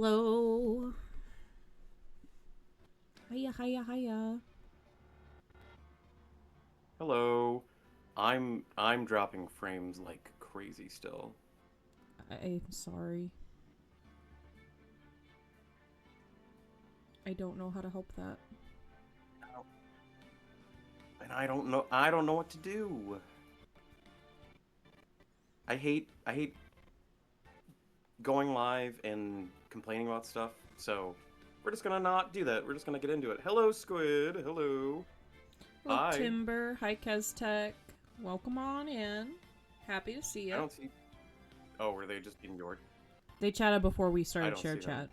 Hello. Hiya, hiya, hiya. Hello. I'm dropping frames like crazy still. I'm sorry. I don't know how to help that. And I don't know what to do. I hate going live and complaining about stuff. So, we're just going to not do that. We're just going to get into it. Hello Squid. Hello. Hello, Hi. Timber. Hi, Keztech. Welcome on in. Happy to see I you. don't see Oh, were they just in your They chatted before we I started don't see shared them. chat.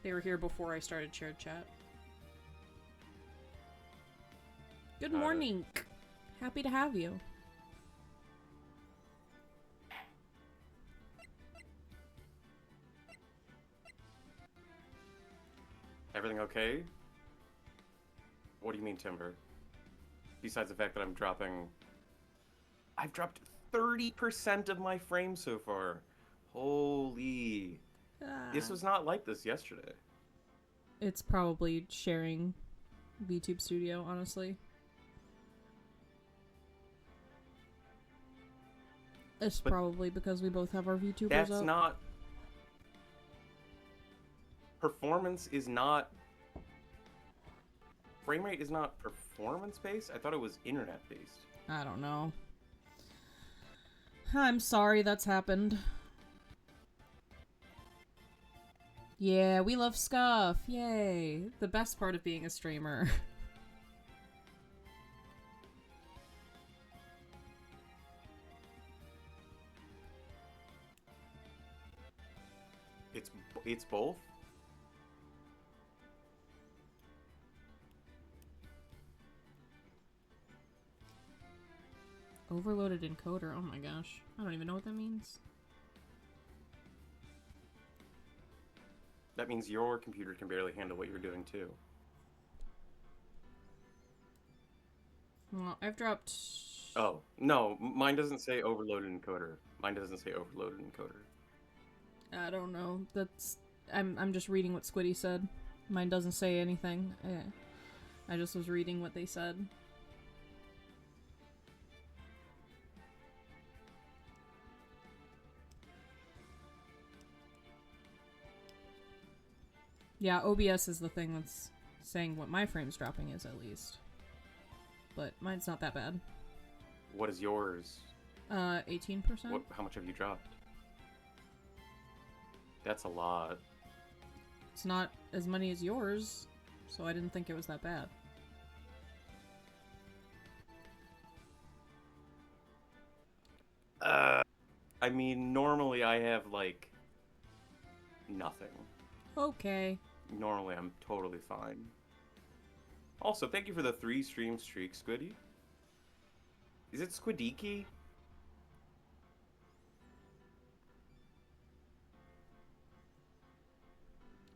They were here before I started shared chat. Good Got it. morning. Happy to have you. Everything okay? What do you mean, Timber? Besides the fact that I've dropped 30% of my frames so far. Holy. This was not like this yesterday. It's probably sharing VTube Studio, honestly. It's But probably because we both have our VTubers that's up. not. Performance is not. Frame rate is not performance based? I thought it was internet based. I don't know. I'm sorry that's happened. Yeah, we love Scuff. Yay. The best part of being a streamer. It's both? Overloaded encoder. Oh my gosh. I don't even know what that means. That means your computer can barely handle what you're doing too. Well, I've dropped... Oh, no, mine doesn't say overloaded encoder. Mine doesn't say overloaded encoder. I don't know. That's... I'm just reading what Squiddy said. Mine doesn't say anything. I just was reading what they said. Yeah, OBS is the thing that's saying what my frame's dropping is, at least. But mine's not that bad. What is yours? 18%? How much have you dropped? That's a lot. It's not as many as yours, so I didn't think it was that bad. I mean, normally I have, like, nothing. Okay. Normally I'm totally fine. Also, thank you for the 3 stream streak, Squiddy. Is it Squidiki?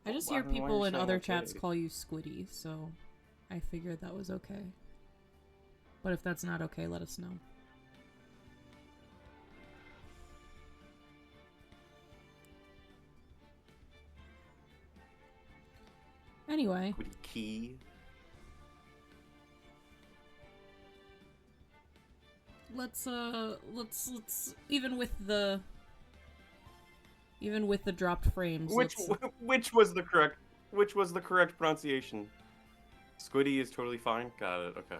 I just I hear don't know why you're people in saying other okay. chats call you Squiddy, so I figured that was okay. But if that's not okay, let us know. Anyway. Squidiki. Let's even with the dropped frames. Which was the correct pronunciation? Squiddy is totally fine. Got it. Okay.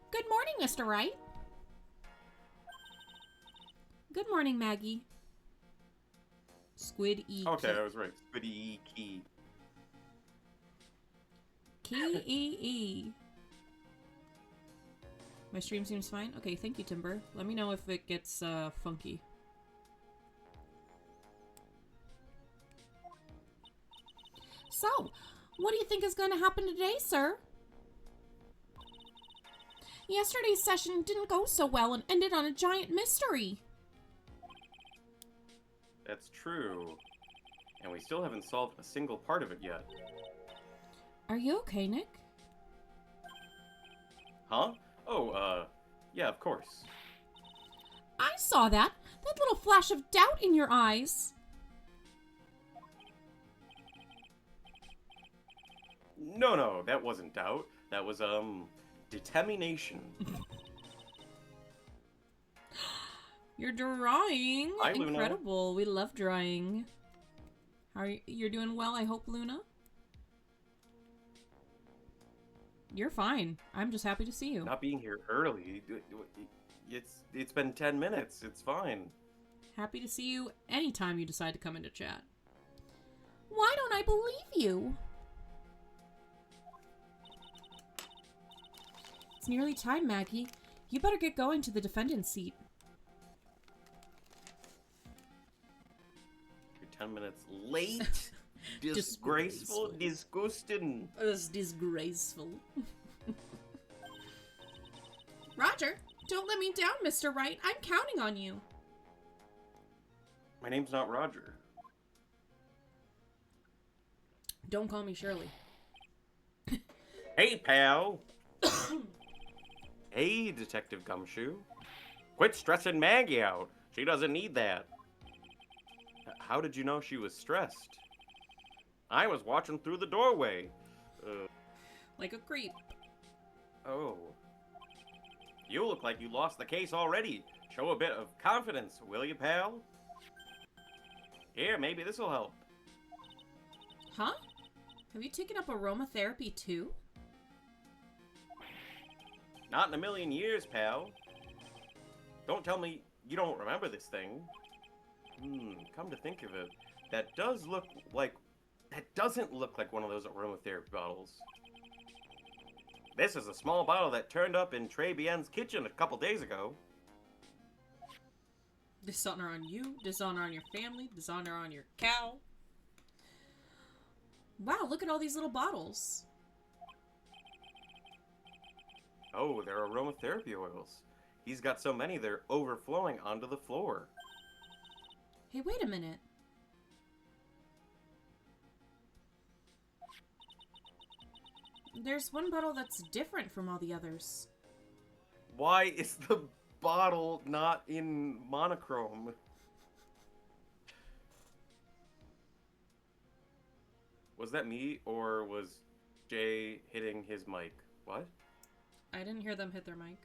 Good morning, Mr. Wright. Good morning, Maggie. Squid E. Okay, I was right. Squidiki. K-E-E. My stream seems fine? Okay, thank you, Timber. Let me know if it gets, funky. So, what do you think is going to happen today, sir? Yesterday's session didn't go so well and ended on a giant mystery. That's true. And we still haven't solved a single part of it yet. Are you okay, Nick? Huh? Oh, yeah, of course. I saw that! That little flash of doubt in your eyes! No, that wasn't doubt. That was, determination. You're drawing! Hi, Luna. Incredible. We love drawing. How are you? You're doing well, I hope, Luna? You're fine. I'm just happy to see you. Not being here early. It's been 10 minutes. It's fine. Happy to see you anytime you decide to come into chat. Why don't I believe you? It's nearly time, Maggie. You better get going to the defendant's seat. You're 10 minutes late. Disgraceful. Disgusting. That's disgraceful. Roger, don't let me down, Mr. Wright. I'm counting on you. My name's not Roger. Don't call me Shirley. Hey, pal. Hey, Detective Gumshoe. Quit stressing Maggie out. She doesn't need that. How did you know she was stressed? I was watching through the doorway. Like a creep. Oh. You look like you lost the case already. Show a bit of confidence, will you, pal? Here, maybe this'll help. Huh? Have you taken up aromatherapy too? Not in a million years, pal. Don't tell me you don't remember this thing. Come to think of it, that doesn't look like one of those aromatherapy bottles. This is a small bottle that turned up in Tribulations' kitchen a couple days ago. Dishonor on you, dishonor on your family, dishonor on your cow. Wow, look at all these little bottles. Oh, they're aromatherapy oils. He's got so many they're overflowing onto the floor. Hey, wait a minute. There's one bottle that's different from all the others. Why is the bottle not in monochrome? Was that me, or was Jay hitting his mic? What? I didn't hear them hit their mic.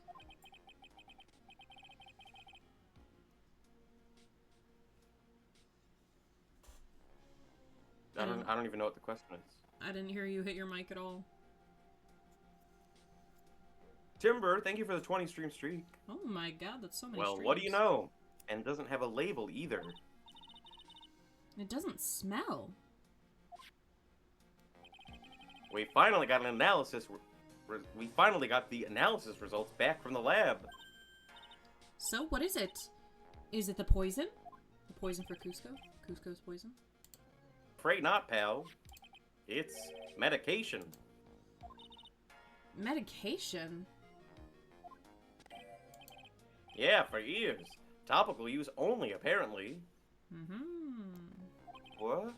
I don't even know what the question is. I didn't hear you hit your mic at all. Timber, thank you for the 20 stream streak. Oh my god, that's so many Well, streams. what do you know? And it doesn't have a label either. It doesn't smell. We finally got an analysis. We finally got the analysis results back from the lab. So, what is it? Is it the poison? The poison for Cusco? Cusco's poison? Afraid not, pal. It's medication. Medication? Yeah, for years. Topical use only, apparently. What?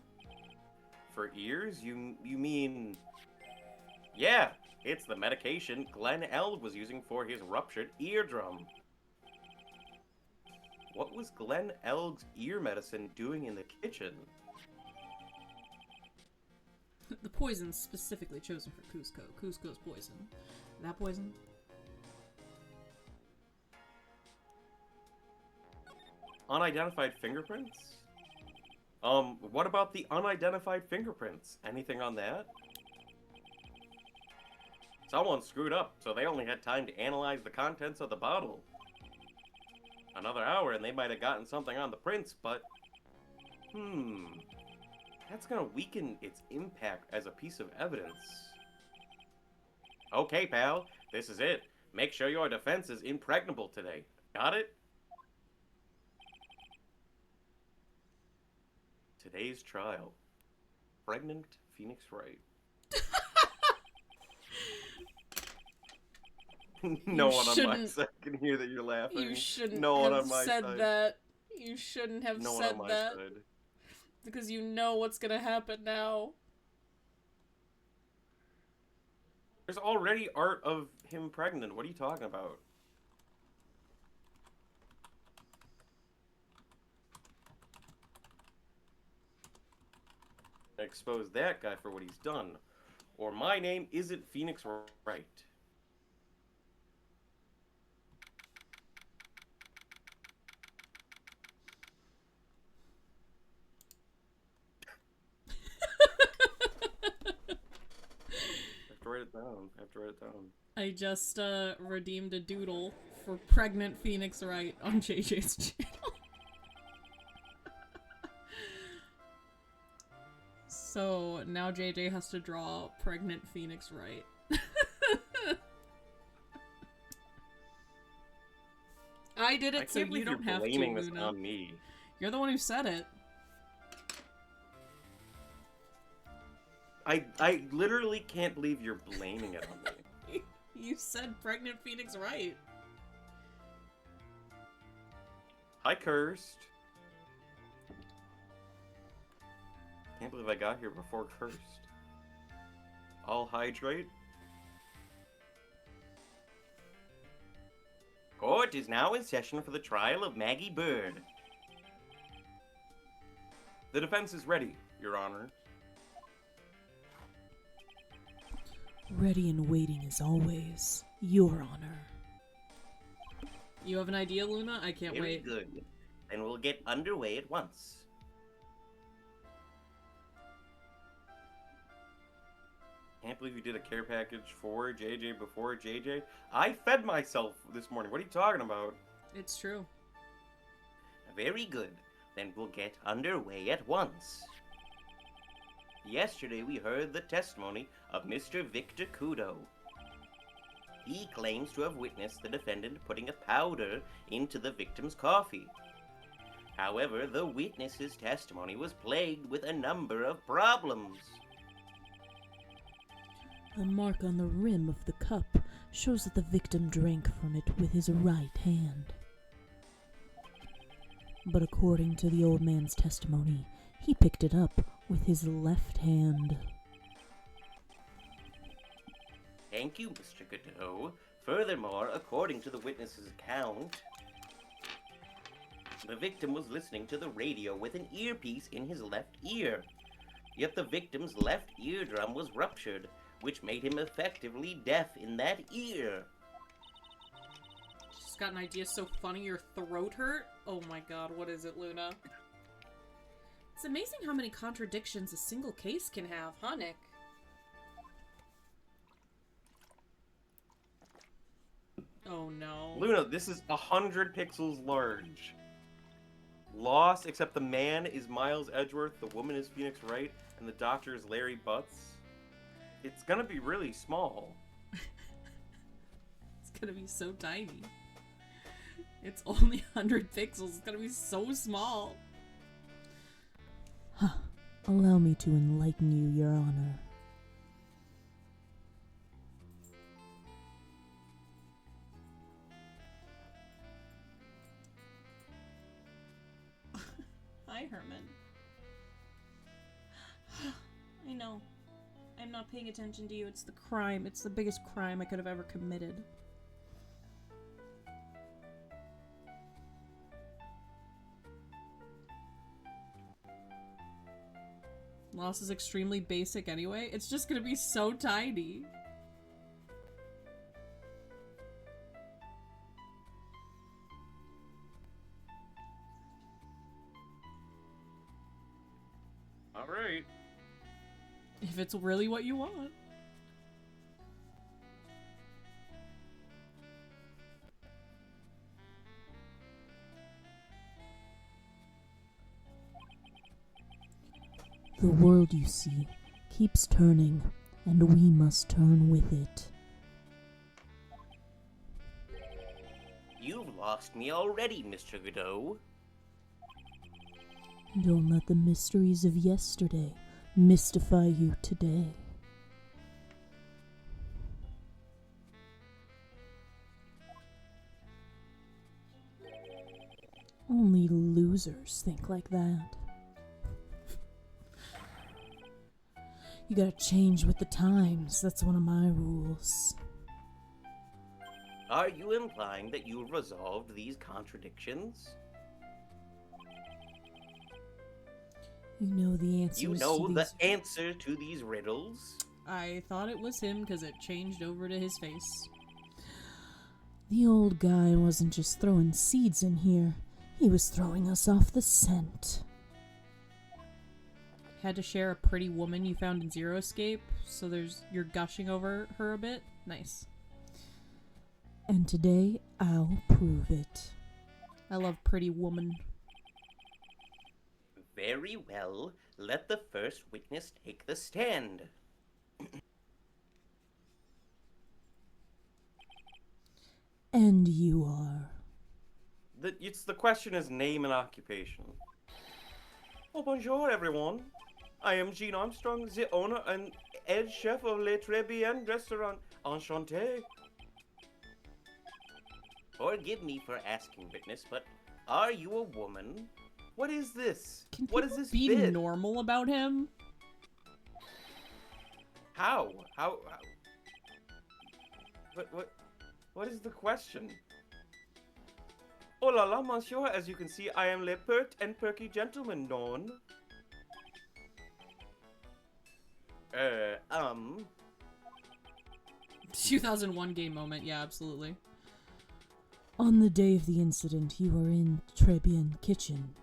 For ears? You mean... Yeah, it's the medication Glenn Eld was using for his ruptured eardrum. What was Glenn Eld's ear medicine doing in the kitchen? The poison specifically chosen for Cusco. Cusco's poison. That poison? Unidentified fingerprints? What about the unidentified fingerprints? Anything on that? Someone screwed up, so they only had time to analyze the contents of the bottle. Another hour and they might have gotten something on the prints, but... That's gonna weaken its impact as a piece of evidence. Okay, pal, this is it. Make sure your defense is impregnable today. Got it? Today's trial. Pregnant Phoenix Wright. No one on my side can hear that you're laughing. You shouldn't no one have on my said side. that. You shouldn't have No one said on my that. side. Because you know what's gonna happen now. There's already art of him pregnant. What are you talking about? Expose that guy for what he's done. Or my name isn't Phoenix Wright. I have to write it down. I just redeemed a doodle for pregnant Phoenix Wright on JJ's channel. So now JJ has to draw pregnant Phoenix Wright. I did it, so you don't have to, blaming this Luna. on me. You're the one who said it. I literally can't believe you're blaming it on me. You said pregnant Phoenix Wright. I cursed. Can't believe I got here before cursed. I'll hydrate. Court is now in session for the trial of Maggie Bird. The defense is ready, Your Honor. Ready and waiting as always, Your Honor. You have an idea, Luna? I can't Very wait. good. Then we'll get underway at once. Can't believe you did a care package for JJ before JJ. I fed myself this morning. What are you talking about? It's true. Very good. Then we'll get underway at once. Yesterday we heard the testimony of Mr. Victor Kudo. He claims to have witnessed the defendant putting a powder into the victim's coffee. However, the witness's testimony was plagued with a number of problems. The mark on the rim of the cup shows that the victim drank from it with his right hand. But according to the old man's testimony, he picked it up with his left hand. Thank you, Mr. Godot. Furthermore, according to the witness's account, the victim was listening to the radio with an earpiece in his left ear. Yet the victim's left eardrum was ruptured, which made him effectively deaf in that ear. Just got an idea so funny your throat hurt? Oh my god, what is it, Luna? It's amazing how many contradictions a single case can have, huh, Nick? Oh no. Luna, this is 100 pixels large. Lost, except the man is Miles Edgeworth, the woman is Phoenix Wright, and the doctor is Larry Butts. It's gonna be really small. It's gonna be so tiny. It's only 100 pixels. It's gonna be so small. Huh. Allow me to enlighten you, Your Honor. Hi, Herman. I know. I'm not paying attention to you. It's the crime. It's the biggest crime I could have ever committed. Loss is extremely basic anyway. It's just gonna be so tiny. Alright. If it's really what you want. The world, you see, keeps turning, and we must turn with it. You've lost me already, Mr. Godot. Don't let the mysteries of yesterday mystify you today. Only losers think like that. You gotta change with the times. That's one of my rules. Are you implying that you resolved these contradictions? You know the answers You know to the these. answer to these riddles? I thought it was him because it changed over to his face. The old guy wasn't just throwing seeds in here. He was throwing us off the scent. Had to share a pretty woman you found in Zero Escape, so you're gushing over her a bit. Nice. And today, I'll prove it. I love pretty woman. Very well. Let the first witness take the stand. And you are. The question is name and occupation. Oh, bonjour, everyone. I am Jean Armstrong, the owner and head chef of Le Tribulations restaurant. Enchanté. Forgive me for asking, witness, but are you a woman? What is this? Can What people is this be bid? normal about him? How? What is the question? Oh la la, monsieur, as you can see, I am le pert and perky gentleman, non? 2001 game moment, yeah, absolutely. On the day of the incident, you were in Trebian kitchen.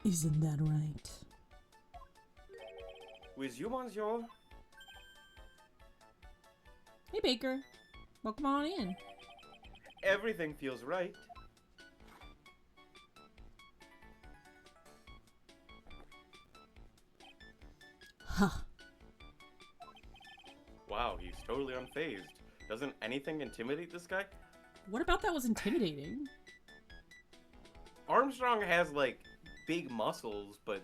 Isn't that right? With you, monsieur? Hey, Baker. Welcome on in. Everything feels right. Ha! Wow, he's totally unfazed. Doesn't anything intimidate this guy? What about that was intimidating? Armstrong has, like, big muscles, but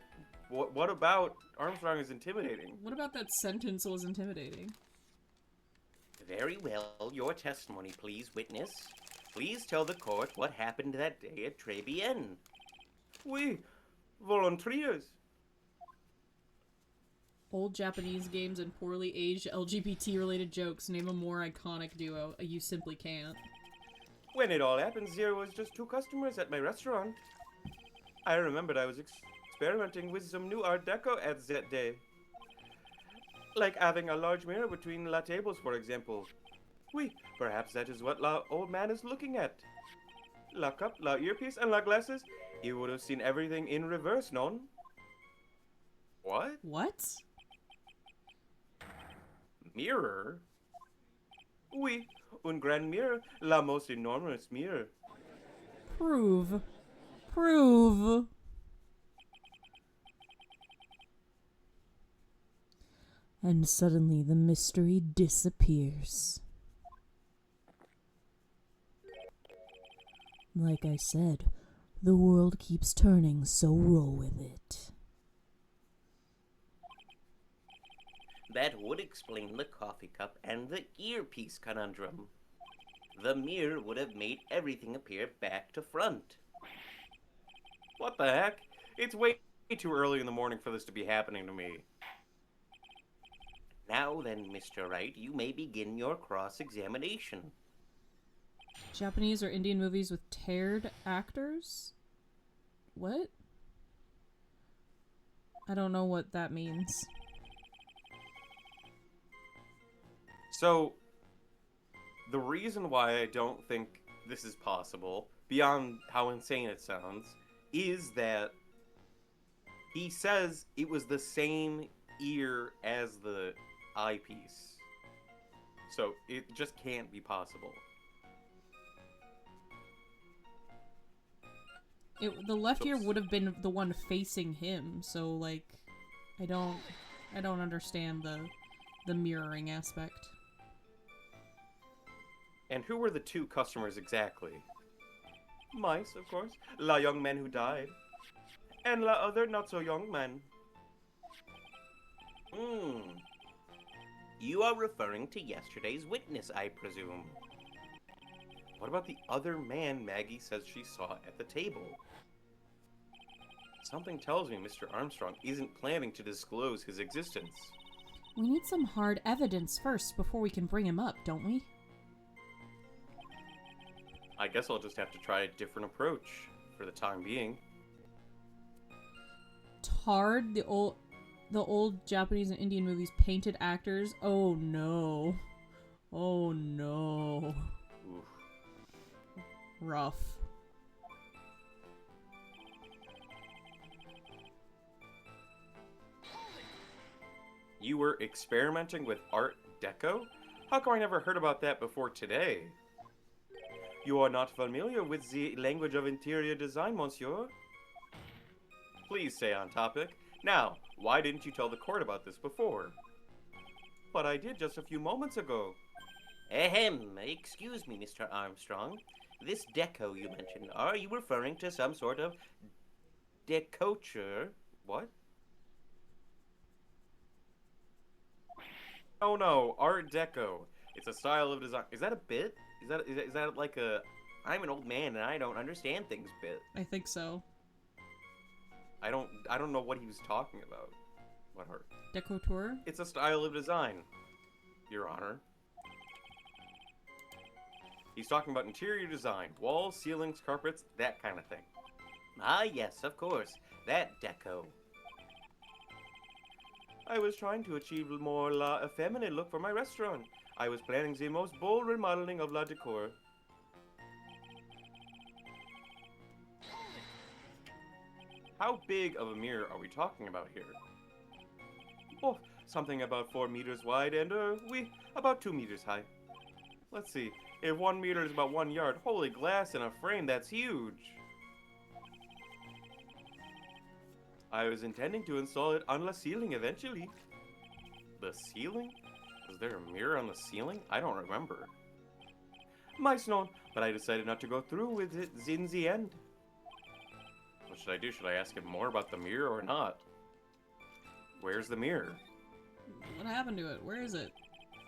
what about Armstrong is intimidating? What about that sentence was intimidating? Very well, your testimony, please, witness. Please tell the court what happened that day at Trébien. Oui, volunteers. Old Japanese games and poorly aged LGBT-related jokes. Name a more iconic duo. You simply can't. When it all happened, there was just 2 customers at my restaurant. I remembered I was experimenting with some new Art Deco ads that day. Like having a large mirror between la tables, for example. Oui, perhaps that is what la old man is looking at. La cup, la earpiece, and la glasses. He would have seen everything in reverse, non? What? What? Mirror? Oui, un grand mirror, la most enormous mirror. Prove. Prove. And suddenly the mystery disappears. Like I said, the world keeps turning, so roll with it. That would explain the coffee cup and the earpiece conundrum. The mirror would have made everything appear back to front. What the heck? It's way too early in the morning for this to be happening to me. Now then, Mr. Wright, you may begin your cross-examination. Japanese or Indian movies with teared actors? What? I don't know what that means. So, the reason why I don't think this is possible, beyond how insane it sounds, is that he says it was the same ear as the eyepiece. So, it just can't be possible. The left ear would have been the one facing him, so like, I don't understand the mirroring aspect. And who were the 2 customers exactly? Mice, of course. La young man who died. And la other not so young man. You are referring to yesterday's witness, I presume. What about the other man Maggie says she saw at the table? Something tells me Mr. Armstrong isn't planning to disclose his existence. We need some hard evidence first before we can bring him up, don't we? I guess I'll just have to try a different approach for the time being. Tard, the old Japanese and Indian movies painted actors. Oh no. Oh no. Oof. Rough. You were experimenting with Art Deco? How come I never heard about that before today? You are not familiar with the language of interior design, monsieur? Please stay on topic. Now, why didn't you tell the court about this before? But I did just a few moments ago. Ahem, excuse me, Mr. Armstrong. This deco you mentioned, are you referring to some sort of decoture? What? Oh no, Art Deco. It's a style of design. Is that a bit? Is that like a I'm an old man and I don't understand things bit? I think so. I don't know what he was talking about. What art? Decoteur? It's a style of design, Your Honor. He's talking about interior design, walls, ceilings, carpets, that kind of thing. Ah, yes, of course. That deco. I was trying to achieve a more feminine look for my restaurant. I was planning the most bold remodeling of la decor. How big of a mirror are we talking about here? Oh, something about 4 meters wide and, about 2 meters high. Let's see, if 1 meter is about 1 yard, holy glass in a frame, that's huge. I was intending to install it on the ceiling eventually. The ceiling? Was there a mirror on the ceiling? I don't remember. Mice known, but I decided not to go through with it in the end. What should I do? Should I ask him more about the mirror or not? Where's the mirror? What happened to it? Where is it?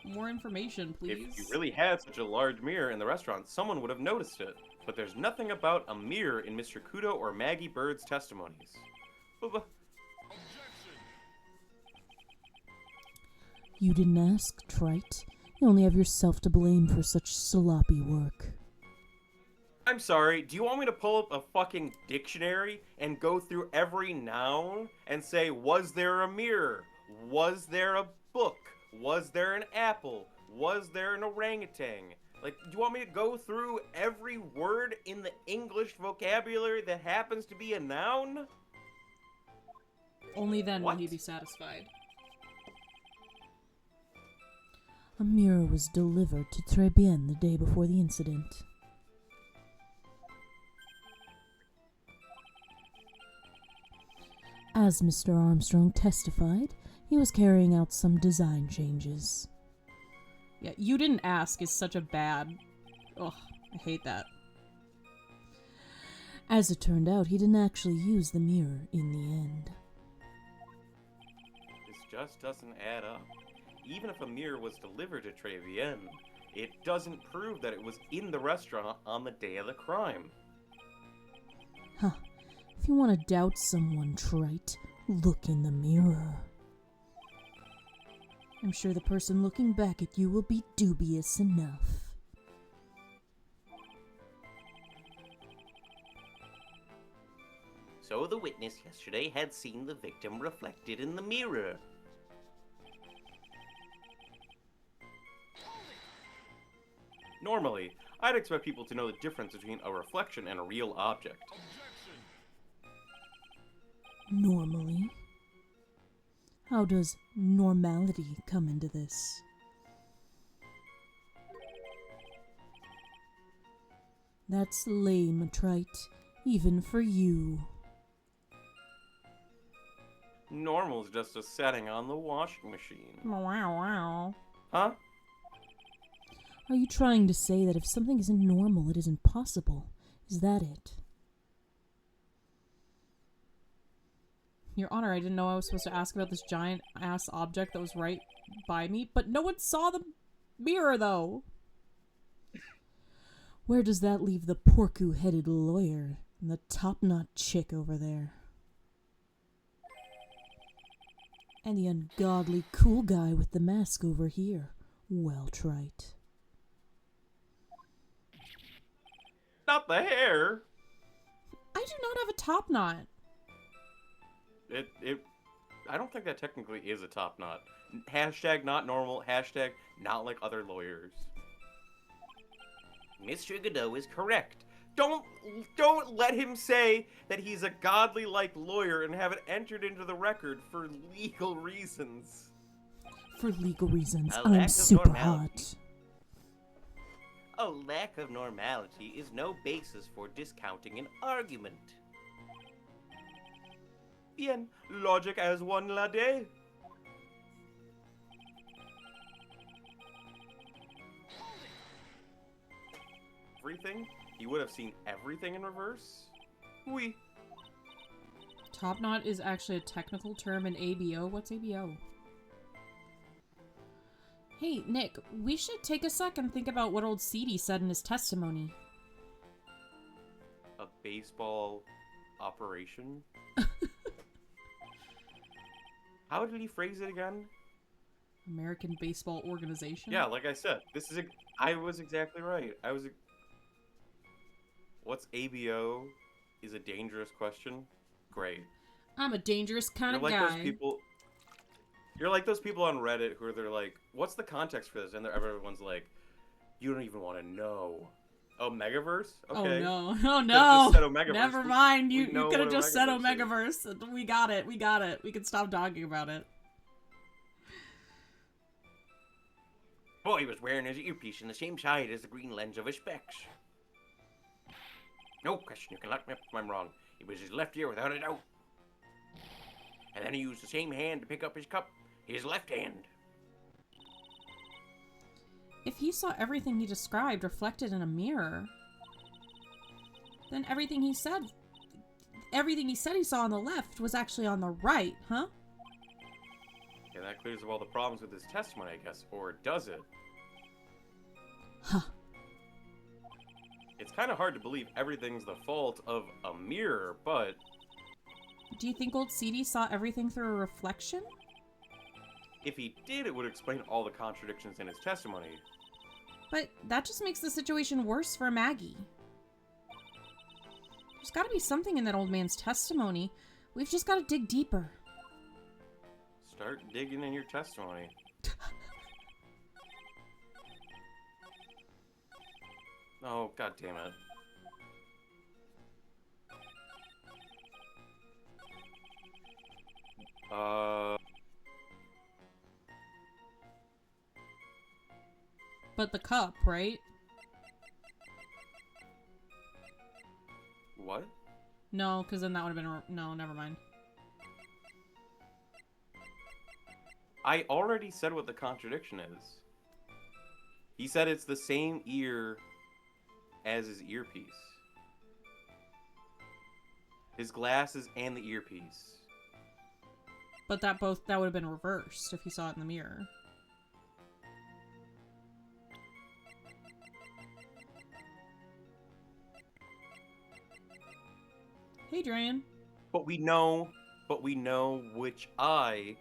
More information, please. If you really had such a large mirror in the restaurant, someone would have noticed it. But there's nothing about a mirror in Mr. Kudo or Maggie Bird's testimonies. You didn't ask, trite. You only have yourself to blame for such sloppy work. I'm sorry, do you want me to pull up a fucking dictionary and go through every noun and say, was there a mirror? Was there a book? Was there an apple? Was there an orangutan? Like, do you want me to go through every word in the English vocabulary that happens to be a noun? Only then What? will he be satisfied. A mirror was delivered to Tribulations the day before the incident. As Mr. Armstrong testified, he was carrying out some design changes. Yeah, you didn't ask is such a bad... Ugh, I hate that. As it turned out, he didn't actually use the mirror in the end. This just doesn't add up. Even if a mirror was delivered to Tribulations, it doesn't prove that it was in the restaurant on the day of the crime. Huh. If you want to doubt someone, trite, look in the mirror. I'm sure the person looking back at you will be dubious enough. So the witness yesterday had seen the victim reflected in the mirror. Normally, I'd expect people to know the difference between a reflection and a real object. Normally? How does normality come into this? That's lame, trite, even for you. Normal's just a setting on the washing machine. Wow, wow. Huh? Are you trying to say that if something isn't normal, it isn't possible? Is that it? Your Honor, I didn't know I was supposed to ask about this giant-ass object that was right by me, but no one saw the mirror, though. Where does that leave the porku-headed lawyer and the top-knot chick over there? And the ungodly cool guy with the mask over here. Well, trite. Not the hair. I do not have a top knot. I don't think that technically is a top knot. Hashtag not normal. Hashtag not like other lawyers. Mr. Godot is correct. Don't let him say that he's a godly like lawyer and have it entered into the record for legal reasons. For legal reasons, A I'm lack of super normality. hot. A lack of normality is no basis for discounting an argument. Bien, logic as one la day. Everything? You would have seen everything in reverse? Oui. Top knot is actually a technical term in ABO. What's ABO? Hey, Nick, we should take a sec and think about what old Seedy said in his testimony. A baseball operation? How did he phrase it again? American Baseball Organization? Yeah, like I said, I was exactly right. What's ABO is a dangerous question? Great. I'm a dangerous kind of You're like guy. those people. You're like those people on Reddit who they're like, "What's the context for this?" And everyone's like, "You don't even want to know." Oh, Megaverse? Okay. Oh no! Oh Could've no! just said Omegaverse. Never mind. We You know could have what just said Omegaverse is. Omegaverse. We got it. We got it. We can stop talking about it. Boy was wearing his earpiece in the same side as the green lens of his specs. No question, you can lock me up if I'm wrong. It was his left ear without a doubt. And then he used the same hand to pick up his cup. His left hand. If he saw everything he described reflected in a mirror, then everything he said he saw on the left was actually on the right, huh? And that clears up all the problems with his testimony, I guess. Or does it? Huh. It's kind of hard to believe everything's the fault of a mirror, but Do you think old Seedy saw everything through a reflection? if he did, it would explain all the contradictions in his testimony. But that just makes the situation worse for Maggie. There's gotta be something in that old man's testimony. We've just gotta dig deeper. Start digging in your testimony. Oh, god damn it. But the cup, right? What? No, because then that would have been... No, never mind. I already said what the contradiction is. He said it's the same ear as his earpiece. His glasses and the earpiece. But that would have been reversed if he saw it in the mirror. Hey, Drayan. But we know which eye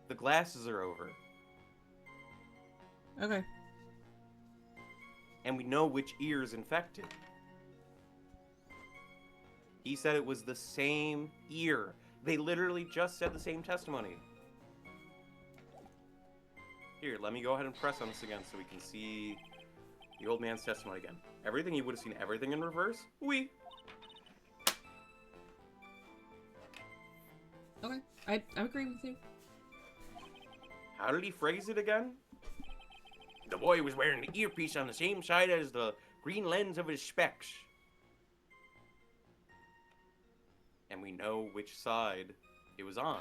the glasses are over. Okay. And we know which ear is infected. He said it was the same ear. They literally just said the same testimony. Here, let me go ahead and press on this again so we can see the old man's testimony again. Everything, you would have seen everything in reverse? Oui. Okay. I agree with you. How did he phrase it again? The boy was wearing the earpiece on the same side as the green lens of his specs. And we know which side it was on.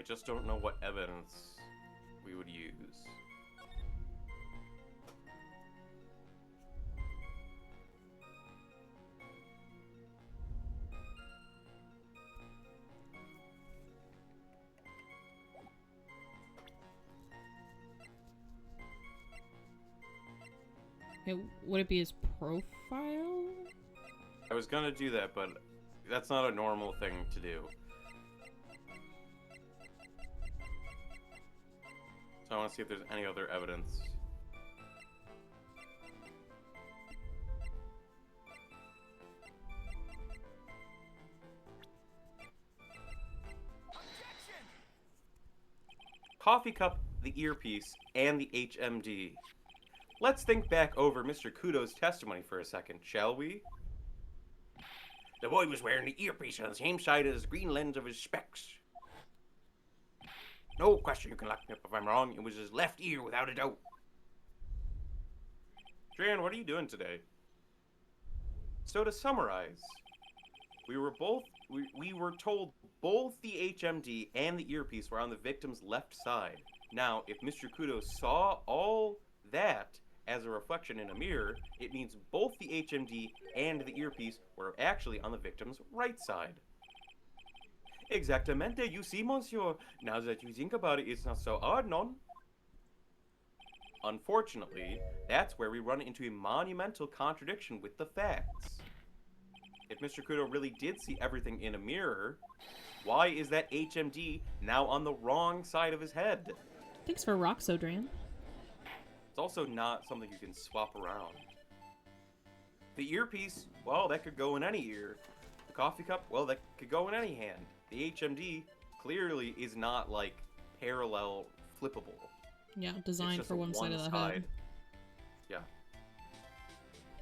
just don't know what evidence we would use. Okay, would it be his profile? I was gonna do that, but that's not a normal thing to do. So I want to see if there's any other evidence. Coffee cup, the earpiece, and the HMD. Let's think back over Mr. Kudo's testimony for a second, shall we? The boy was wearing the earpiece on the same side as the green lens of his specs. No question, you can lock me up if I'm wrong. It was his left ear, without a doubt. Dran, what are you doing today? So to summarize, we were told both the HMD and the earpiece were on the victim's left side. Now, if Mr. Kudo saw all that as a reflection in a mirror, it means both the HMD and the earpiece were actually on the victim's right side. Exactamente, you see, monsieur. Now that you think about it, it's not so hard, none. Unfortunately, that's where we run into a monumental contradiction with the facts. If Mr. Kudo really did see everything in a mirror, why is that HMD now on the wrong side of his head? Thanks for Roxodran. It's also not something you can swap around. The earpiece, well, that could go in any ear. The coffee cup, well, that could go in any hand. The HMD clearly is not, like, parallel flippable. Yeah, designed for one side of the head. Yeah.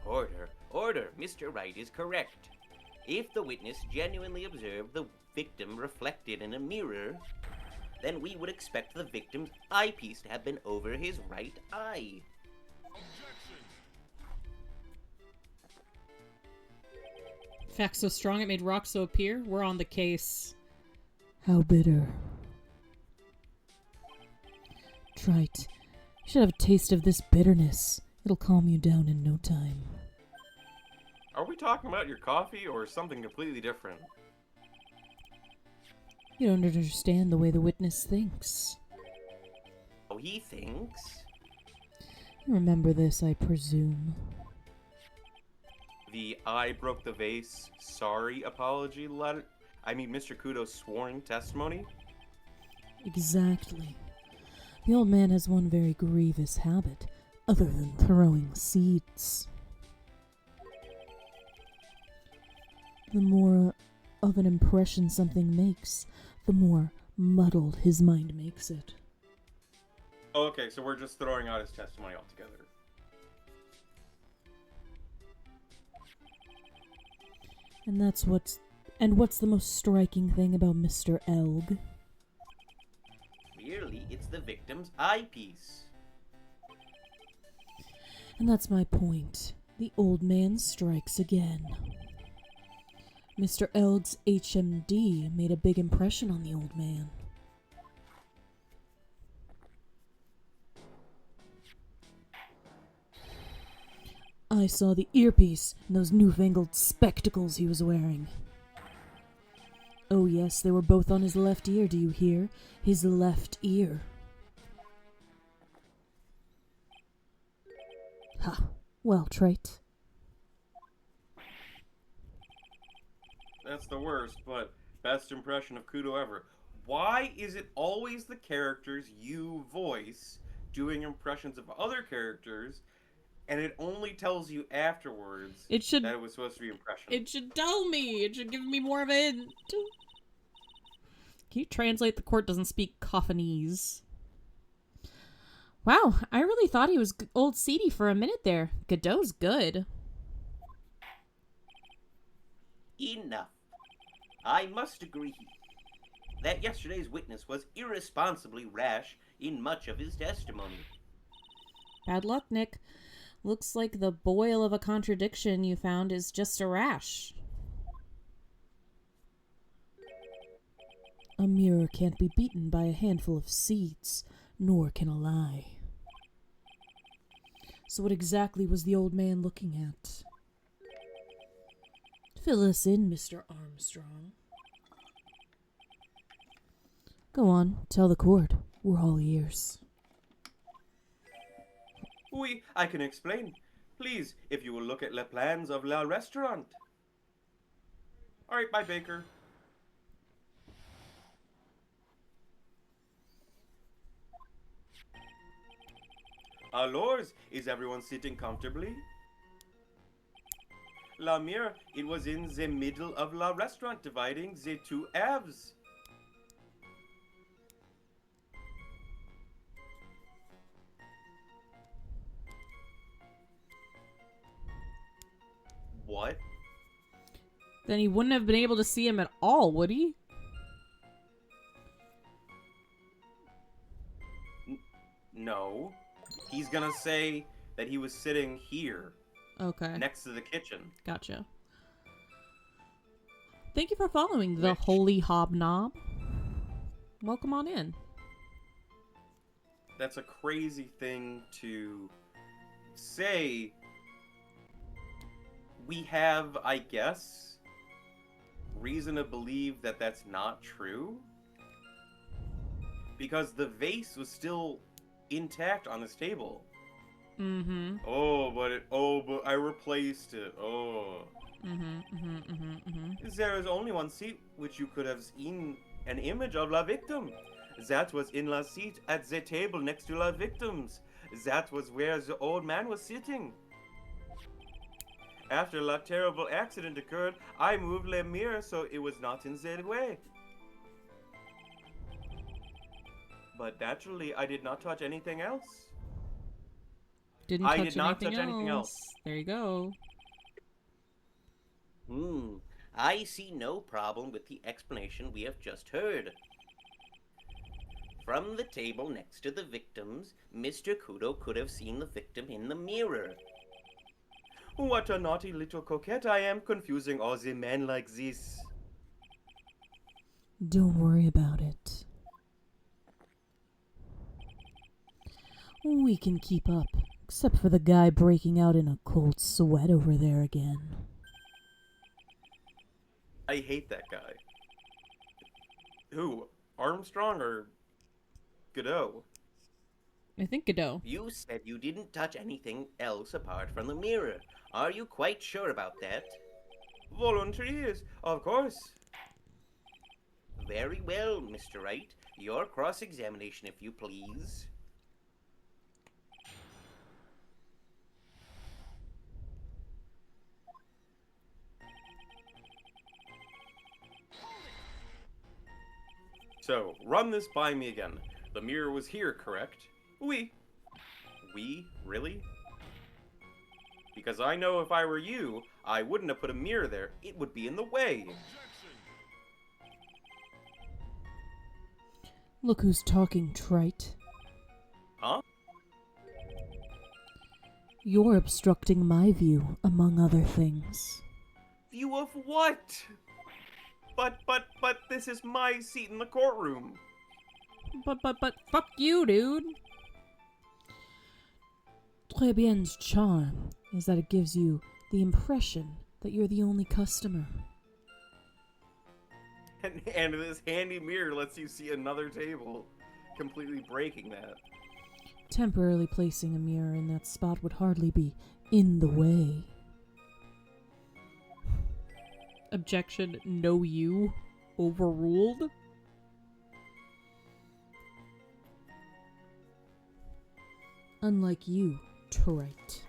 Order. Mr. Wright is correct. If the witness genuinely observed the victim reflected in a mirror, then we would expect the victim's eyepiece to have been over his right eye. Facts so strong it made Roxo appear. We're on the case. How bitter. Trite. You should have a taste of this bitterness. It'll calm you down in no time. Are we talking about your coffee or something completely different? You don't understand the way the witness thinks. Oh, he thinks? You remember this, I presume. The I broke the vase, sorry apology letter? I mean, Mr. Kudo's sworn testimony? Exactly. The old man has one very grievous habit, other than throwing seeds. The more of an impression something makes, the more muddled his mind makes it. Oh, okay, so we're just throwing out his testimony altogether. And what's the most striking thing about Mr. Elg? Merely, it's the victim's eyepiece. And that's my point. The old man strikes again. Mr. Elg's HMD made a big impression on the old man. I saw the earpiece and those newfangled spectacles he was wearing. Oh yes, they were both on his left ear, do you hear? His left ear. Ha! Well, Trite. That's the worst, but best impression of Kudo ever. Why is it always the characters you voice doing impressions of other characters, and it only tells you afterwards that it was supposed to be impression? It should tell me. It should give me more of a hint. Can you translate? The court doesn't speak Coffinese. Wow, I really thought he was old seedy for a minute there. Godot's good. Enough. I must agree that yesterday's witness was irresponsibly rash in much of his testimony. Bad luck, Nick. Looks like the boil of a contradiction you found is just a rash. A mirror can't be beaten by a handful of seeds, nor can a lie. So what exactly was the old man looking at? Fill us in, Mr. Armstrong. Go on, tell the court. We're all ears. Oui, I can explain. Please, if you will look at the plans of la restaurant. All right, bye, Baker. Alors, is everyone sitting comfortably? La mirror, it was in the middle of la restaurant, dividing the two halves. What? Then he wouldn't have been able to see him at all, would he? No. He's gonna say that he was sitting here, Okay. next to the kitchen. Gotcha. Thank you for following the Which- Holy Hobnob. Welcome on in. That's a crazy thing to say. We have, I guess, reason to believe that that's not true. Because the vase was still intact on this table. Mm-hmm. But I replaced it. Oh. Mm-hmm. There is only one seat which you could have seen an image of la victim. That was in la seat at the table next to la victims. That was where the old man was sitting. After la terrible accident occurred, I moved la mirror so it was not in the way. But naturally, I did not touch anything else. Didn't I touch did not anything touch anything else. There you go. I see no problem with the explanation we have just heard. From the table next to the victims, Mr. Kudo could have seen the victim in the mirror. What a naughty little coquette I am, confusing all the men like this. Don't worry about it. We can keep up, except for the guy breaking out in a cold sweat over there again. I hate that guy. Who? Armstrong or Godot? I think Godot. You said you didn't touch anything else apart from the mirror. Are you quite sure about that? Volunteers, of course. Very well, Mr. Wright. Your cross-examination, if you please. So, run this by me again. The mirror was here, correct? We? Really? Because I know if I were you, I wouldn't have put a mirror there. It would be in the way. Look who's talking, trite. Huh? You're obstructing my view, among other things. View of what? But this is my seat in the courtroom. But, fuck you, dude. Trebien's charm is that it gives you the impression that you're the only customer. And this handy mirror lets you see another table, completely breaking that. Temporarily placing a mirror in that spot would hardly be in the way. Objection, no you. Overruled. Unlike you, trite.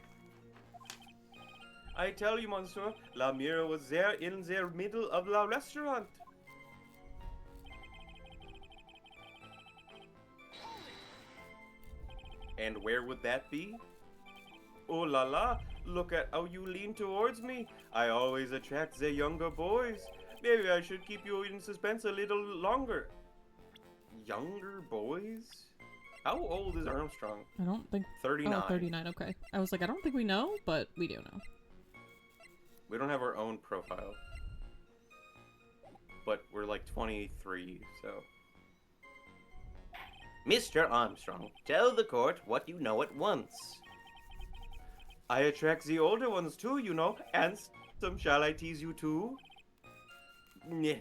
I tell you, monsieur, la mirror was there in the middle of la restaurant. And where would that be? Oh la la, look at how you lean towards me. I always attract the younger boys. Maybe I should keep you in suspense a little longer. Younger boys? How old is Armstrong? I don't think... 39. Oh, 39, okay. I was like, I don't think we know, but we do know. We don't have our own profile. but we're like 23, so... Mr. Armstrong, tell the court what you know at once. I attract the older ones too, you know. And some shall I tease you too? Nyeh.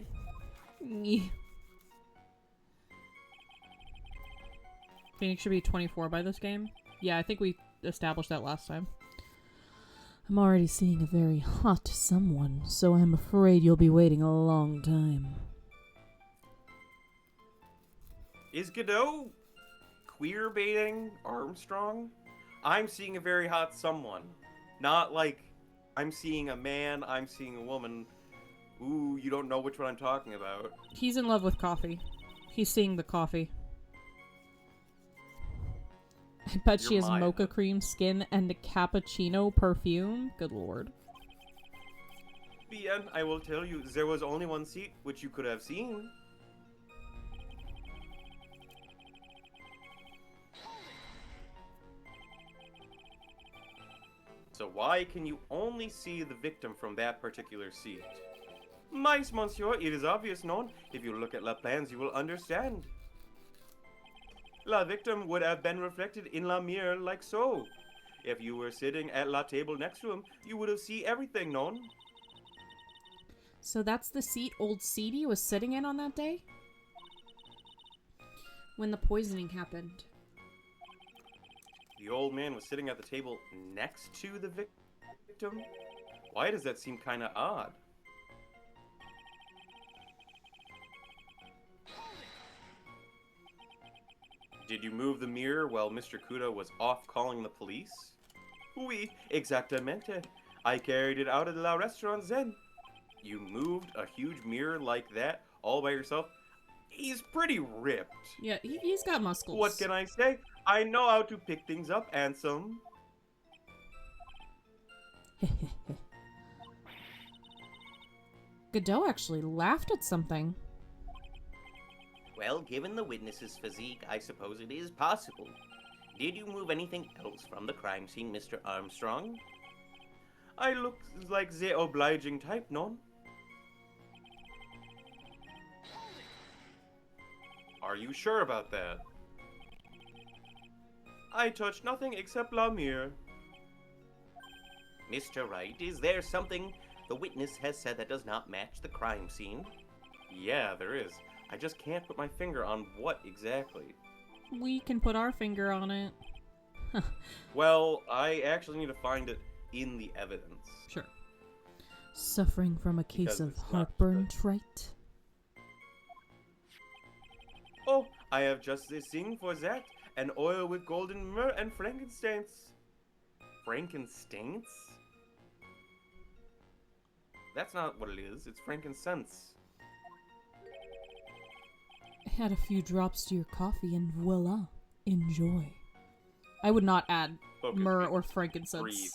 Phoenix should be 24 by this game. Yeah, I think we established that last time. I'm already seeing a very hot someone, so I'm afraid you'll be waiting a long time. Is Godot queer baiting Armstrong? I'm seeing a very hot someone. Not like I'm seeing a man, I'm seeing a woman. Ooh, you don't know which one I'm talking about. He's in love with coffee. He's seeing the coffee. I bet she You're has Maya. mocha cream skin and a cappuccino perfume. Good lord. Bien, I will tell you, there was only one seat which you could have seen. So why can you only see the victim from that particular seat? Mais, monsieur, it is obvious known. If you look at la plans, you will understand. La victim would have been reflected in la mirror like so. If you were sitting at la table next to him, you would have seen everything known. So that's the seat old Seedy was sitting in on that day? When the poisoning happened. The old man was sitting at the table next to the victim? Why does that seem kinda odd? Did you move the mirror while Mr. Kudo was off calling the police? Oui, exactamente. I carried it out of la restaurant then. You moved a huge mirror like that all by yourself? He's pretty ripped. Yeah, he's got muscles. What can I say? I know how to pick things up, handsome. Godot actually laughed at something. Well, given the witness's physique, I suppose it is possible. Did you move anything else from the crime scene, Mr. Armstrong? I look like the obliging type, no? Are you sure about that? I touched nothing except la mirror. Mr. Wright, is there something the witness has said that does not match the crime scene? Yeah, there is. I just can't put my finger on what exactly. We can put our finger on it. Well, I actually need to find it in the evidence. Sure. Suffering from a case Because of it's not heartburn, good. Trite? Oh, I have just this thing for that. An oil with golden myrrh and frankincense. Frankincense? That's not what it is. It's frankincense. Add a few drops to your coffee and voila, enjoy. I would not add Focus, myrrh breathe. or frankincense Breathe.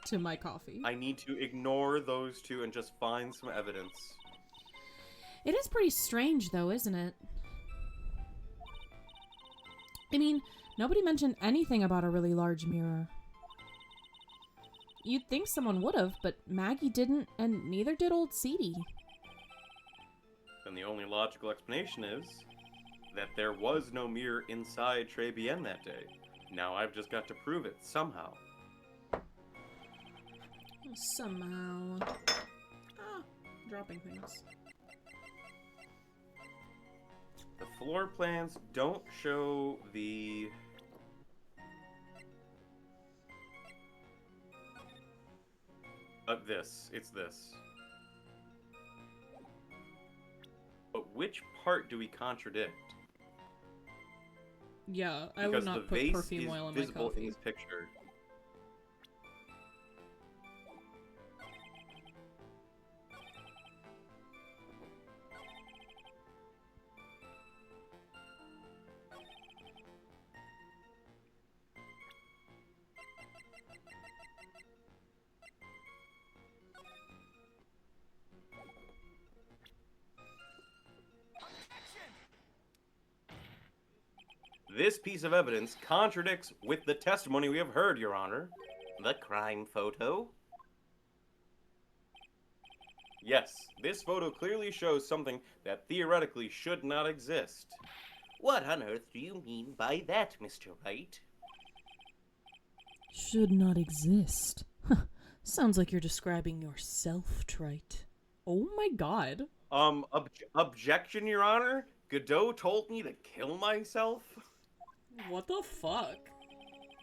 to my coffee. I need to ignore those two and just find some evidence. It is pretty strange, though, isn't it? I mean, nobody mentioned anything about a really large mirror. You'd think someone would have, but Maggie didn't, and neither did old Seedy. Then the only logical explanation is that there was no mirror inside Tribulations that day. Now I've just got to prove it somehow. Somehow. Ah, dropping things. The floor plans don't show the... It's this. But which part do we contradict? Yeah, I would Because not the put vase perfume is oil in my visible in coffee. this picture. This piece of evidence contradicts with the testimony we have heard, Your Honor. The crime photo? Yes, this photo clearly shows something that theoretically should not exist. What on earth do you mean by that, Mr. Wright? Should not exist. Sounds like you're describing yourself, Trite. Oh my god. Objection, Your Honor? Godot told me to kill myself? What the fuck?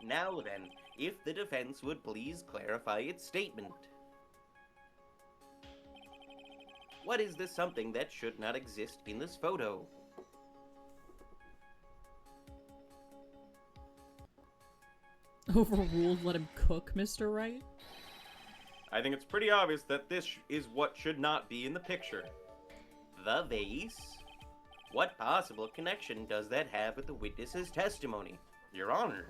Now then, if the defense would please clarify its statement. What is the something that should not exist in this photo? Overruled, let him cook, Mr. Wright? I think it's pretty obvious that this is what should not be in the picture. The vase? What possible connection does that have with the witness's testimony? Your Honor,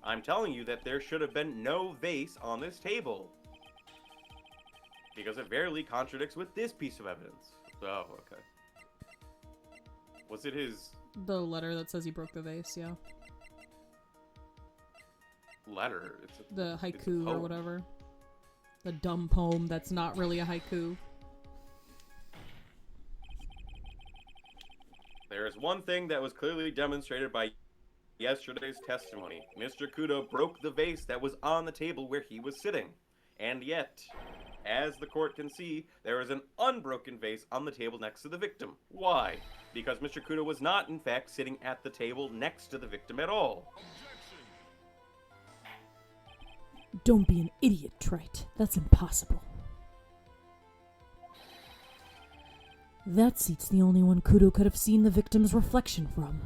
I'm telling you that there should have been no vase on this table. Because it barely contradicts with this piece of evidence. Oh, okay. Was it his The letter that says he broke the vase, yeah. letter? The it's a haiku or poem. whatever. The dumb poem that's not really a haiku. There is one thing that was clearly demonstrated by yesterday's testimony. Mr. Kudo broke the vase that was on the table where he was sitting. And yet, as the court can see, there is an unbroken vase on the table next to the victim. Why? Because Mr. Kudo was not, in fact, sitting at the table next to the victim at all. Don't be an idiot, Trite. That's impossible. That seat's the only one Kudo could have seen the victim's reflection from.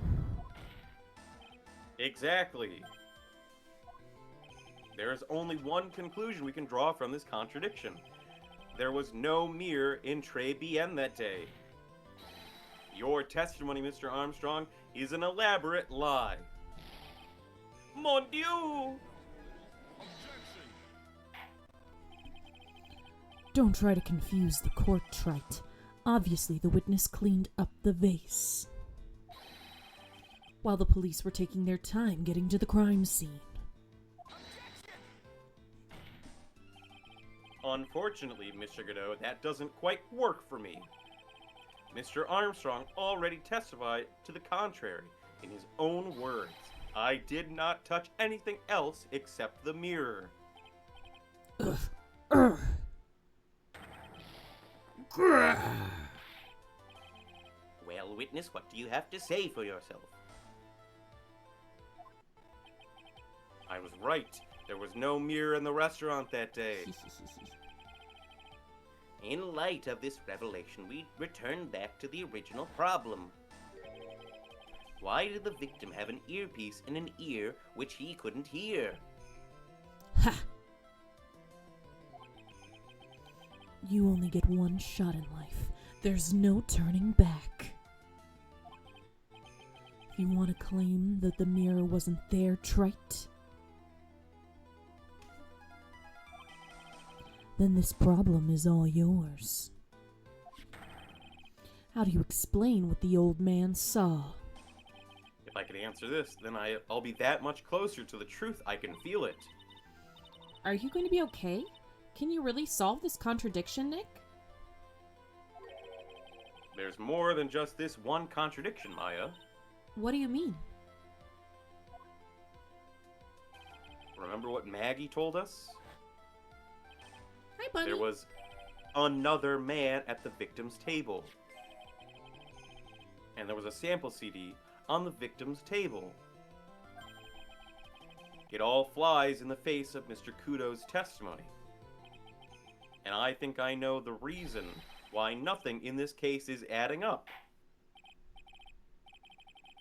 Exactly. There is only one conclusion we can draw from this contradiction. There was no mirror in Tribulations that day. Your testimony, Mr. Armstrong, is an elaborate lie. Mon Dieu! Don't try to confuse the court, Trite. Obviously, the witness cleaned up the vase while the police were taking their time getting to the crime scene. Unfortunately, Mr. Godot, that doesn't quite work for me. Mr. Armstrong already testified to the contrary in his own words. I did not touch anything else except the mirror. Ugh. Well, witness, what do you have to say for yourself? I was right. There was no mirror in the restaurant that day. In light of this revelation, we return back to the original problem. Why did the victim have an earpiece in an ear which he couldn't hear? Ha! You only get one shot in life. There's no turning back. If you want to claim that the mirror wasn't there, Trite, then this problem is all yours. How do you explain what the old man saw? If I could answer this, then I'll be that much closer to the truth. I can feel it. Are you going to be okay? Can you really solve this contradiction, Nick? There's more than just this one contradiction, Maya. What do you mean? Remember what Maggie told us? Hi, Bunny. There was another man at the victim's table. And there was a sample CD on the victim's table. It all flies in the face of Mr. Kudo's testimony. And I think I know the reason why nothing in this case is adding up.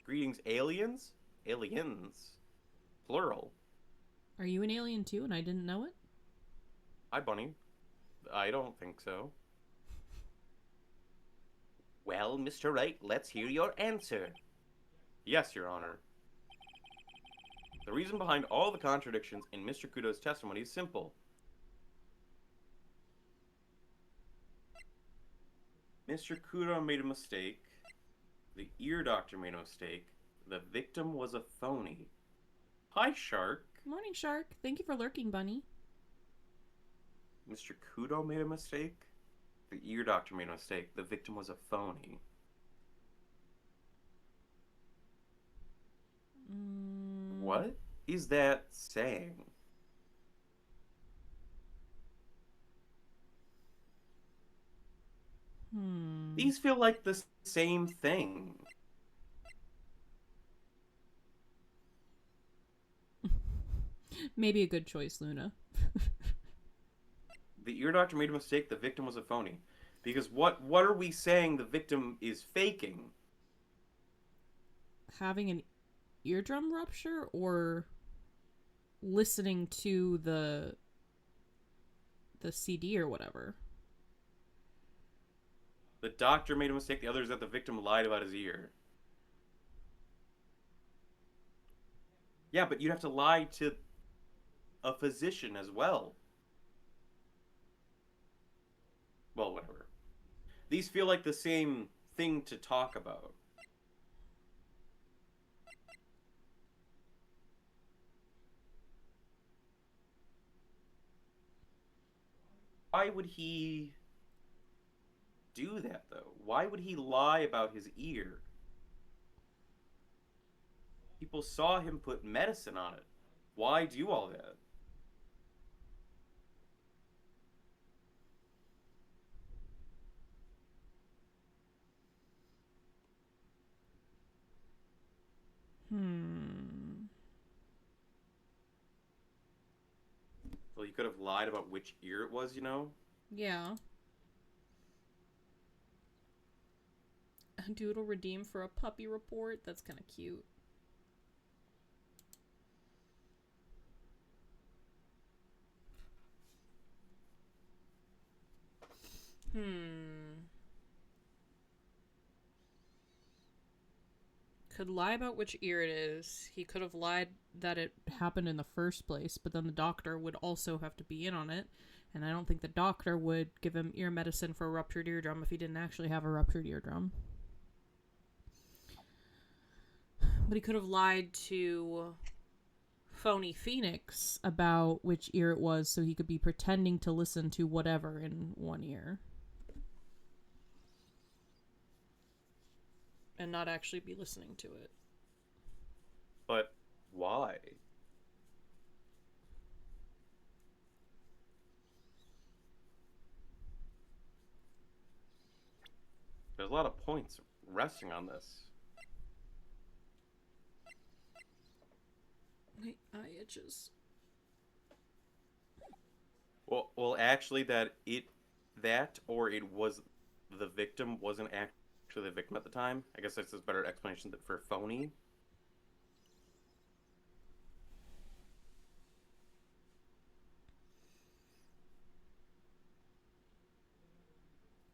Greetings, aliens? Aliens. Plural. Are you an alien too and I didn't know it? Hi, Bunny. I don't think so. Well, Mr. Wright, let's hear your answer. Yes, Your Honor. The reason behind all the contradictions in Mr. Kudo's testimony is simple. Mr. Kudo made a mistake. The ear doctor made a mistake. The victim was a phony. Hi, Shark. Morning, Shark. Thank you for lurking, Bunny. Mr. Kudo made a mistake. The ear doctor made a mistake. The victim was a phony. What is that saying? These feel like the same thing. Maybe a good choice, Luna. The ear doctor made a mistake. The victim was a phony. Because what are we saying the victim is faking? Having an eardrum rupture or listening to the CD or whatever? The doctor made a mistake. The other is that the victim lied about his ear. Yeah, but you'd have to lie to a physician as well. Well, whatever. These feel like the same thing to talk about. Why would he do that, though? Why would he lie about his ear? People saw him put medicine on it. Why do all that? Well, you could have lied about which ear it was, you know? Yeah. A doodle redeem for a puppy report? That's kind of cute. Could lie about which ear it is. He could have lied that it happened in the first place, but then the doctor would also have to be in on it. And I don't think the doctor would give him ear medicine for a ruptured eardrum if he didn't actually have a ruptured eardrum. But he could have lied to Phony Phoenix about which ear it was so he could be pretending to listen to whatever in one ear. And not actually be listening to it. But why? There's a lot of points resting on this. My eye itches. Well, actually, that or it was the victim wasn't actually the victim at the time. I guess that's a better explanation for phony.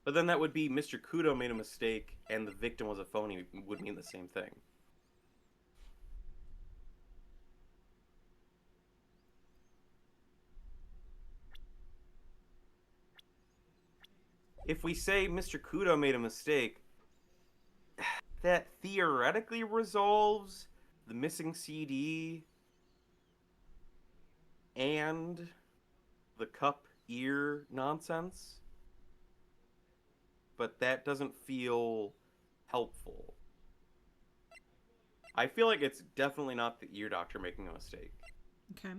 But then that would be Mr. Kudo made a mistake and the victim was a phony would mean the same thing. If we say Mr. Kudo made a mistake, that theoretically resolves the missing CD and the cup ear nonsense. But that doesn't feel helpful. I feel like it's definitely not the ear doctor making a mistake. Okay.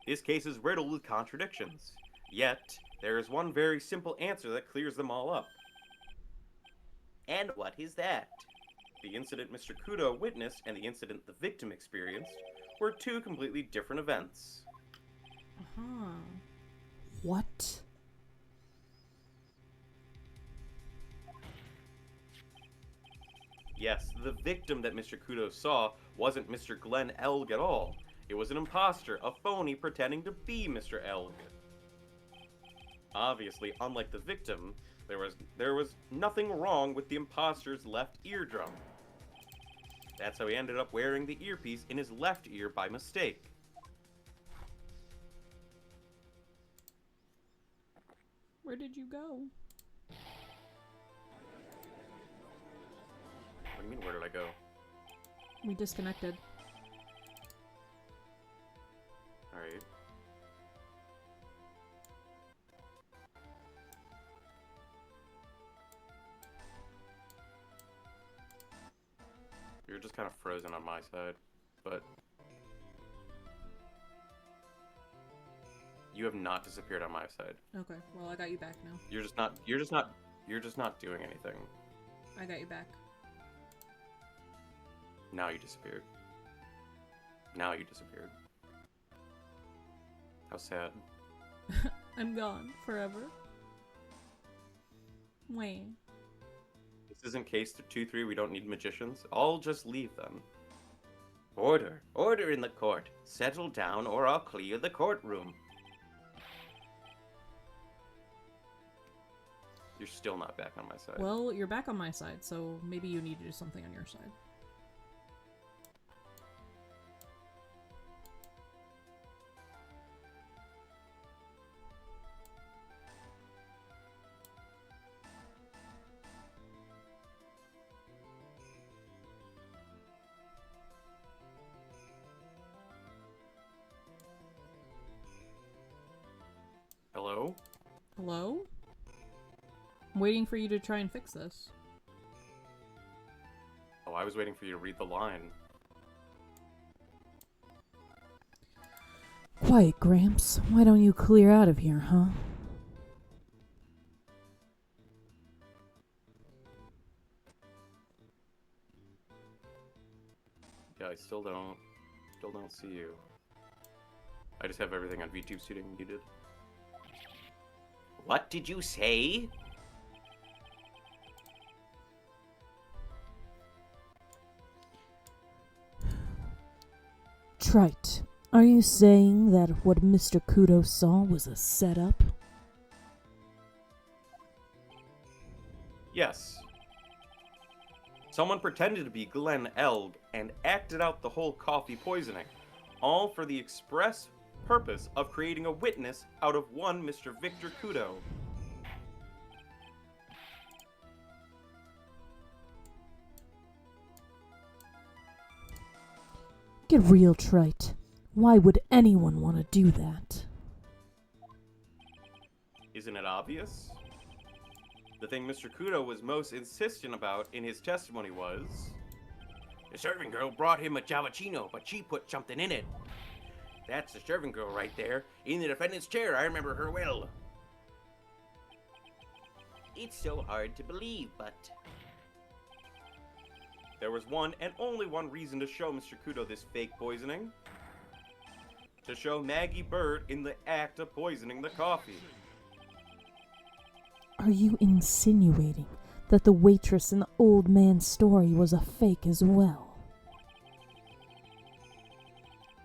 This case is riddled with contradictions. Yet, there is one very simple answer that clears them all up. And what is that? The incident Mr. Kudo witnessed and the incident the victim experienced were two completely different events. Uh-huh. What? Yes, the victim that Mr. Kudo saw wasn't Mr. Glenn Elg at all. It was an imposter, a phony pretending to be Mr. Elg. Obviously, unlike the victim, there was nothing wrong with the imposter's left eardrum. That's how he ended up wearing the earpiece in his left ear by mistake. Where did you go? What do you mean, where did I go? We disconnected. Alright. just kind of frozen on my side, but you have not disappeared on my side. Okay, well, I got you back now. You're just not doing anything. I got you back. Now you disappeared. Now you disappeared. How sad. I'm gone forever. Wait. This isn't case 2-3. We don't need magicians. I'll just leave then. Order. Order in the court. Settle down or I'll clear the courtroom. You're still not back on my side. Well, you're back on my side, so maybe you need to do something on your side. Hello? Hello? I'm waiting for you to try and fix this. Oh, I was waiting for you to read the line. Quiet, Gramps. Why don't you clear out of here, huh? Yeah, I still don't see you. I just have everything on VTube Studio muted. What did you say? Trite. Are you saying that what Mr. Kudo saw was a setup? Yes. Someone pretended to be Glenn Elg and acted out the whole coffee poisoning, all for the express purpose of creating a witness out of one Mr. Victor Kudo. Get real, Trite. Why would anyone want to do that? Isn't it obvious? The thing Mr. Kudo was most insistent about in his testimony was... The servant girl brought him a Javachino, but she put something in it. That's the servant girl right there, in the defendant's chair. I remember her well. It's so hard to believe, but... There was one and only one reason to show Mr. Kudo this fake poisoning. To show Maggie Bird in the act of poisoning the coffee. Are you insinuating that the waitress in the old man's story was a fake as well?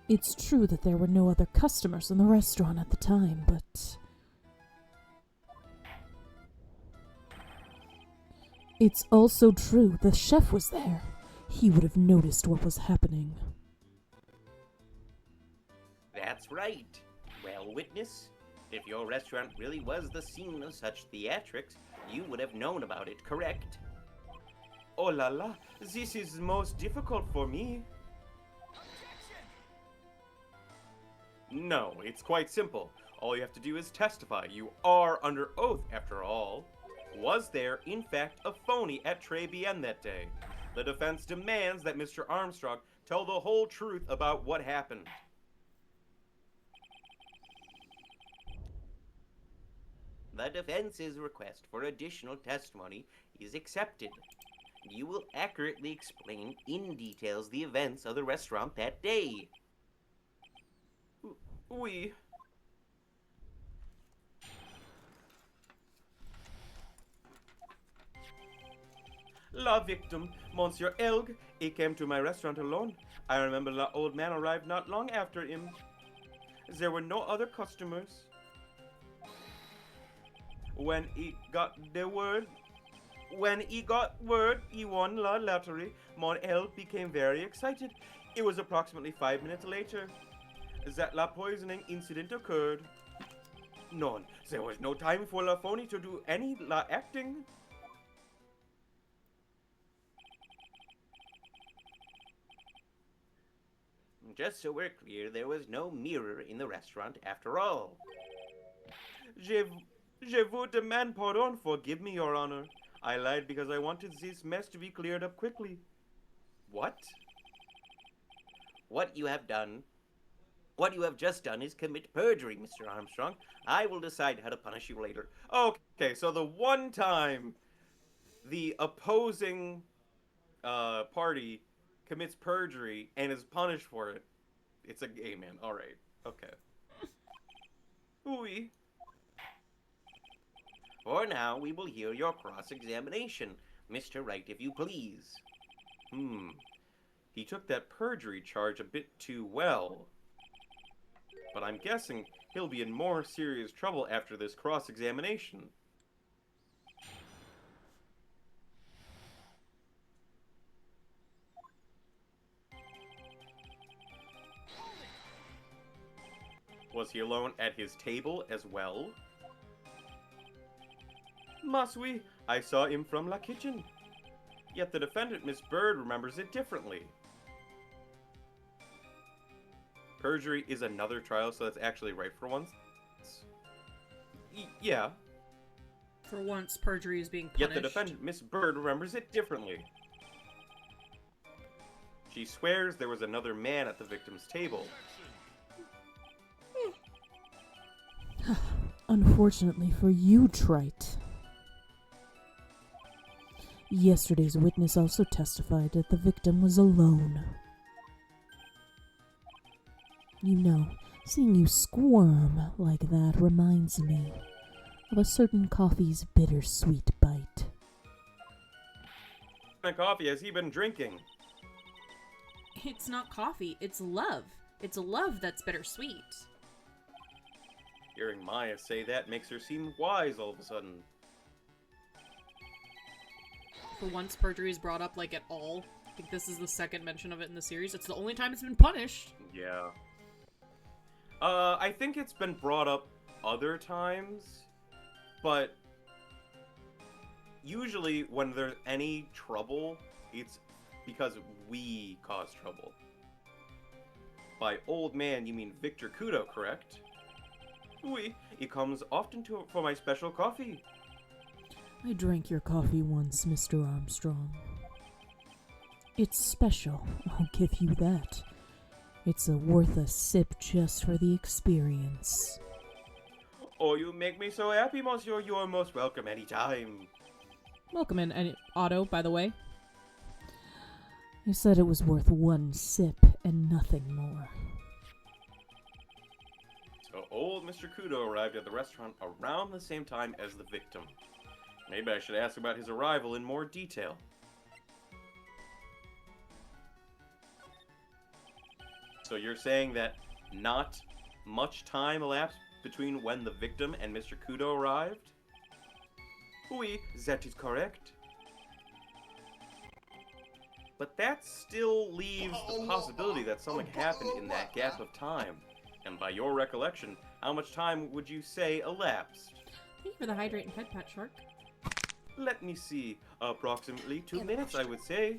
It's true that there were no other customers in the restaurant at the time, but... It's also true the chef was there. He would have noticed what was happening. That's right. Well, witness, if your restaurant really was the scene of such theatrics, you would have known about it, correct? Oh la la, this is most difficult for me. No, it's quite simple. All you have to do is testify. You are under oath, after all. Was there, in fact, a phony at Tribulations that day? The defense demands that Mr. Armstrong tell the whole truth about what happened. The defense's request for additional testimony is accepted. You will accurately explain in details the events of the restaurant that day. Oui. La victim, Monsieur Elg, he came to my restaurant alone. I remember the old man arrived not long after him. There were no other customers. When he got word, he won the lottery. Mon Elg became very excited. It was approximately 5 minutes later that la poisoning incident occurred. None. There was no time for la phony to do any la acting. Just so we're clear, there was no mirror in the restaurant after all. Je vous demande pardon. Forgive me, Your Honor. I lied because I wanted this mess to be cleared up quickly. What? What you have just done is commit perjury, Mr. Armstrong. I will decide how to punish you later. Okay, so the one time the opposing party commits perjury and is punished for it, it's a gay man. All right. Okay. Ooh. For now, we will hear your cross-examination. Mr. Wright, if you please. He took that perjury charge a bit too well. But I'm guessing he'll be in more serious trouble after this cross-examination. Was he alone at his table as well? Must we? I saw him from la kitchen. Yet the defendant, Miss Bird, remembers it differently. Perjury is another trial, so that's actually right for once. Yeah. For once, perjury is being punished. Yet the defendant, Miss Bird, remembers it differently. She swears there was another man at the victim's table. Unfortunately for you, Trite. Yesterday's witness also testified that the victim was alone. You know, seeing you squirm like that reminds me of a certain coffee's bittersweet bite. What kind of coffee has he been drinking? It's not coffee, it's love. It's love that's bittersweet. Hearing Maya say that makes her seem wise all of a sudden. For once, perjury is brought up, like, at all. I think this is the second mention of it in the series. It's the only time it's been punished. Yeah. I think it's been brought up other times, but usually when there's any trouble, it's because we cause trouble. By old man, you mean Victor Kudo, correct? Oui, he comes often for my special coffee. I drank your coffee once, Mr. Armstrong. It's special, I'll give you that. It's worth a sip just for the experience. Oh, you make me so happy, monsieur. You are most welcome anytime. Welcome in, Otto, by the way. You said it was worth one sip and nothing more. So old Mr. Kudo arrived at the restaurant around the same time as the victim. Maybe I should ask about his arrival in more detail. So you're saying that not much time elapsed between when the victim and Mr. Kudo arrived? Oui, that is correct. But that still leaves the possibility that something happened in that gap of time. And by your recollection, how much time would you say elapsed? Thank you for the hydrating head pat, Shark. Let me see. Approximately 2 minutes, I would say.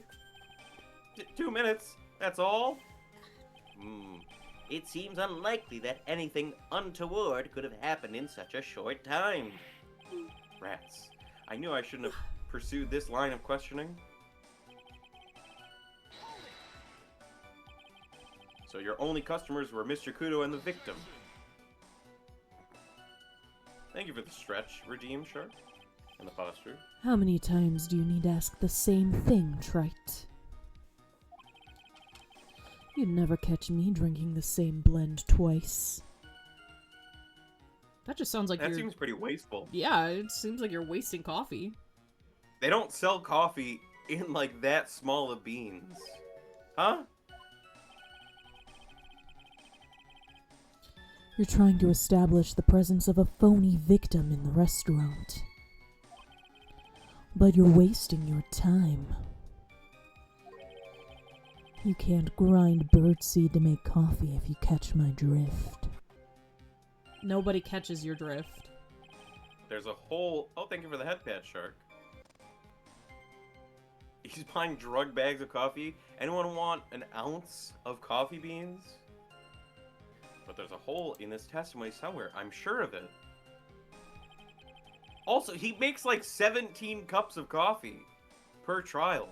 2 minutes? That's all? It seems unlikely that anything untoward could have happened in such a short time. Rats. I knew I shouldn't have pursued this line of questioning. So your only customers were Mr. Kudo and the victim. Thank you for the stretch, Redeem Shark. And the posture. How many times do you need to ask the same thing, Trite? You'd never catch me drinking the same blend twice. That just sounds like That seems pretty wasteful. Yeah, it seems like you're wasting coffee. They don't sell coffee in, like, that small of beans. Huh? You're trying to establish the presence of a phony victim in the restaurant. But you're wasting your time. You can't grind birdseed to make coffee if you catch my drift. Nobody catches your drift. There's a whole... Oh, thank you for the head pat, Shark. He's buying drug bags of coffee. Anyone want an ounce of coffee beans? But there's a hole in this testimony somewhere. I'm sure of it. Also, he makes like 17 cups of coffee per trial.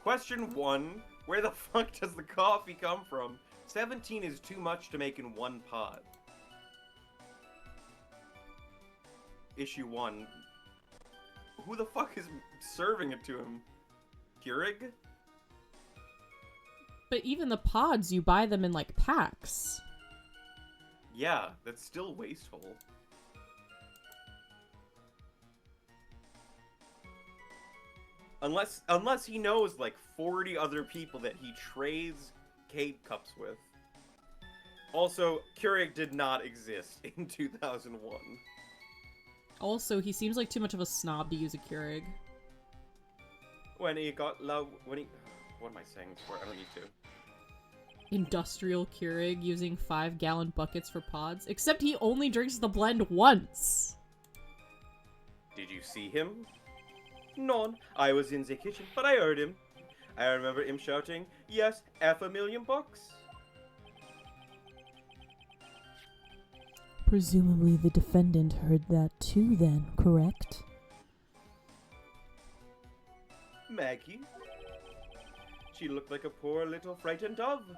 Question 1. Where the fuck does the coffee come from? 17 is too much to make in one pot. Issue 1. Who the fuck is serving it to him? Keurig? But even the pods, you buy them in, like, packs. Yeah, that's still wasteful. Unless he knows, like, 40 other people that he trades K-cups with. Also, Keurig did not exist in 2001. Also, he seems like too much of a snob to use a Keurig. What am I saying this for? I don't need to. Industrial Keurig using 5-gallon buckets for pods. Except he only drinks the blend once. Did you see him? None. I was in the kitchen, but I heard him. I remember him shouting, "Yes, $500,000." Presumably the defendant heard that too then, correct? Maggie? She looked like a poor little frightened dove.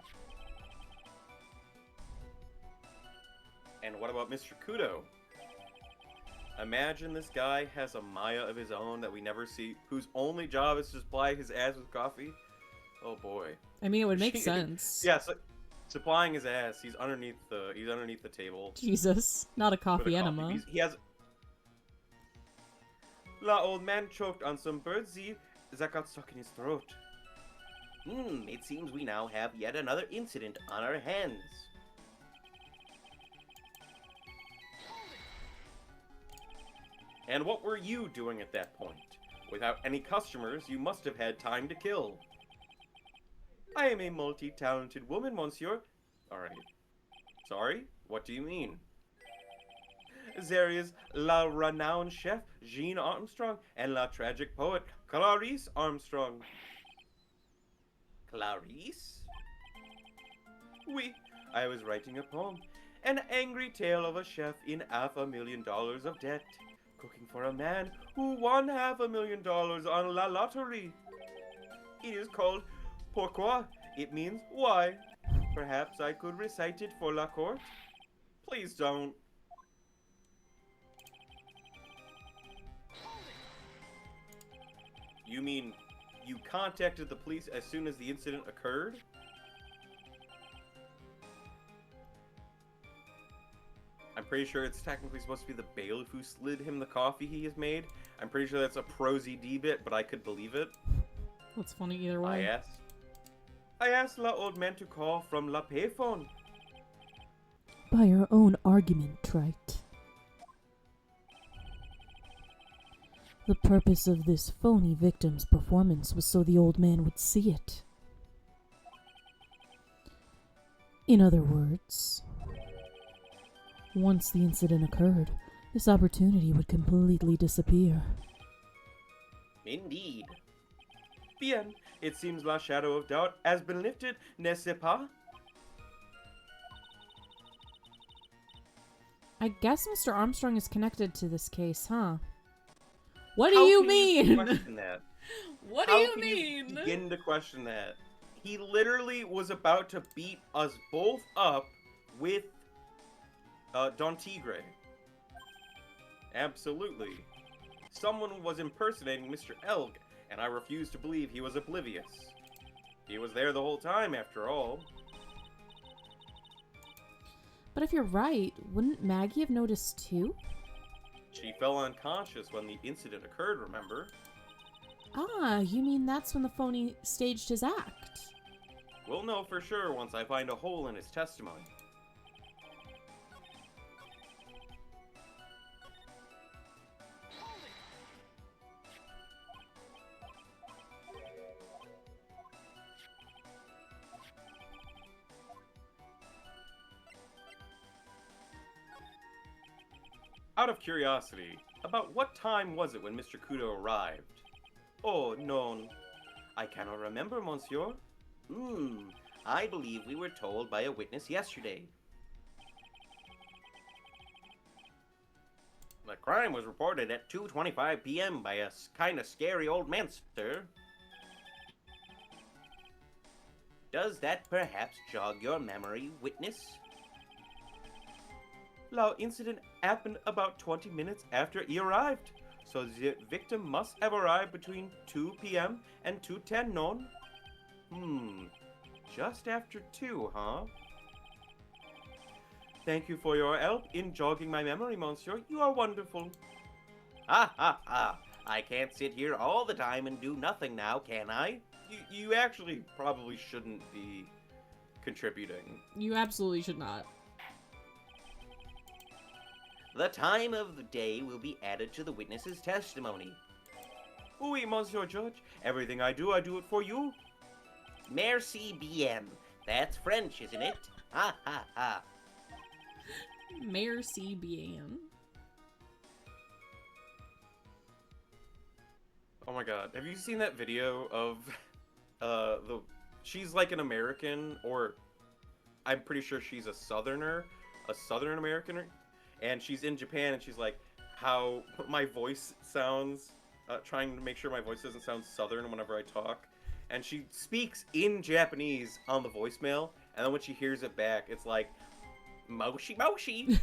And what about Mr. Kudo? Imagine this guy has a Maya of his own that we never see, whose only job is to supply his ass with coffee. Oh boy. I mean, it would make sense. Yeah, so supplying his ass. He's underneath the table. Jesus, not a coffee enema. He has. La old man choked on some birdseed that got stuck in his throat. It seems we now have yet another incident on our hands. And what were you doing at that point? Without any customers, you must have had time to kill. I am a multi-talented woman, monsieur. Alright. Sorry? What do you mean? There is la renowned chef Jean Armstrong and la tragic poet Clarice Armstrong. Clarice? Oui, I was writing a poem. An angry tale of a chef in $500,000 of debt, cooking for a man who won $500,000 on la lottery. It is called Pourquoi? It means why. Perhaps I could recite it for la court? Please don't. You mean you contacted the police as soon as the incident occurred? I'm pretty sure it's technically supposed to be the bailiff who slid him the coffee he has made. I'm pretty sure that's a pro-ZD bit, but I could believe it. That's funny either way. I asked la old man to call from la payphone. By your own argument, trite. The purpose of this phony victim's performance was so the old man would see it. In other words, once the incident occurred, this opportunity would completely disappear. Indeed. Bien, it seems la shadow of doubt has been lifted, n'est-ce pas? I guess Mr. Armstrong is connected to this case, huh? What do you mean? What do you mean? Begin to question that. He literally was about to beat us both up with Don Tigre. Absolutely. Someone was impersonating Mr. Elg, and I refuse to believe he was oblivious. He was there the whole time, after all. But if you're right, wouldn't Maggie have noticed too? She fell unconscious when the incident occurred, remember? Ah, you mean that's when the phony staged his act? We'll know for sure once I find a hole in his testimony. Out of curiosity, about what time was it when Mr. Kudo arrived? Oh, non. I cannot remember, monsieur. I believe we were told by a witness yesterday. The crime was reported at 2:25 p.m. by a kind of scary old man, sir. Does that perhaps jog your memory, witness? The incident happened about 20 minutes after he arrived, so the victim must have arrived between 2 p.m. and 2:10 noon. Just after 2, huh? Thank you for your help in jogging my memory, monsieur. You are wonderful. Ha ha ha! I can't sit here all the time and do nothing now, can I? You actually probably shouldn't be contributing. You absolutely should not. The time of the day will be added to the witness's testimony. Oui, monsieur judge. Everything I do it for you. Merci bien. That's French, isn't it? Ha ha ha. Merci bien. Oh my god. Have you seen that video of she's like an American, or I'm pretty sure she's a Southern American, and she's in Japan, and she's like, how my voice sounds, trying to make sure my voice doesn't sound Southern whenever I talk. And she speaks in Japanese on the voicemail, and then when she hears it back, it's like, Moshi Moshi!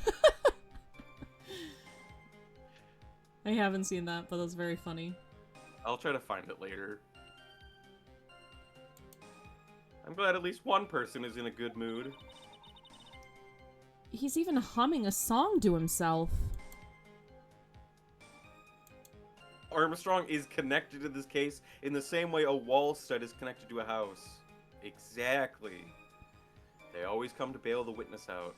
I haven't seen that, but that's very funny. I'll try to find it later. I'm glad at least one person is in a good mood. He's even humming a song to himself. Armstrong is connected to this case in the same way a wall stud is connected to a house. Exactly. They always come to bail the witness out.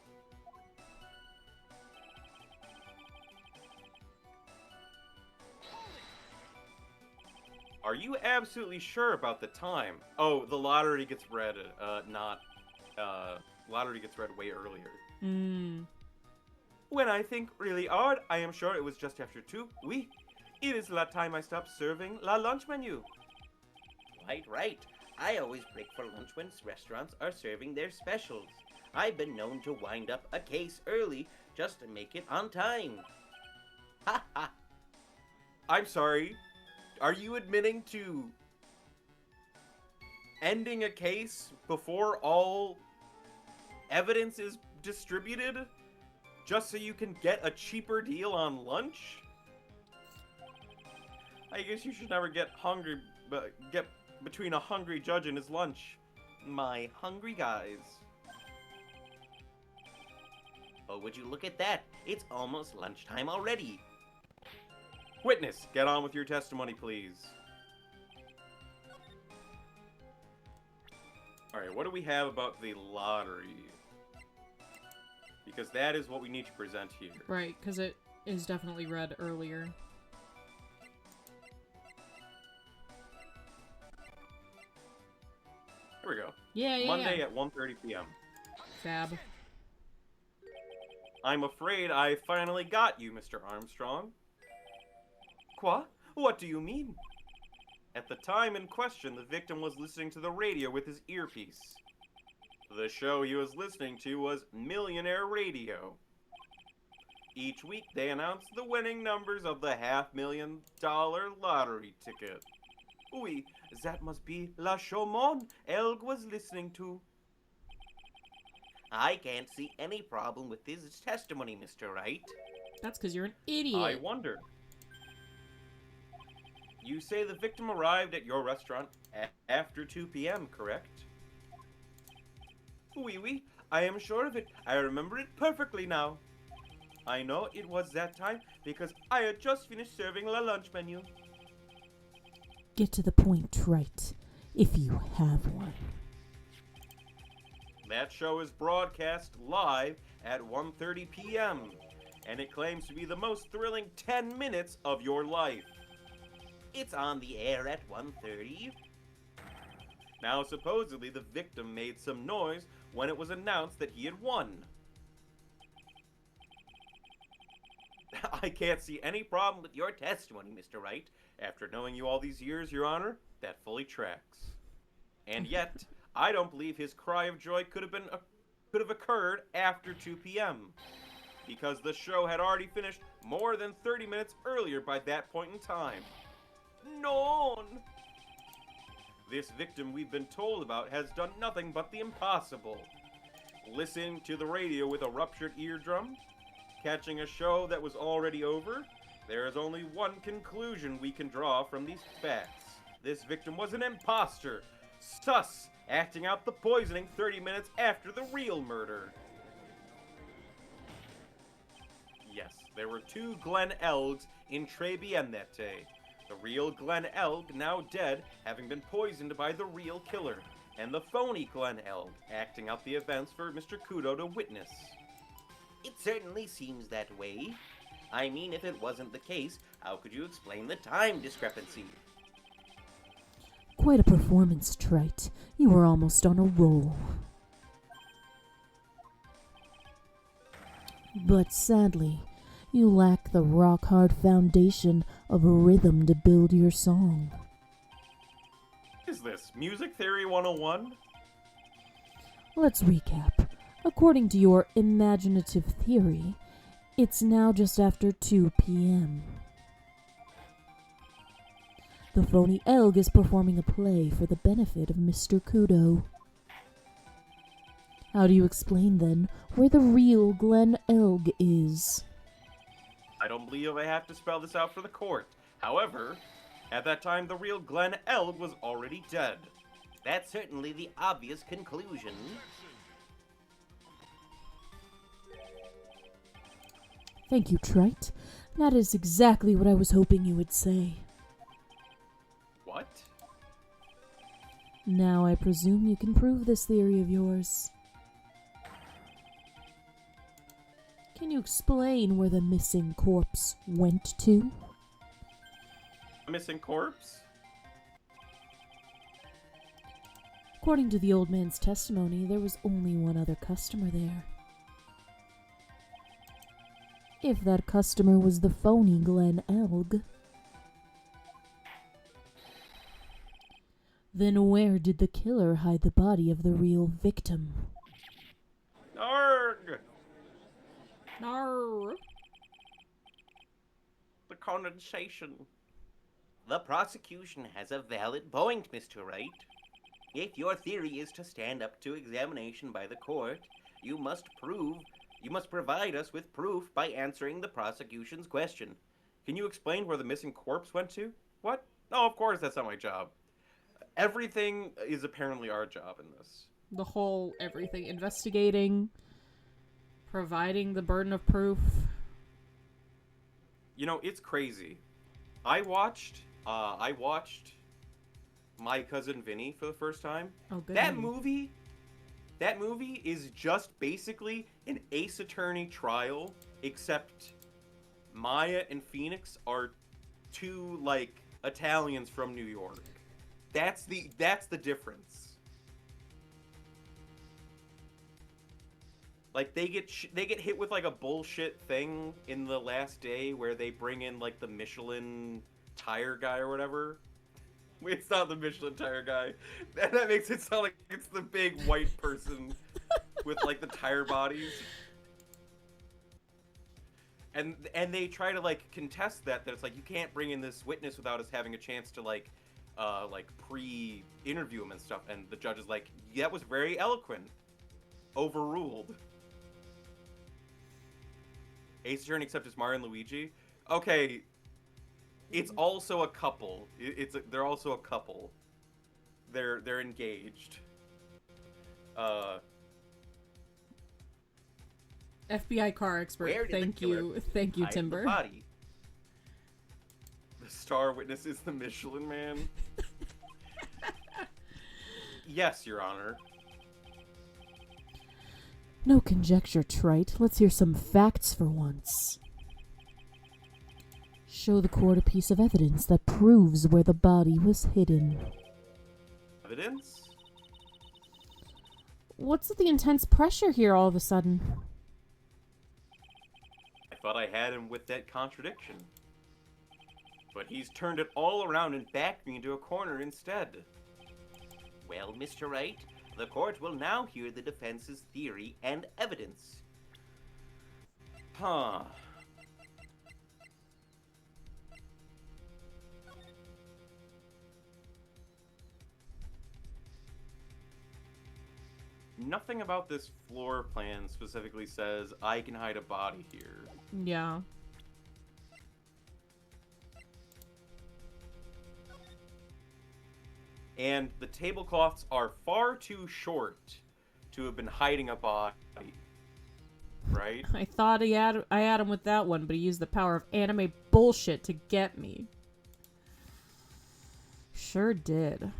Are you absolutely sure about the time? Oh, the lottery gets read, lottery gets read way earlier. When I think really hard, I am sure it was just after 2. Oui. It is the time I stopped serving la lunch menu. Right. I always break for lunch when restaurants are serving their specials. I've been known to wind up a case early just to make it on time. Ha ha. I'm sorry. Are you admitting to ending a case before all evidence is distributed just so you can get a cheaper deal on lunch? I guess you should never get hungry, but get between a hungry judge and his lunch. My hungry guys. Oh, would you look at that? It's almost lunchtime already. Witness, get on with your testimony, please. Alright, what do we have about the lottery? Because that is what we need to present here. Right, because it is definitely read earlier. Here we go. Yeah. Monday at 1:30 p.m. Fab. I'm afraid I finally got you, Mr. Armstrong. Quoi? What do you mean? At the time in question, the victim was listening to the radio with his earpiece. The show he was listening to was Millionaire Radio. Each week, they announced the winning numbers of the $500,000 lottery ticket. Oui, that must be La Chaumont Elg was listening to. I can't see any problem with his testimony, Mr. Wright. That's because you're an idiot. I wonder. You say the victim arrived at your restaurant after 2 p.m., correct? Oui, I am sure of it. I remember it perfectly now. I know it was that time because I had just finished serving la lunch menu. Get to the point, right? If you have one. That show is broadcast live at 1:30 p.m., and it claims to be the most thrilling 10 minutes of your life. It's on the air at 1:30. Now, supposedly, the victim made some noise when it was announced that he had won. I can't see any problem with your testimony, Mr. Wright. After knowing you all these years, Your Honor, that fully tracks. And yet, I don't believe his cry of joy could have occurred after 2 p.m. because the show had already finished more than 30 minutes earlier by that point in time. Non! This victim we've been told about has done nothing but the impossible. Listening to the radio with a ruptured eardrum? Catching a show that was already over? There is only one conclusion we can draw from these facts. This victim was an imposter. Sus, acting out the poisoning 30 minutes after the real murder. Yes, there were two Glen Elgs in Tribulations that day. The real Glen Elg, now dead, having been poisoned by the real killer. And the phony Glen Elg, acting out the events for Mr. Kudo to witness. It certainly seems that way. I mean, if it wasn't the case, how could you explain the time discrepancy? Quite a performance, Trite. You were almost on a roll. But sadly, you lack the rock-hard foundation of a rhythm to build your song. What is this? Music Theory 101? Let's recap. According to your imaginative theory, it's now just after 2 p.m. The phony Elg is performing a play for the benefit of Mr. Kudo. How do you explain, then, where the real Glen Elg is? I don't believe I have to spell this out for the court. However, at that time, the real Glen Elg was already dead. That's certainly the obvious conclusion. Thank you, Trite. That is exactly what I was hoping you would say. What? Now I presume you can prove this theory of yours. Can you explain where the missing corpse went to? A missing corpse? According to the old man's testimony, there was only one other customer there. If that customer was the phony Glen Elg, then where did the killer hide the body of the real victim? Arg! No. The condensation. The prosecution has a valid point, Mr. Wright. If your theory is to stand up to examination by the court, you must provide us with proof by answering the prosecution's question. Can you explain where the missing corpse went to? What? No, of course that's not my job. Everything is apparently our job in this. The whole everything. Investigating. Providing the burden of proof. You know, it's crazy. I watched My Cousin Vinny for the first time. Oh, good. That movie is just basically an Ace Attorney trial, except Maya and Phoenix are two, like, Italians from New York. That's the difference. Like, they get hit with, like, a bullshit thing in the last day where they bring in, like, the Michelin tire guy or whatever. Wait, it's not the Michelin tire guy. That makes it sound like it's the big white person with, like, the tire bodies. And they try to, like, contest that it's like, you can't bring in this witness without us having a chance to, like pre-interview him and stuff. And the judge is like, yeah, that was very eloquent. Overruled. Ace Attorney except it's Mario and Luigi. Okay, it's also a couple. They're also a couple. They're engaged. FBI car expert. Where did the Thank killer you. Thank you, hide the Timber. body? The star witness is the Michelin Man. Yes, Your Honor. No conjecture, Trite. Let's hear some facts for once. Show the court a piece of evidence that proves where the body was hidden. Evidence? What's with the intense pressure here all of a sudden? I thought I had him with that contradiction. But he's turned it all around and backed me into a corner instead. Well, Mr. Wright, the court will now hear the defense's theory and evidence. Huh. nothing about this floor plan specifically says I can hide a body here. Yeah. And the tablecloths are far too short to have been hiding a body. Right? I thought I had him with that one, but he used the power of anime bullshit to get me. Sure did.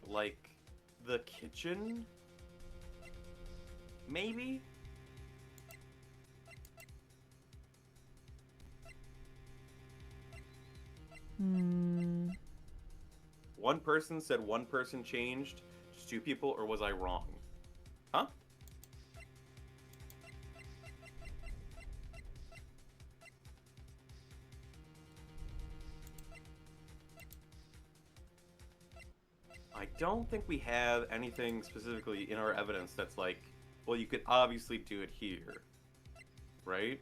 Like the kitchen? Maybe? One person said one person changed, just two people, or was I wrong? Huh? I don't think we have anything specifically in our evidence that's like, well, you could obviously do it here. Right?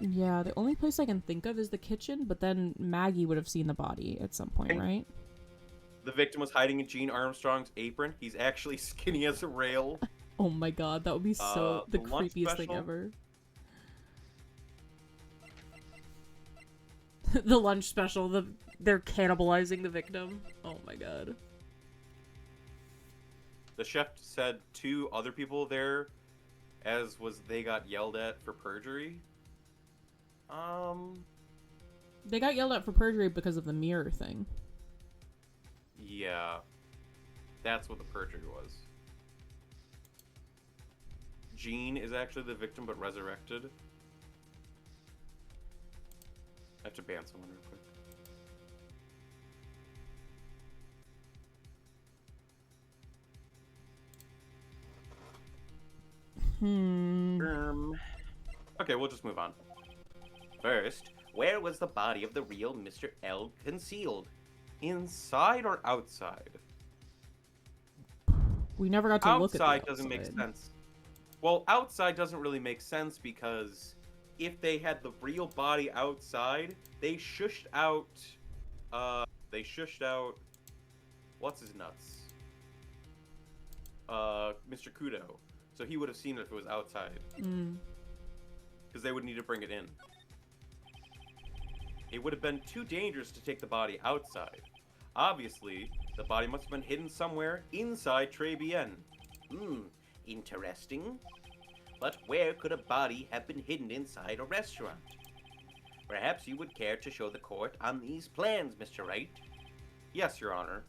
Yeah, the only place I can think of is the kitchen, but then Maggie would have seen the body at some point, right? The victim was hiding in Gene Armstrong's apron. He's actually skinny as a rail. Oh my god, that would be so the lunch creepiest thing special? ever. The lunch special, they're cannibalizing the victim. Oh my god. The chef said two other people there, as was they got yelled at for perjury. They got yelled at for perjury because of the mirror thing. Yeah. That's what the perjury was. Jean is actually the victim, but resurrected. I have to ban someone real quick. Okay, we'll just move on. First, where was the body of the real Mr. L concealed? Inside or outside? We never got to look at the Outside doesn't make sense. Well, outside doesn't really make sense because if they had the real body outside, they shushed out. What's his nuts? Mr. Kudo. So he would have seen it if it was outside. Because they would need to bring it in. It would have been too dangerous to take the body outside. Obviously, the body must have been hidden somewhere inside Tribulations. Interesting. But where could a body have been hidden inside a restaurant? Perhaps you would care to show the court on these plans, Mr. Wright. Yes, Your Honor.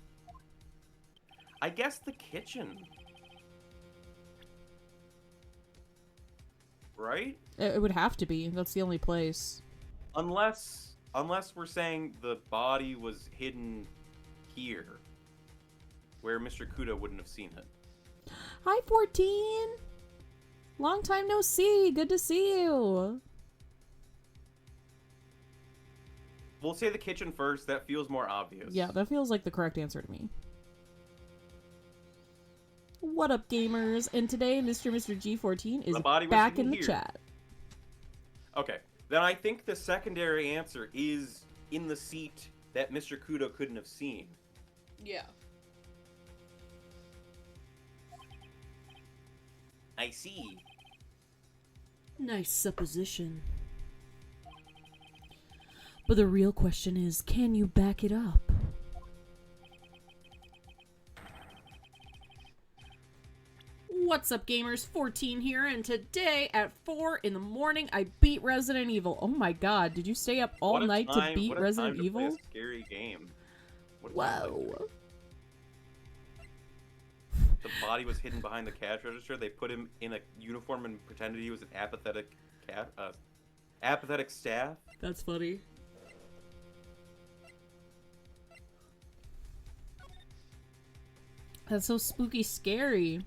I guess the kitchen. Right? It would have to be. That's the only place. Unless we're saying the body was hidden here, where Mr. Kudo wouldn't have seen it. Hi, 14! Long time no see. Good to see you. We'll say the kitchen first. That feels more obvious. Yeah, that feels like the correct answer to me. What up, gamers? And today, Mr. G14 is back in the chat. Okay, then I think the secondary answer is in the seat that Mr. Kudo couldn't have seen. Yeah. I see. Nice supposition. But the real question is, can you back it up? What's up, gamers? 14 here, and today at 4 in the morning, I beat Resident Evil. Oh my god, did you stay up all night to beat Resident Evil? Play a scary game. Whoa. The body was hidden behind the cash register. They put him in a uniform and pretended he was an apathetic staff. That's funny. That's so spooky scary.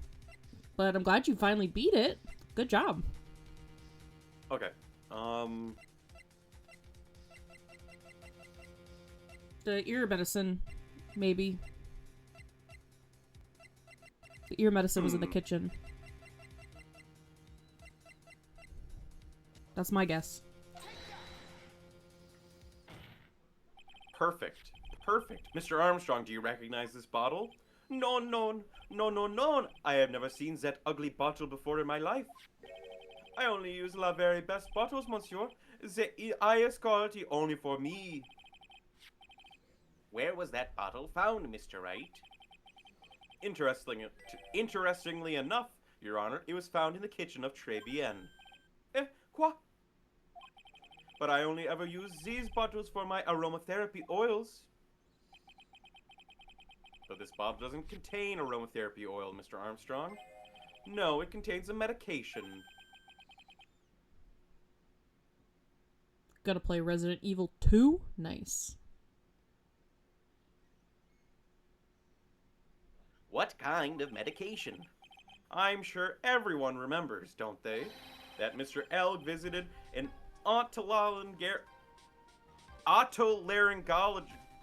But I'm glad you finally beat it. Good job. Okay. The ear medicine, maybe. The ear medicine was in the kitchen. That's my guess. Perfect. Perfect. Mr. Armstrong, do you recognize this bottle? No, no, no, no, no. I have never seen that ugly bottle before in my life. I only use la very best bottles, monsieur. The highest quality only for me. Where was that bottle found, Mr. Wright? Interestingly enough, Your Honor, it was found in the kitchen of Tribulations. Quoi? But I only ever use these bottles for my aromatherapy oils. But this bottle doesn't contain aromatherapy oil, Mr. Armstrong. No, it contains a medication. Gotta play Resident Evil 2? Nice. What kind of medication? I'm sure everyone remembers, don't they? That Mr. Elg visited an otolaryngologist.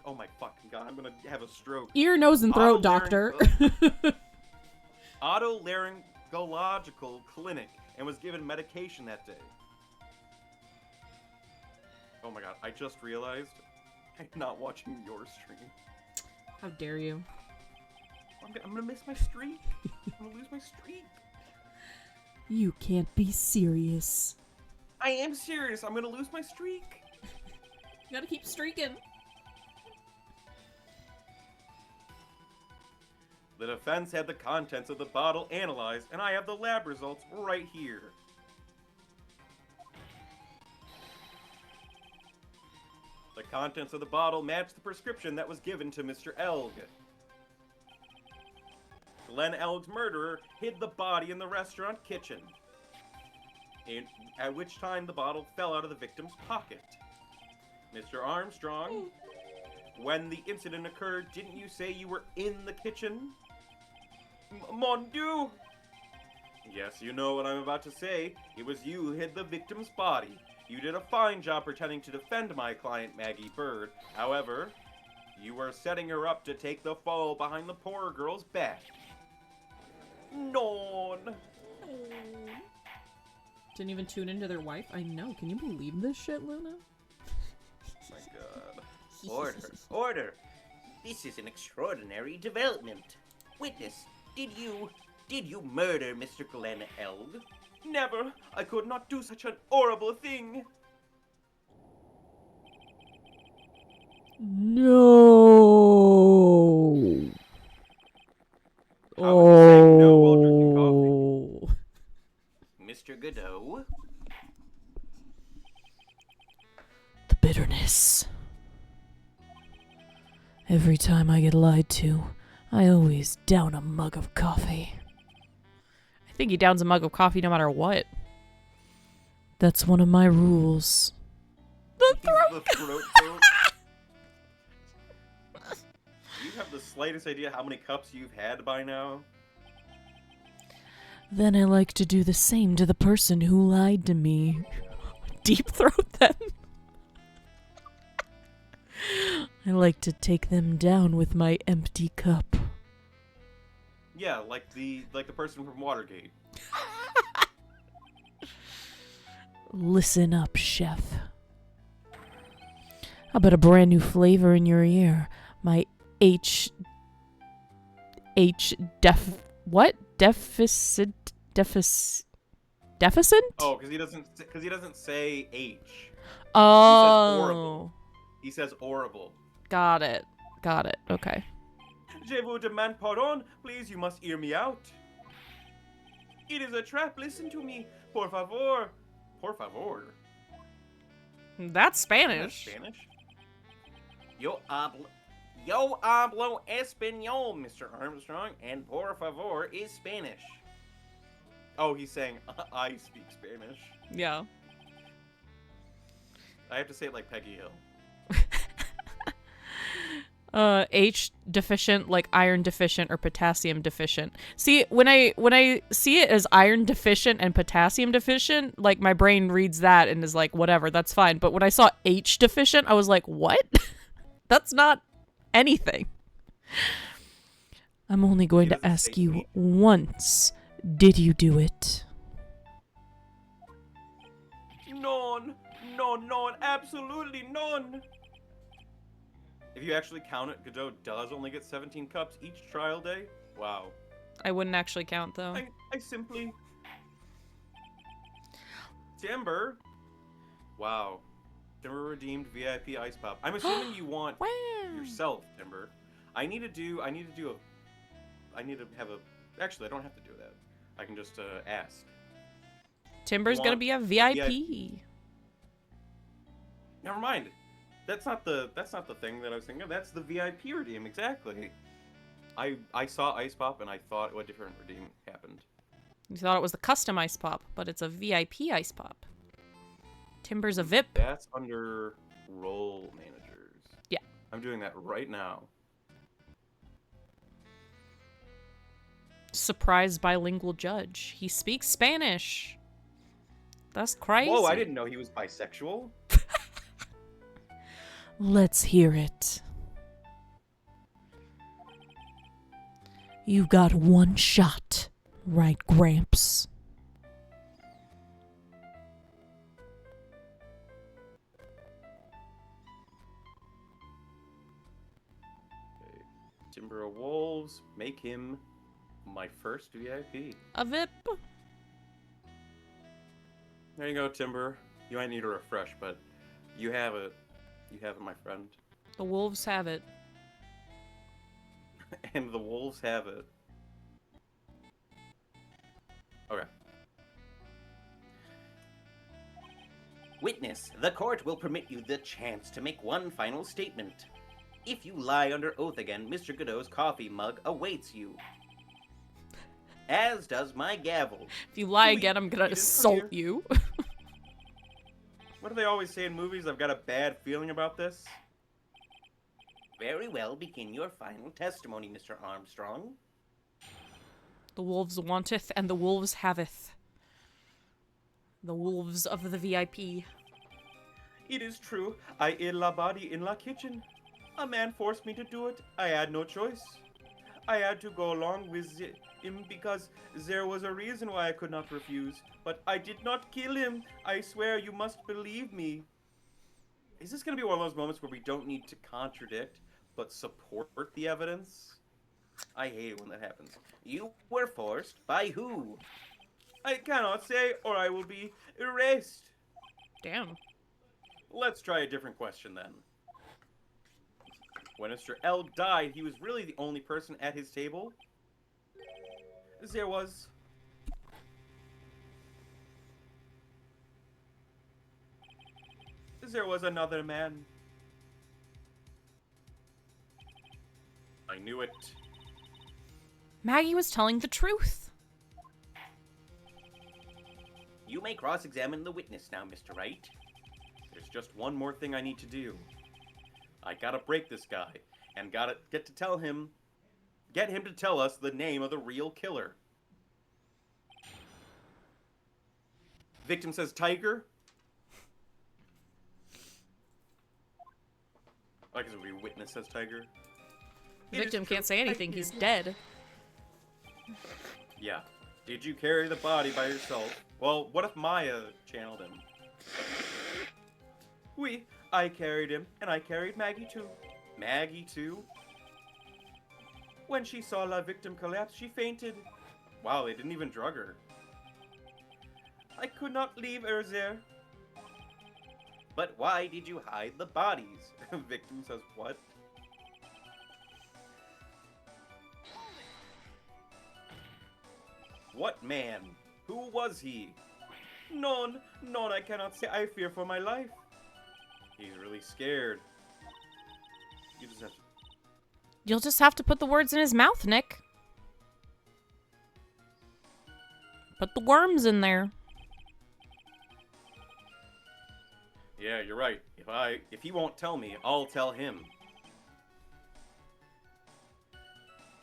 Oh my fucking god, I'm gonna have a stroke. Ear, nose, and throat doctor. Otolaryngological clinic and was given medication that day. Oh my god, I just realized I'm not watching your stream. How dare you? I'm gonna miss my streak. I'm gonna lose my streak. You can't be serious. I am serious. I'm gonna lose my streak. You gotta keep streaking. The defense had the contents of the bottle analyzed, and I have the lab results right here. The contents of the bottle match the prescription that was given to Mr. Elg. Glenn Elg's murderer hid the body in the restaurant kitchen, at which time the bottle fell out of the victim's pocket. Mr. Armstrong, when the incident occurred, didn't you say you were in the kitchen? Mon Dieu! Yes, you know what I'm about to say. It was you who hid the victim's body. You did a fine job pretending to defend my client, Maggie Bird. However, you were setting her up to take the fall behind the poor girl's back. Non. Didn't even tune into their wife? I know. Can you believe this shit, Luna? My god. Order, order. This is an extraordinary development. Witness, did you murder Mr. Glenn Elg? Never! I could not do such an horrible thing! No. How was you saying no while drinking coffee? Mr. Godot? The bitterness. Every time I get lied to, I always down a mug of coffee. I think he downs a mug of coffee no matter what. That's one of my rules. The The throat goat. Do you have the slightest idea how many cups you've had by now? Then I like to do the same to the person who lied to me. Deep throat then. I like to take them down with my empty cup. Yeah, like the person from Watergate. Listen up, chef. How about a brand new flavor in your ear? My deficit? Oh, because he doesn't say H. Oh. He says horrible. Got it. Okay. Je vous demande pardon. Please, you must hear me out. It is a trap. Listen to me. Por favor. Por favor. That's Spanish. That's Spanish? Yo hablo español, Mr. Armstrong, and por favor is Spanish. Oh, he's saying, I speak Spanish. Yeah. I have to say it like Peggy Hill. H deficient, like iron deficient or potassium deficient. See, when I see it as iron deficient and potassium deficient, like my brain reads that and is like, whatever, that's fine. But when I saw H deficient, I was like, what? That's not anything. I'm only going to ask you once. Did you do it? None, absolutely none. If you actually count it, Godot does only get 17 cups each trial day. Wow. I wouldn't actually count, though. I simply... Timber. Wow. Timber redeemed VIP ice pop. I'm assuming you want Wow. yourself, Timber. I need to have a... Actually, I don't have to do that. I can just ask. Timber's You gonna want be a VIP. Never mind. That's not the thing that I was thinking of. That's the VIP redeem, exactly. I saw ice pop and I thought a different redeem happened. You thought it was the custom ice pop, but it's a VIP ice pop. Timber's a VIP. That's under role managers. Yeah. I'm doing that right now. Surprised bilingual judge. He speaks Spanish. That's crazy. Whoa, I didn't know he was bisexual. Let's hear it. You got one shot, right, Gramps? Okay. Timber Wolves, make him my first VIP. A VIP. There you go, Timber. You might need a refresh, but you have it. You have it, my friend. The wolves have it. And the wolves have it. Okay. Witness, the court will permit you the chance to make one final statement. If you lie under oath again, Mr. Godot's coffee mug awaits you. As does my gavel. If you lie Wait, again, I'm gonna it is assault clear. you. What do they always say in movies? I've got a bad feeling about this. Very well, begin your final testimony, Mr. Armstrong. The wolves wanteth and the wolves haveth. The wolves of the VIP. It is true. I ate la body in la kitchen. A man forced me to do it. I had no choice. I had to go along with him because there was a reason why I could not refuse. But I did not kill him. I swear you must believe me. Is this going to be one of those moments where we don't need to contradict, but support the evidence? I hate it when that happens. You were forced by who? I cannot say, or I will be erased. Damn. Let's try a different question then. When Mr. L died, he was really the only person at his table? There was... There was another man. I knew it. Maggie was telling the truth. You may cross-examine the witness now, Mr. Wright. There's just one more thing I need to do. I gotta break this guy, and gotta get him to tell us the name of the real killer. Victim says Tiger. I guess it would be witness says Tiger. It Victim is true. can't say anything. I He's did. dead. Yeah. Did you carry the body by yourself? Well, what if Maya channeled him? I carried him, and I carried Maggie too. Maggie too? When she saw la victim collapse, she fainted. Wow, they didn't even drug her. I could not leave her there. But why did you hide the bodies? Victim says what? What man? Who was he? None, I cannot say. I fear for my life. He's really scared. You just have to... You'll just have to put the words in his mouth, Nick. Put the worms in there. Yeah, you're right. If he won't tell me, I'll tell him.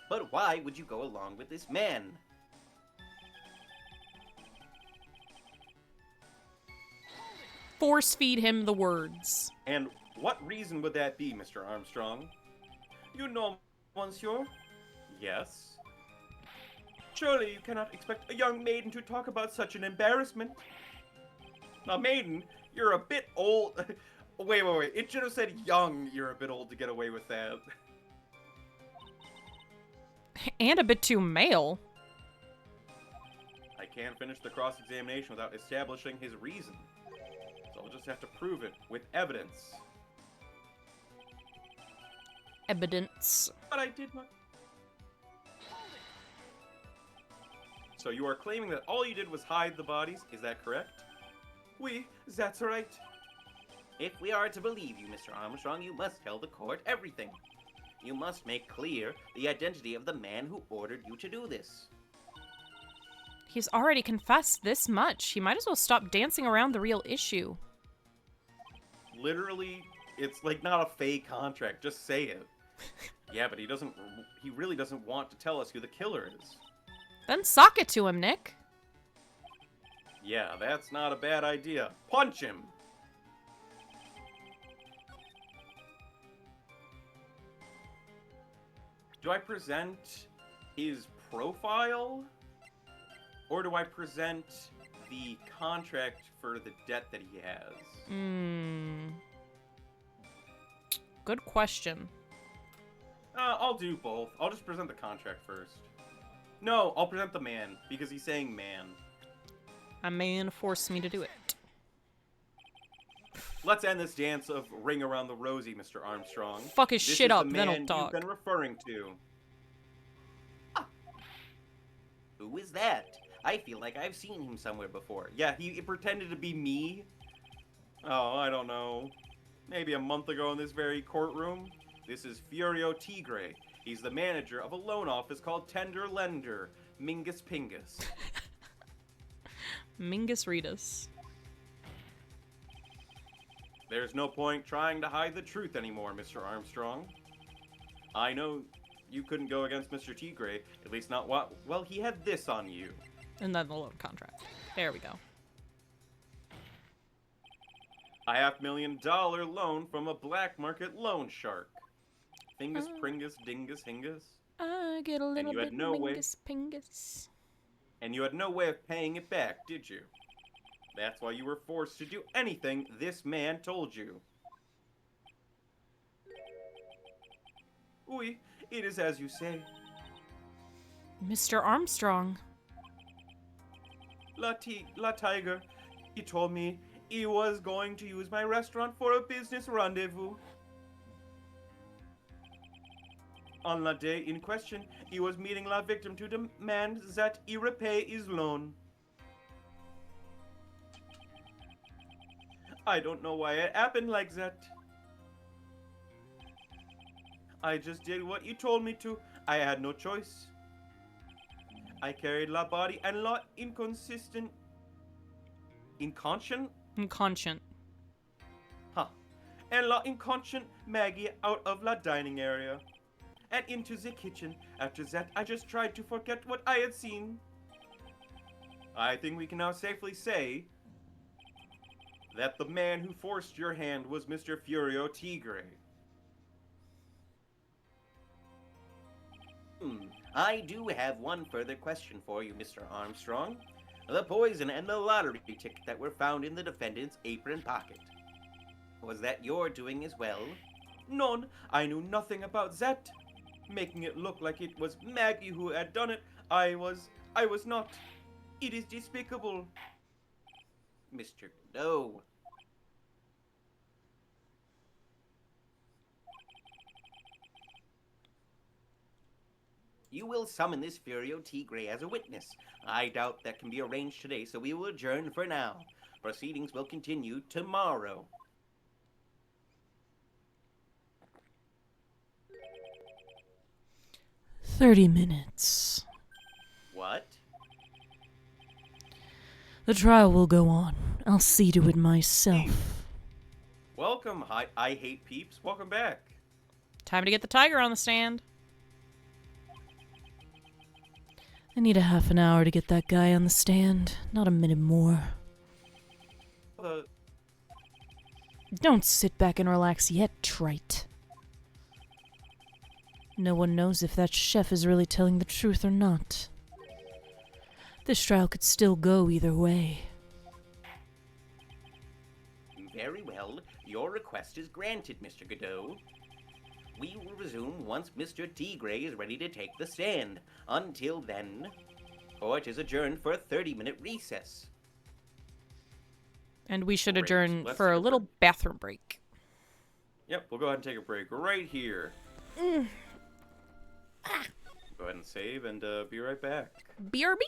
But why would you go along with this man? Force feed him the words. And what reason would that be, Mr. Armstrong? You know, monsieur? Yes. Surely you cannot expect a young maiden to talk about such an embarrassment. Now, maiden, you're a bit old Wait. It should have said young. You're a bit old to get away with that. And a bit too male. I can't finish the cross-examination without establishing his reason. So I'll just have to prove it with evidence. Evidence. But I did not. So you are claiming that all you did was hide the bodies, is that correct? Oui, that's right. If we are to believe you, Mr. Armstrong, you must tell the court everything. You must make clear the identity of the man who ordered you to do this. He's already confessed this much. He might as well stop dancing around the real issue. Literally, it's like not a fake contract, just say it. Yeah, but he really doesn't want to tell us who the killer is. Then sock it to him, Nick. Yeah, that's not a bad idea. Punch him! Do I present his profile? Or do I present the contract for the debt that he has? Good question. I'll do both. I'll just present the contract first. No, I'll present the man, because he's saying man. A man forced me to do it. Let's end this dance of ring around the rosy, Mr. Armstrong. Fuck his This shit is up, the then man I'll talk. you've been referring to. Who is that? I feel like I've seen him somewhere before. Yeah, he pretended to be me. Oh, I don't know. Maybe a month ago in this very courtroom. This is Sifyro Tigre. He's the manager of a loan office called Tender Lender, Mingus Pingus. Mingus Reedus. There's no point trying to hide the truth anymore, Mr. Armstrong. I know you couldn't go against Mr. Tigre, at least not what. Well, he had this on you. And then the loan contract. There we go. A $500,000 loan from a black market loan shark. Fingus, Pringus, Dingus, Hingus. I get a little you had bit no way- Mingus Pingus. And you had no way of paying it back, did you? That's why you were forced to do anything this man told you. Oui, it is as you say. Mr. Armstrong. La Tiger, he told me he was going to use my restaurant for a business rendezvous. On the day in question, he was meeting la victim to demand that he repay his loan. I don't know why it happened like that. I just did what you told me to. I had no choice. I carried la body and la inconscient. Inconscient? Inconscient. Huh. And la inconscient Maggie out of la dining area. And into the kitchen. After that, I just tried to forget what I had seen. I think we can now safely say that the man who forced your hand was Mr. Sifyro Tigre. I do have one further question for you, Mr. Armstrong. The poison and the lottery ticket that were found in the defendant's apron pocket. Was that your doing as well? None. I knew nothing about that. Making it look like it was Maggie who had done it. I was not. It is despicable. Mr. No. You will summon this Sifyro Tigre as a witness. I doubt that can be arranged today, so we will adjourn for now. Proceedings will continue tomorrow. "30 minutes. What? The trial will go on. I'll see to it myself." Welcome, I hate peeps. Welcome back. Time to get the tiger on the stand. I need a half an hour to get that guy on the stand. Not a minute more. Don't sit back and relax yet, trite. No one knows if that chef is really telling the truth or not. This trial could still go either way. Very well. Your request is granted, Mr. Godot. We will resume once Mr. Tigre is ready to take the stand. Until then, court is adjourned for a 30-minute recess. And we should Great. adjourn Let's for take a a little break. bathroom break. Yep, we'll go ahead and take a break right here. Go ahead and save and be right back. BRB!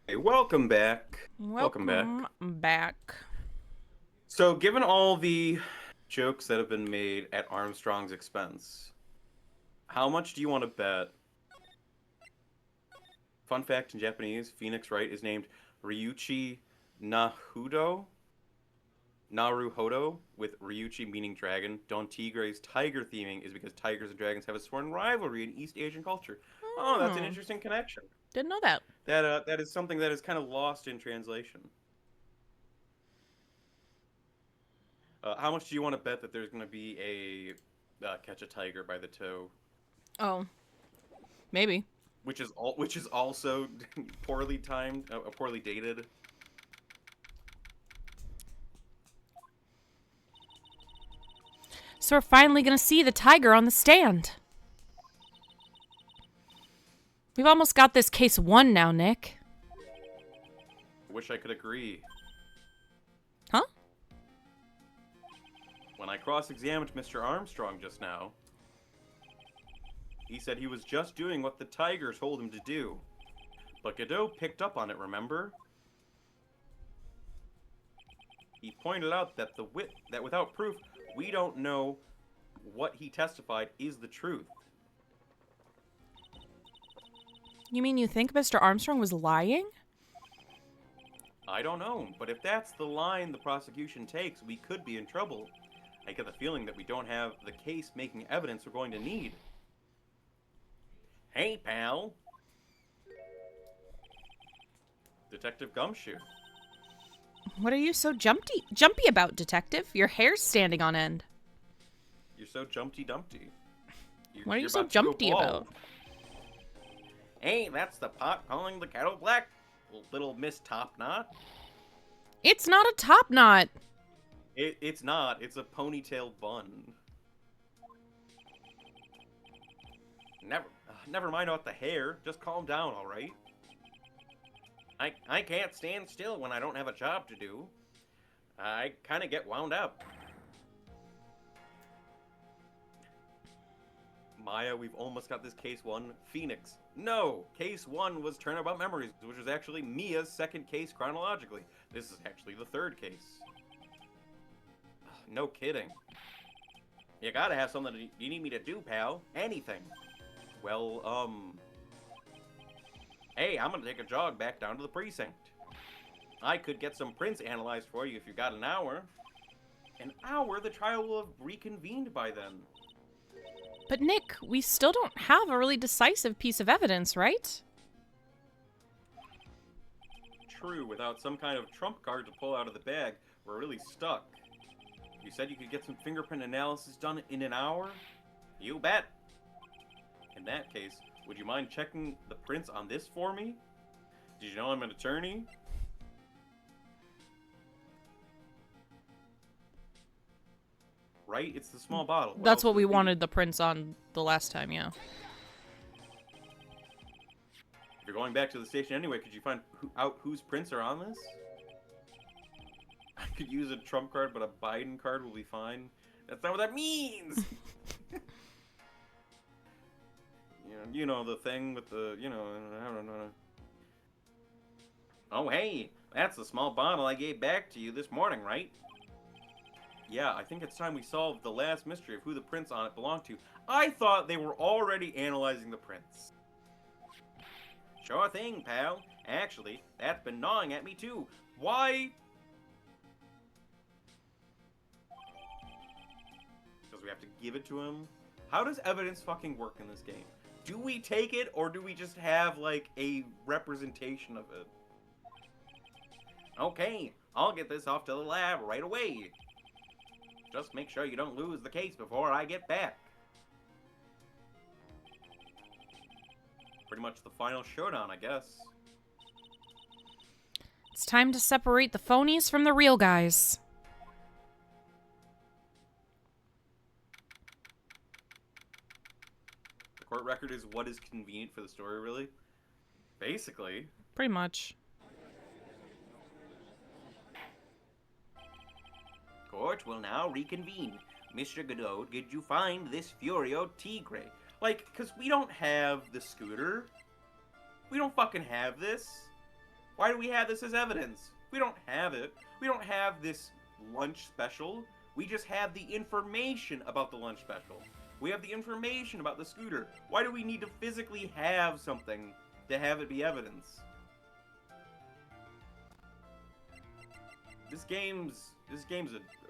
Hey, welcome back. Welcome back. So, given all the jokes that have been made at Armstrong's expense, how much do you want to bet? Fun fact in Japanese, Phoenix Wright is named Ryuichi Naruhodo, with Ryuichi meaning dragon. Don Tigre's tiger theming is because tigers and dragons have a sworn rivalry in East Asian culture. Oh, that's an interesting connection. Didn't know that. That is something that is kind of lost in translation. How much do you want to bet that there's going to be a catch a tiger by the toe? Oh, maybe. Which is also poorly timed, poorly dated. So we're finally going to see the tiger on the stand. We've almost got this case won now, Nick. Wish I could agree. Huh? When I cross-examined Mr. Armstrong just now, He said he was just doing what the tiger told him to do. But Godot picked up on it, remember? He pointed out that that without proof, we don't know what he testified is the truth. You mean you think Mr. Armstrong was lying? I don't know, but if that's the line the prosecution takes, we could be in trouble. I get the feeling that we don't have the case making evidence we're going to need. Hey, pal. Detective Gumshoe. What are you so jumpy about, Detective? Your hair's standing on end. You're so jumpty dumpty. What are you You're so about to go jumpty bald. about? Hey, that's the pot calling the kettle black, little Miss Topknot. It's not a top knot. It's not. It's a ponytail bun. Never mind about the hair. Just calm down, all right? I can't stand still when I don't have a job to do. I kind of get wound up. Maya, we've almost got this case one. Phoenix. No! Case one was Turnabout Memories, which was actually Mia's second case chronologically. This is actually the third case. No kidding. You gotta have something you need me to do, pal. Anything. Well, Hey, I'm gonna take a jog back down to the precinct. I could get some prints analyzed for you if you got an hour. an hour? The trial will have reconvened by then. But Nick, we still don't have a really decisive piece of evidence, right? True, without some kind of trump card to pull out of the bag, we're really stuck. You said you could get some fingerprint analysis done in an hour? You bet. In that case, would you mind checking the prints on this for me? Did you know I'm an attorney? Right? It's the small bottle. That's else what we would it be? wanted the prints on the last time, yeah. If you're going back to the station anyway, could you find out whose prints are on this? I could use a Trump card, but a Biden card will be fine. That's not what that means! You know, the thing with the, I don't know. Oh, hey, that's the small bottle I gave back to you this morning, right? Yeah, I think it's time we solved the last mystery of who the prints on it belong to. I thought they were already analyzing the prints. Sure thing, pal. Actually, that's been gnawing at me too. Why? Because we have to give it to him? How does evidence fucking work in this game? Do we take it, or do we just have, like, a representation of it? Okay, I'll get this off to the lab right away. Just make sure you don't lose the case before I get back. Pretty much the final showdown, I guess. It's time to separate the phonies from the real guys. The court record is what is convenient for the story, really. Basically. Pretty much. Court will now reconvene. Mr. Godot, did you find this Furio Tigre? Like, because we don't have the scooter. We don't fucking have this. Why do we have this as evidence? We don't have it. We don't have this lunch special. We just have the information about the lunch special. We have the information about the scooter. Why do we need to physically have something to have it be evidence? This game's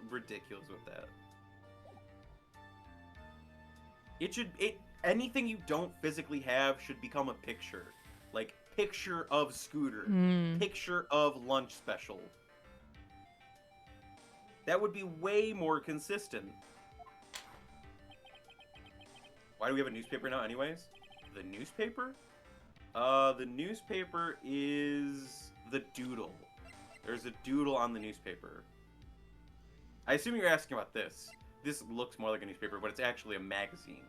ridiculous with that. Anything you don't physically have should become a picture. Like, picture of scooter. Picture of lunch special. That would be way more consistent. Why do we have a newspaper now anyways? The newspaper? The newspaper is the doodle. There's a doodle on the newspaper. I assume you're asking about this. This looks more like a newspaper, but it's actually a magazine.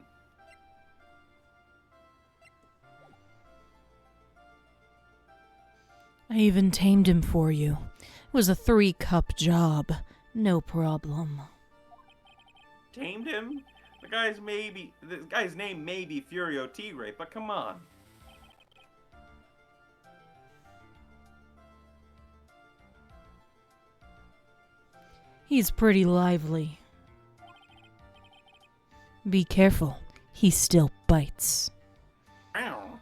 I even tamed him for you. It was a 3-cup job. No problem. Tamed him? This guy's name may be Furio Tigre, but come on. He's pretty lively. Be careful, he still bites. Ow.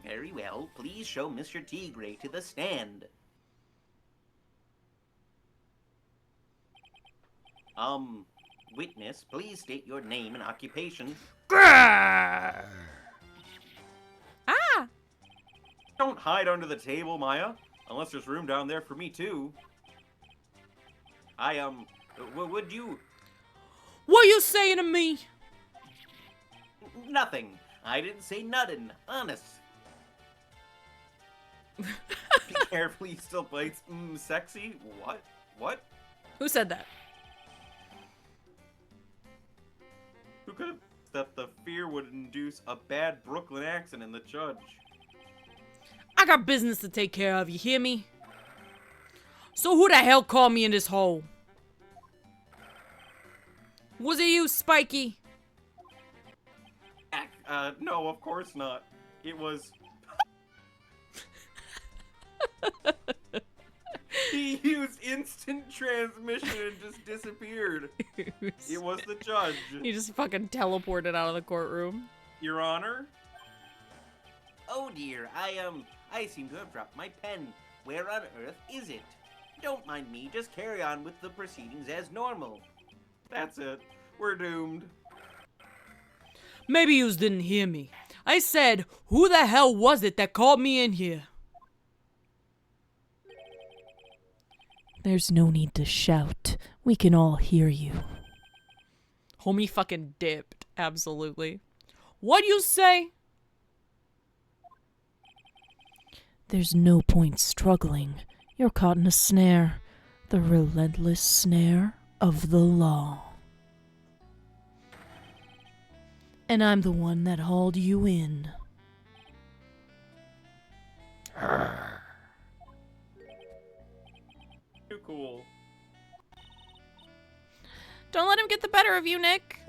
Very well. Please show Mr. Tigre to the stand. Witness, please state your name and occupation. Ah! Don't hide under the table, Maya. Unless there's room down there for me, too. Would you... What you saying to me? Nothing. I didn't say nothing. Honest. Be careful, he still bites. Sexy? What? What? Who said that? Who could have that the fear would induce a bad Brooklyn accent in the judge? I got business to take care of, you hear me? So who the hell called me in this hole? Was it you, Spiky? No, of course not. It was... He used instant transmission and just disappeared. It was the judge. He just fucking teleported out of the courtroom. Your Honor? Oh dear, I seem to have dropped my pen. Where on earth is it? Don't mind me, just carry on with the proceedings as normal. That's it. We're doomed. Maybe yous didn't hear me. I said, who the hell was it that called me in here? There's no need to shout. We can all hear you. Homie fucking dipped. Absolutely. What you say? There's no point struggling. You're caught in a snare. The relentless snare of the law. And I'm the one that hauled you in. Too cool. Don't let him get the better of you, Nick.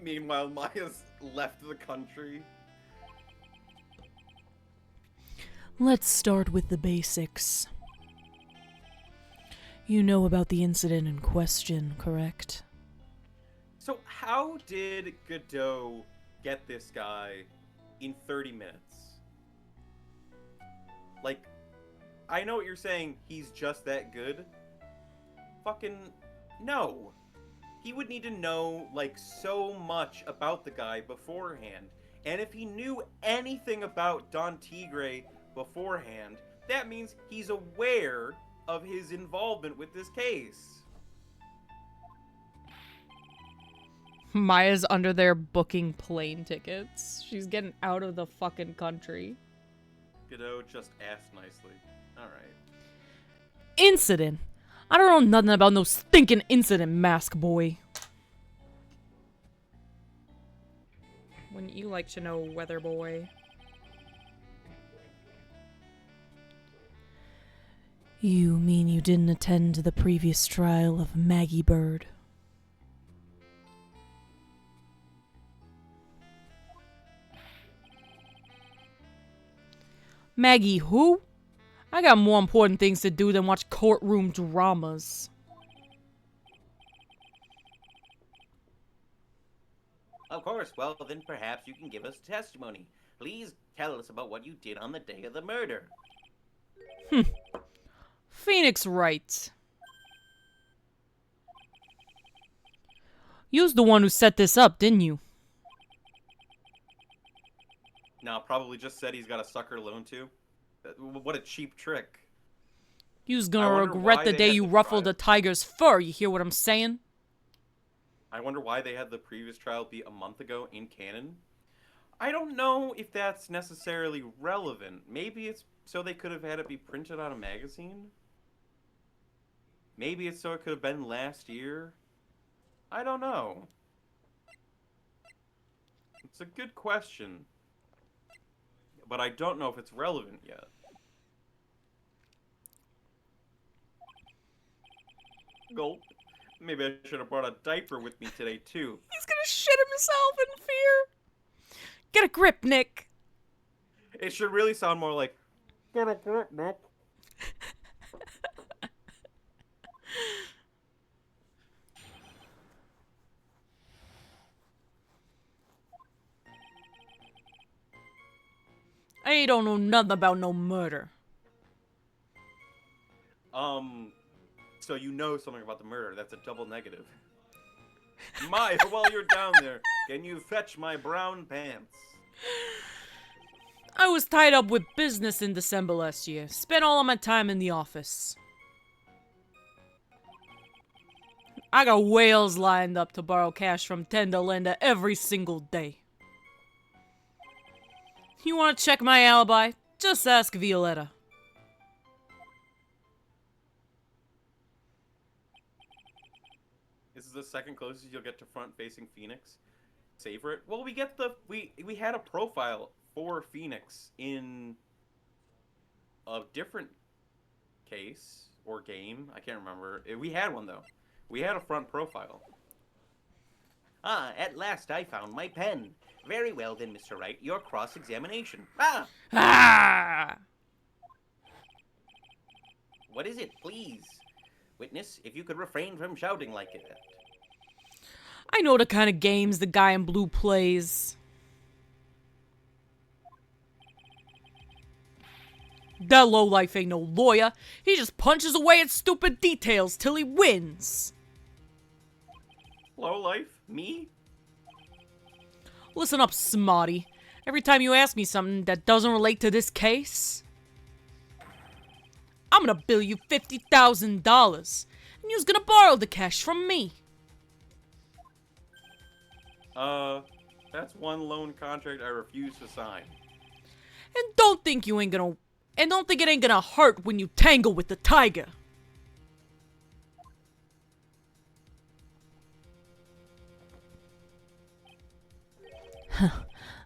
Meanwhile, Maya's left the country. Let's start with the basics. You know about the incident in question, correct? So how did Godot get this guy in 30 minutes? Like, I know what you're saying, he's just that good. Fucking no. He would need to know, like, so much about the guy beforehand. And if he knew anything about Don Tigre beforehand, that means he's aware of his involvement with this case. Maya's under there booking plane tickets. She's getting out of the fucking country. Godot just asked nicely. Alright. Incident? I don't know nothing about no stinking incident, mask boy. Wouldn't you like to know, weather boy? You mean you didn't attend the previous trial of Maggie Bird? Maggie who? I got more important things to do than watch courtroom dramas. Of course, well then perhaps you can give us testimony. Please tell us about what you did on the day of the murder. Phoenix right. You's the one who set this up, didn't you? No, probably just said he's got a sucker loan to. What a cheap trick. You's I gonna wonder regret why the they day had you to ruffled try a tiger's fur, you hear what I'm saying? I wonder why they had the previous trial be a month ago in canon. I don't know if that's necessarily relevant. Maybe it's so they could have had it be printed on a magazine? Maybe it's so it could have been last year? I don't know. It's a good question. But I don't know if it's relevant yet. Gulp. Maybe I should have brought a diaper with me today, too. He's gonna shit himself in fear. Get a grip, Nick. It should really sound more like... Get a grip, Nick. I don't know nothing about no murder. So you know something about the murder. That's a double negative. Maya, while you're down there, can you fetch my brown pants? I was tied up with business in December last year. Spent all of my time in the office. I got whales lined up to borrow cash from Tenderlander every single day. You want to check my alibi? Just ask Violetta. This is the second closest you'll get to front-facing Phoenix. Savor it. Well, we get the we had a profile for Phoenix in a different case or game. I can't remember. We had one though. We had a front profile. Ah, at last I found my pen. Very well then, Mr. Wright, your cross-examination. Ah! Ah! What is it, please? Witness, if you could refrain from shouting like that. I know the kind of games the guy in blue plays. That lowlife ain't no lawyer. He just punches away at stupid details till he wins. Low life? Me? Listen up, smarty. Every time you ask me something that doesn't relate to this case, I'm gonna bill you $50,000, and you's gonna borrow the cash from me. That's one loan contract I refuse to sign. And don't think it ain't gonna hurt when you tangle with the tiger.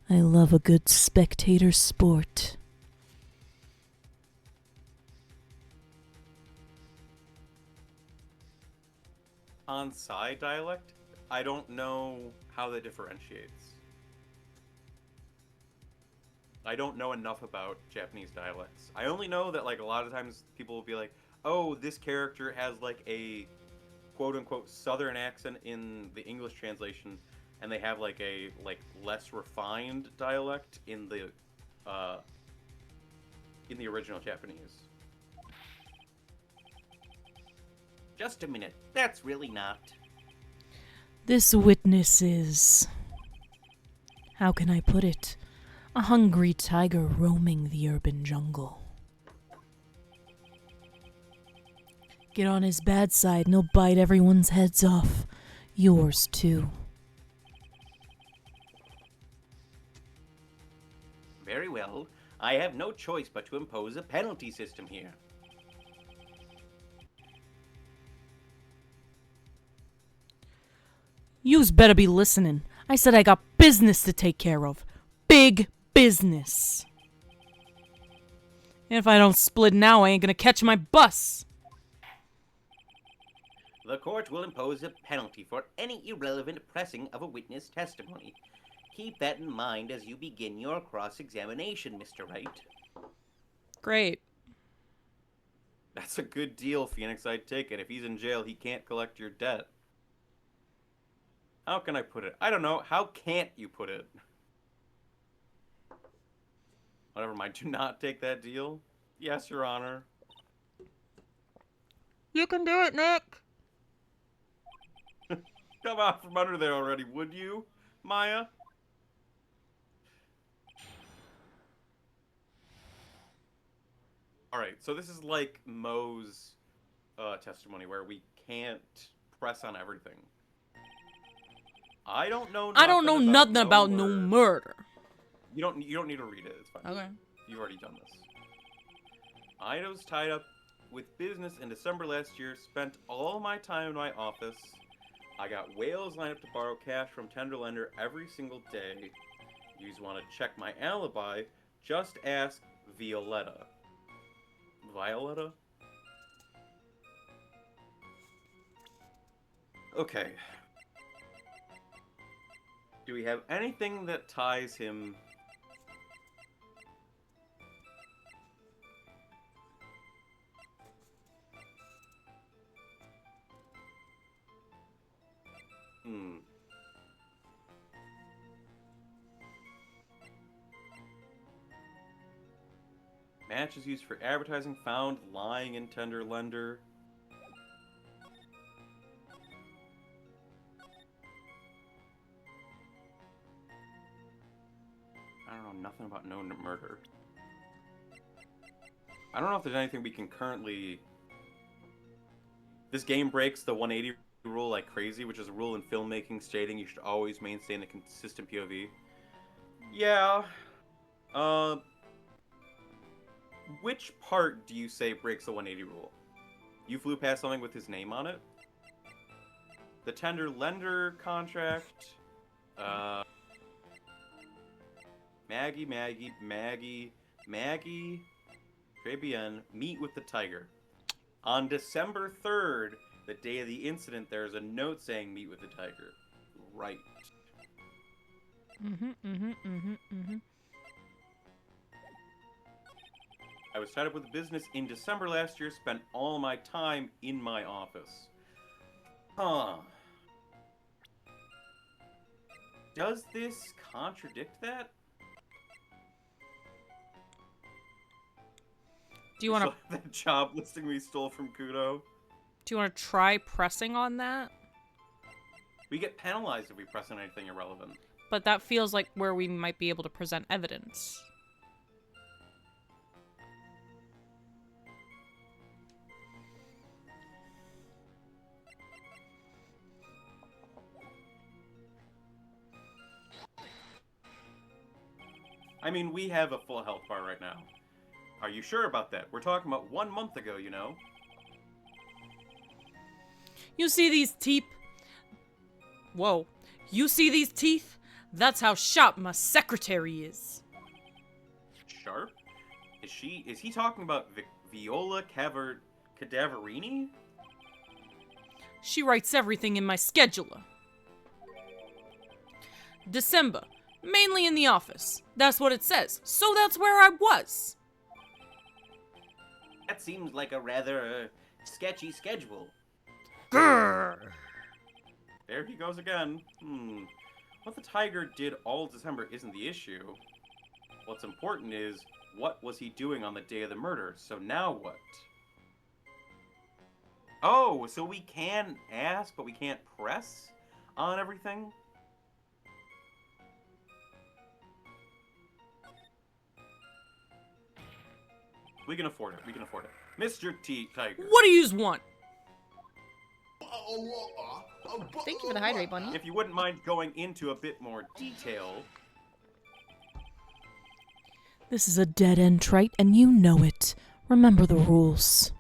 I love a good spectator sport. On Psy dialect, I don't know how that differentiates. I don't know enough about Japanese dialects. I only know that, like, a lot of times people will be like, oh, this character has, like, a quote-unquote southern accent in the English translation, and they have, like, a, like, less refined dialect in the original Japanese. Just a minute. That's really not. This witness is... how can I put it? A hungry tiger roaming the urban jungle. Get on his bad side and he'll bite everyone's heads off. Yours too. Very well. I have no choice but to impose a penalty system here. You's better be listening. I said I got business to take care of. Big business. And if I don't split now, I ain't gonna catch my bus. The court will impose a penalty for any irrelevant pressing of a witness testimony. Keep that in mind as you begin your cross-examination, Mr. Wright. Great. That's a good deal, Phoenix. I'd take it. If he's in jail, he can't collect your debt. How can I put it? I don't know. How can't you put it? Whatever, mind. Do not take that deal. Yes, Your Honor. You can do it, Nick. Come out from under there already, would you, Maya? Alright, so this is like Mo's testimony where we can't press on everything. I don't know nothing about no murder. You don't need to read it, it's fine. Okay. You've already done this. I was tied up with business in December last year, spent all my time in my office. I got whales lined up to borrow cash from Tenderlander every single day. You want to check my alibi, just ask Violetta. Violetta? Okay. Do we have anything that ties him? Matches used for advertising found lying in tender lender. I don't know nothing about known murder. I don't know if there's anything we can currently... This game breaks the 180 rule like crazy, which is a rule in filmmaking stating you should always maintain a consistent POV. Yeah. Which part do you say breaks the 180 rule? You flew past something with his name on it? The tender lender contract? Maggie, Tribulations, meet with the tiger. On December 3rd, the day of the incident, there's a note saying meet with the tiger. Right. I was tied up with a business in December last year, spent all my time in my office. Huh. Does this contradict that? Do you want to? That job listing we stole from Kudo. Do you want to try pressing on that? We get penalized if we press on anything irrelevant. But that feels like where we might be able to present evidence. I mean, we have a full health bar right now. Are you sure about that? We're talking about 1 month ago, you know? You see these teeth? Whoa. You see these teeth? That's how sharp my secretary is. Sharp? Is he talking about Viola Cadaverini? She writes everything in my scheduler. December. Mainly in the office. That's what it says. So that's where I was. That seems like a rather sketchy schedule. Grrr. There he goes again. What the tiger did all December isn't the issue. What's important is, what was he doing on the day of the murder? So now what? Oh, so we can ask, but we can't press on everything? We can afford it. We can afford it. Mr. T. Tiger. What do yous want? Thank you for the hydrate, bunny. If you wouldn't mind going into a bit more detail. This is a dead-end trite, and you know it. Remember the rules.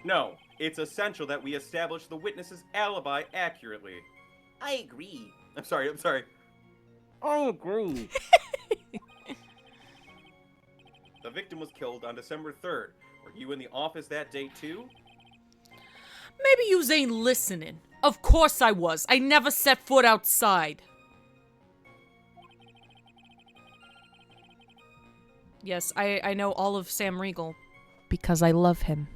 No, it's essential that we establish the witness's alibi accurately. I agree. I'm sorry. I agree. The victim was killed on December 3rd. Were you in the office that day too? Maybe yous ain't listening. Of course I was. I never set foot outside. Yes, I know all of Sam Riegel. Because I love him.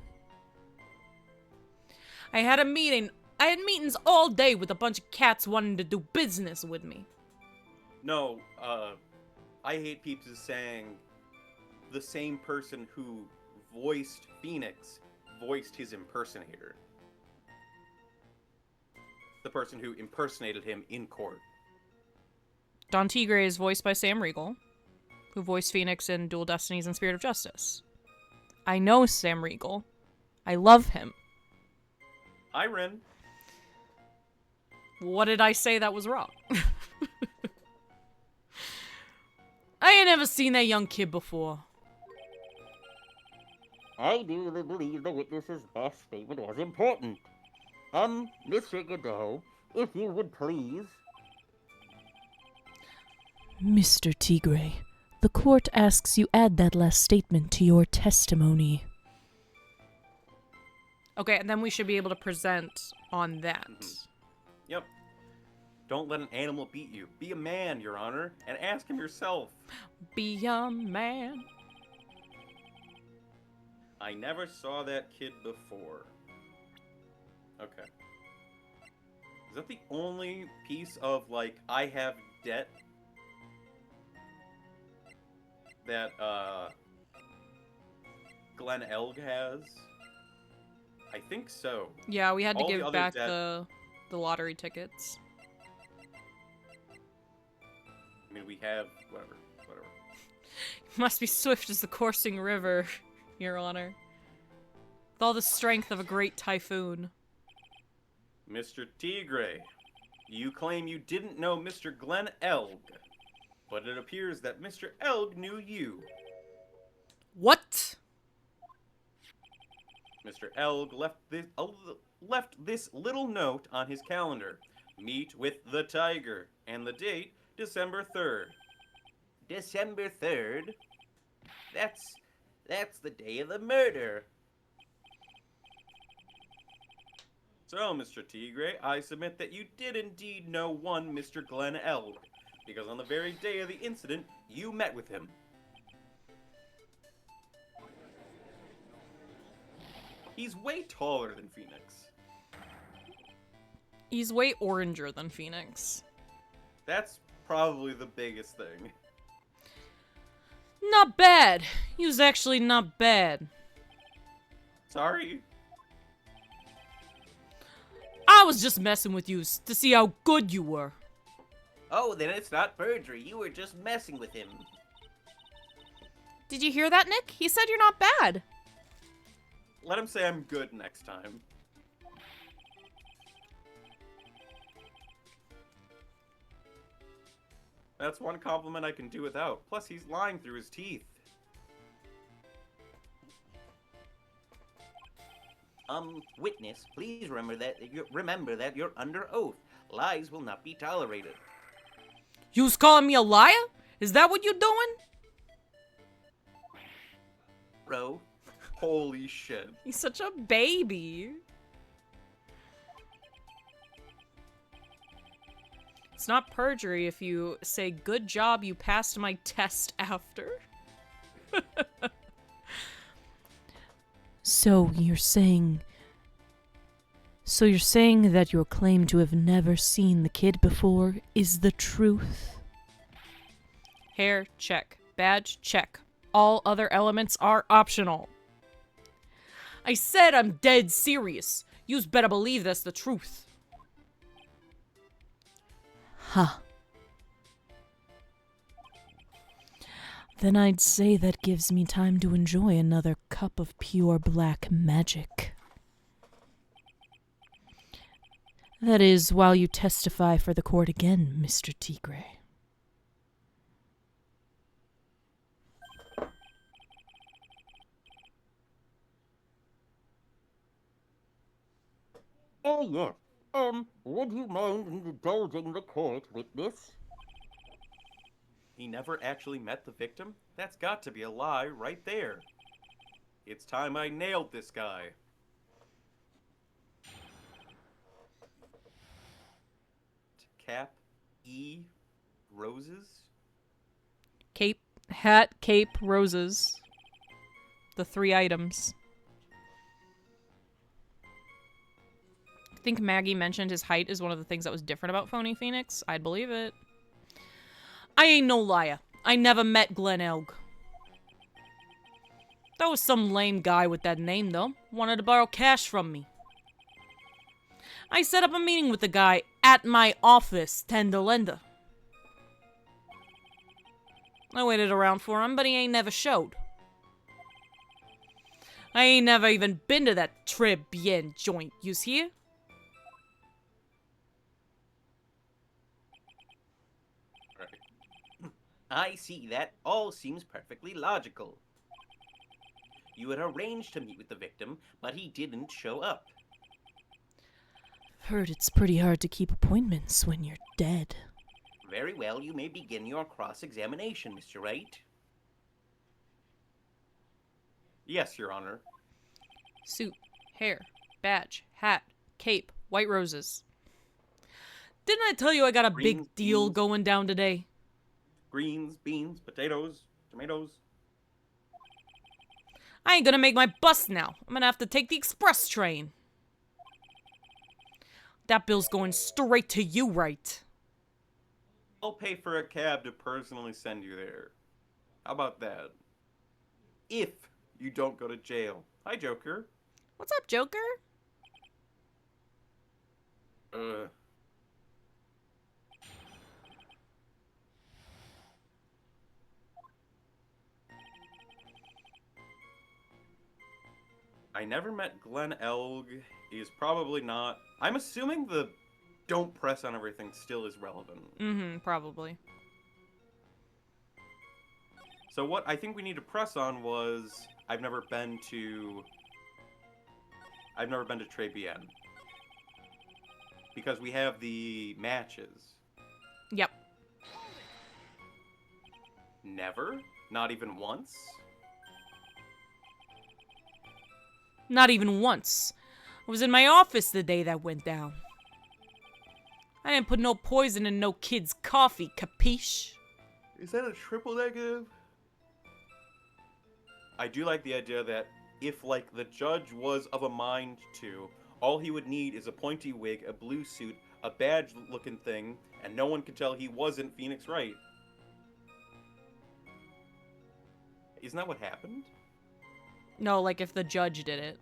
I had a meeting. I had meetings all day with a bunch of cats wanting to do business with me. No, I hate peeps is saying the same person who voiced Phoenix voiced his impersonator. The person who impersonated him in court. Don Tigre is voiced by Sam Riegel, who voiced Phoenix in Dual Destinies and Spirit of Justice. I know Sam Riegel. I love him. Iron. What did I say that was wrong? I ain't never seen that young kid before. I do believe the witness's last statement was important. Mr. Godot, if you would please. Mr. Tigre, the court asks you add that last statement to your testimony. Okay, and then we should be able to present on that. Yep. Don't let an animal beat you. Be a man, Your Honor, and ask him yourself. Be a man. I never saw that kid before. Okay. Is that the only piece of, like, I have debt that, Glen Elg has? I think so. Yeah, we had to All the give other back debt- the lottery tickets. I mean, we have, whatever. Must be swift as the coursing river, Your Honor. With all the strength of a great typhoon. Mr. Tigre, you claim you didn't know Mr. Glen Elg, but it appears that Mr. Elg knew you. What? Mr. Elg left this little note on his calendar. Meet with the tiger, and the date, December 3rd. December 3rd? That's the day of the murder. So, Mr. Tigre, I submit that you did indeed know one Mr. Glen Elg, because on the very day of the incident, you met with him. He's way taller than Phoenix. He's way oranger than Phoenix. That's probably the biggest thing. Not bad. He was actually not bad. Sorry? I was just messing with you to see how good you were. Oh, then it's not perjury. You were just messing with him. Did you hear that, Nick? He said you're not bad. Let him say I'm good next time. That's one compliment I can do without. Plus, he's lying through his teeth. Witness, please remember that you're under oath. Lies will not be tolerated. You's calling me a liar? Is that what you doing? Bro, Holy shit. He's such a baby. It's not perjury if you say, good job, you passed my test after. So you're saying that your claim to have never seen the kid before is the truth? Hair, check. Badge, check. All other elements are optional. I said I'm dead serious. You's better believe that's the truth. Huh. Then I'd say that gives me time to enjoy another cup of pure black magic. That is, while you testify for the court again, Mr. Tigre. Oh, yes. Would you mind indulging the court, witness? He never actually met the victim? That's got to be a lie right there. It's time I nailed this guy. Cap, E, roses? Cape, hat, cape, roses. The 3 items. I think Maggie mentioned his height is one of the things that was different about Phony Phoenix. I'd believe it. I ain't no liar. I never met Glen Elg. That was some lame guy with that name, though. Wanted to borrow cash from me. I set up a meeting with the guy at my office, Tenderlenda. I waited around for him, but he ain't never showed. I ain't never even been to that Tribulations joint, you's hear? Right. I see that all seems perfectly logical. You had arranged to meet with the victim, but he didn't show up. Heard it's pretty hard to keep appointments when you're dead. Very well, you may begin your cross-examination, Mr. Wright. Yes, Your Honor. Suit, hair, badge, hat, cape, white roses. Didn't I tell you I got a Greens, big deal beans. going down today? Greens, beans, potatoes, tomatoes. I ain't gonna make my bus now. I'm gonna have to take the express train. That bill's going straight to you, right? I'll pay for a cab to personally send you there. How about that? If you don't go to jail. Hi, Joker. What's up, Joker? I never met Glenn Elg. He's probably not. I'm assuming the don't press on everything still is relevant. Mm-hmm, probably. So what I think we need to press on was I've never been to Tribulations. Because we have the matches. Yep. Never? Not even once? Not even once. I was in my office the day that went down. I didn't put no poison in no kid's coffee, capiche? Is that a triple negative? I do like the idea that if, like, the judge was of a mind to, all he would need is a pointy wig, a blue suit, a badge-looking thing, and no one could tell he wasn't Phoenix Wright. Isn't that what happened? No, like if the judge did it.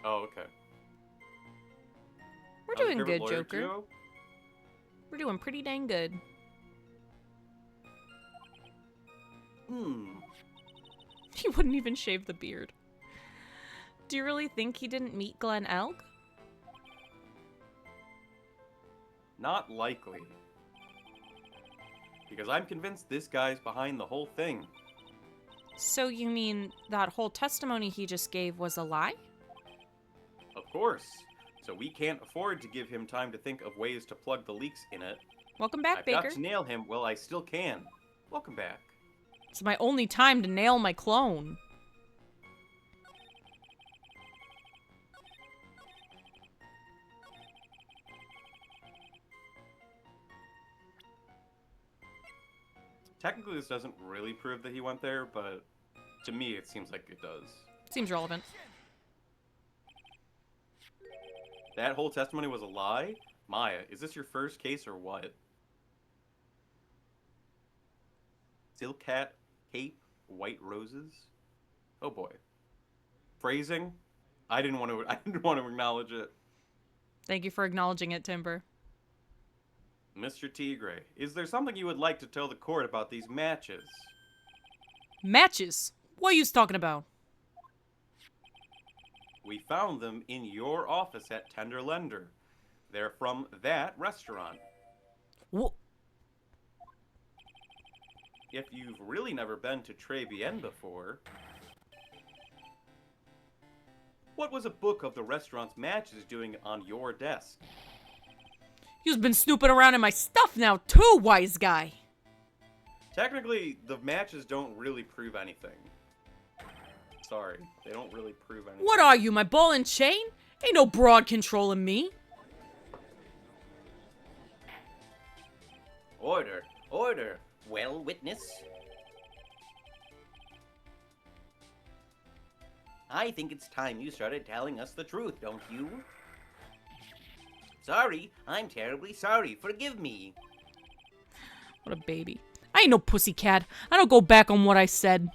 Oh, okay. We're That was doing your favorite good, lawyer Joker. duo? We're doing pretty dang good. He wouldn't even shave the beard. Do you really think he didn't meet Glenn Elg? Not likely. Because I'm convinced this guy's behind the whole thing. So you mean that whole testimony he just gave was a lie? Of course. So we can't afford to give him time to think of ways to plug the leaks in it. Welcome back, I've Baker. got to nail him while I still can. Welcome back. It's my only time to nail my clone. Technically, this doesn't really prove that he went there, but to me, it seems like it does. Seems relevant. That whole testimony was a lie? Maya, is this your first case or what? Silk hat, cape, white roses? Oh boy. Phrasing? I didn't want to acknowledge it. Thank you for acknowledging it, Timber. Mr. Tigre, is there something you would like to tell the court about these matches? Matches? What are you talking about? We found them in your office at Tender Lender. They're from that restaurant. What? If you've really never been to Tribulations before, what was a book of the restaurant's matches doing on your desk? You've been snooping around in my stuff now too, wise guy. Technically, the matches don't really prove anything. Sorry, they don't really prove anything. What are you, my ball and chain? Ain't no broad controlling me. Order, order. Well, witness? I think it's time you started telling us the truth, don't you? Sorry, I'm terribly sorry. Forgive me. What a baby. I ain't no pussycat. I don't go back on what I said.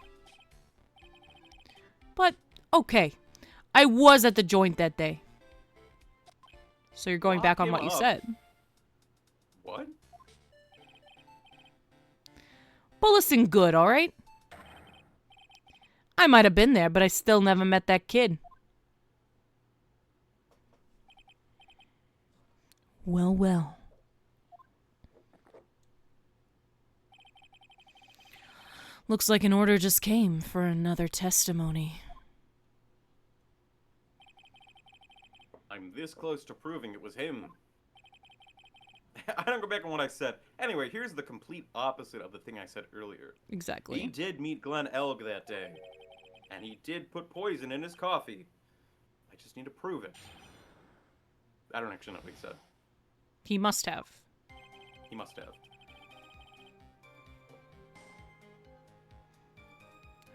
But, okay. I was at the joint that day. So you're going back on what you said. What? But listen good, alright? I might have been there, but I still never met that kid. Well, well. Looks like an order just came for another testimony. I'm this close to proving it was him. I don't go back on what I said. Anyway, here's the complete opposite of the thing I said earlier. Exactly. He did meet Glenn Elg that day. And he did put poison in his coffee. I just need to prove it. I don't actually know what he said. He must have. He must have.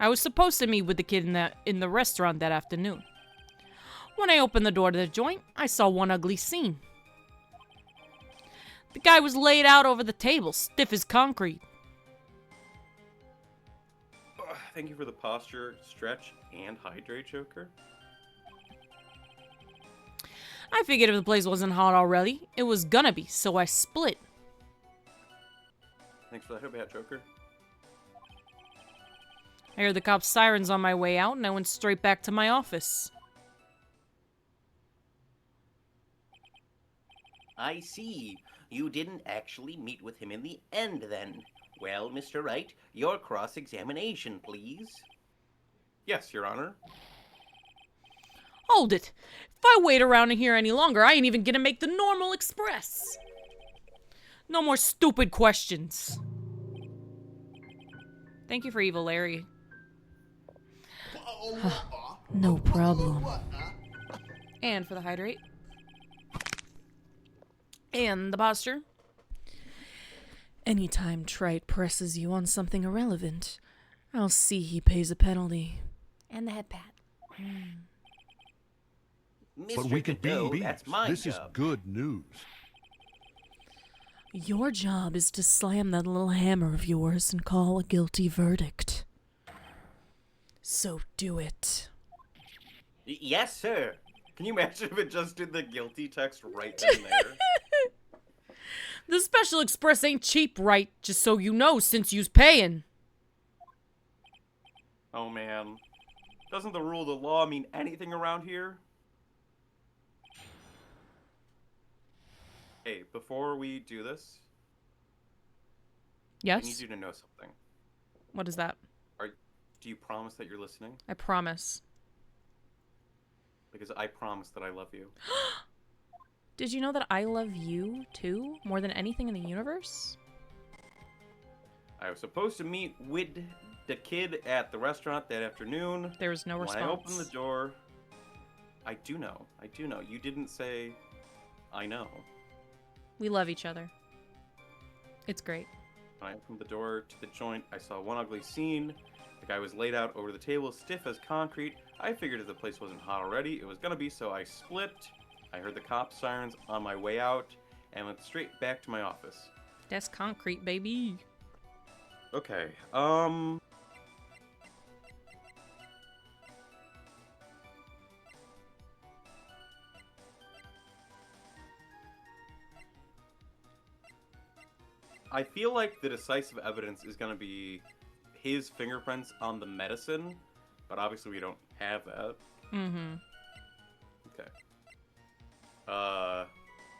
I was supposed to meet with the kid in the restaurant that afternoon. When I opened the door to the joint, I saw one ugly scene. The guy was laid out over the table, stiff as concrete. Thank you for the posture, stretch, and hydrate, Joker. I figured if the place wasn't hot already, it was gonna be, so I split. Thanks for the hood hat, Joker. I heard the cops' sirens on my way out, and I went straight back to my office. I see. You didn't actually meet with him in the end, then. Well, Mr. Wright, your cross-examination, please. Yes, Your Honor. Hold it! If I wait around in here any longer, I ain't even gonna make the normal express. No more stupid questions. Thank you for Evil Larry. No problem. And for the hydrate. And the posture. Anytime Trite presses you on something irrelevant, I'll see he pays a penalty. And the head pat. Mr. But we can Godot, be that's my This is job. good news. Your job is to slam that little hammer of yours and call a guilty verdict. So do it. Yes, sir. Can you imagine if it just did the guilty text right then and there? The special express ain't cheap, right? Just so you know, since you's paying. Oh man. Doesn't the rule of the law mean anything around here? Hey, before we do this, I need Yes? you to know something. What is that? Do you promise that you're listening? I promise. Because I promise that I love you. Did you know that I love you, too? More than anything in the universe? I was supposed to meet with the kid at the restaurant that afternoon. There was no When response. I opened the door, I do know. You didn't say, I know. We love each other. It's great. When I opened the door to the joint, I saw one ugly scene. The guy was laid out over the table, stiff as concrete. I figured if the place wasn't hot already, it was gonna be, so I split. I heard the cop sirens on my way out, and went straight back to my office. That's concrete, baby. Okay, I feel like the decisive evidence is gonna be his fingerprints on the medicine, but obviously we don't have that. Mm-hmm. Okay.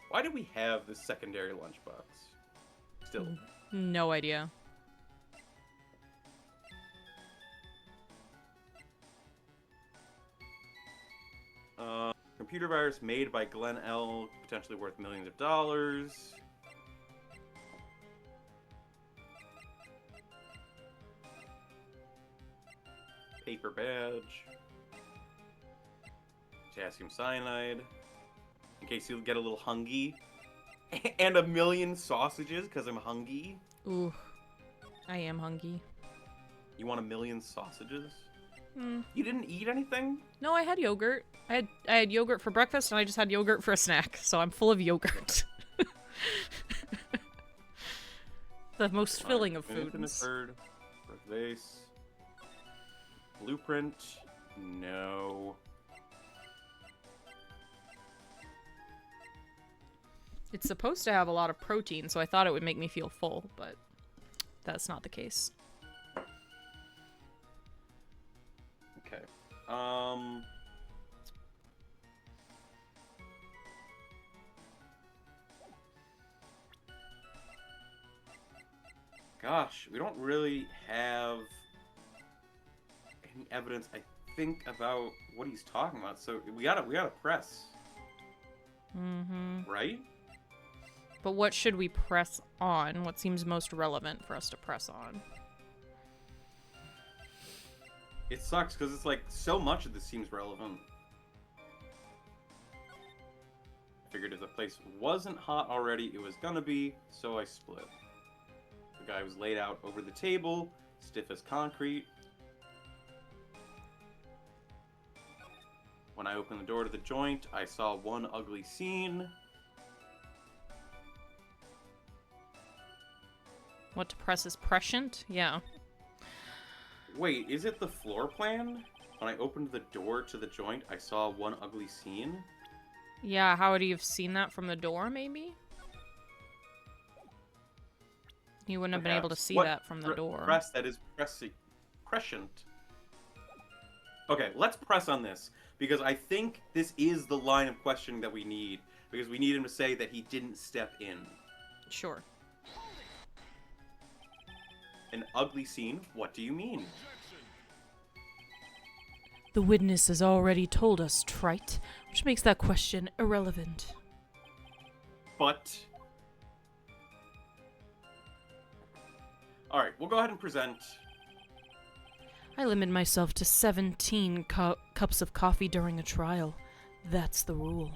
Why do we have this secondary lunchbox? Still. No idea. Computer virus made by Glenn L., potentially worth millions of dollars. Paper badge. Potassium cyanide. In case you get a little hungry. And a million sausages, because I'm hungry. Ooh. I am hungry. You want a million sausages? Hmm. You didn't eat anything? No, I had yogurt. I had yogurt for breakfast, and I just had yogurt for a snack, so I'm full of yogurt. The most filling of Infinite foods. Bird, Birth Vase. Blueprint. No. It's supposed to have a lot of protein, so I thought it would make me feel full, but that's not the case. Okay. Gosh, we don't really have any evidence, I think, about what he's talking about. So we gotta press, Mm-hmm. right? But what should we press on? What seems most relevant for us to press on? It sucks because it's like so much of this seems relevant. I Figured if the place wasn't hot already, it was gonna be, so I split. The guy was laid out over the table, stiff as concrete. When I opened the door to the joint, I saw one ugly scene. What to press is prescient? Yeah. Wait, is it the floor plan? When I opened the door to the joint, I saw one ugly scene? Yeah, how would you have seen that from the door, maybe? You wouldn't have been able to see What that from the door. Press that is prescient. Okay, let's press on this, because I think this is the line of questioning that we need, because we need him to say that he didn't step in. Sure. An ugly scene? What do you mean? The witness has already told us, trite, which makes that question irrelevant. But... Alright, we'll go ahead and present. I limit myself to 17 cups of coffee during a trial. That's the rule.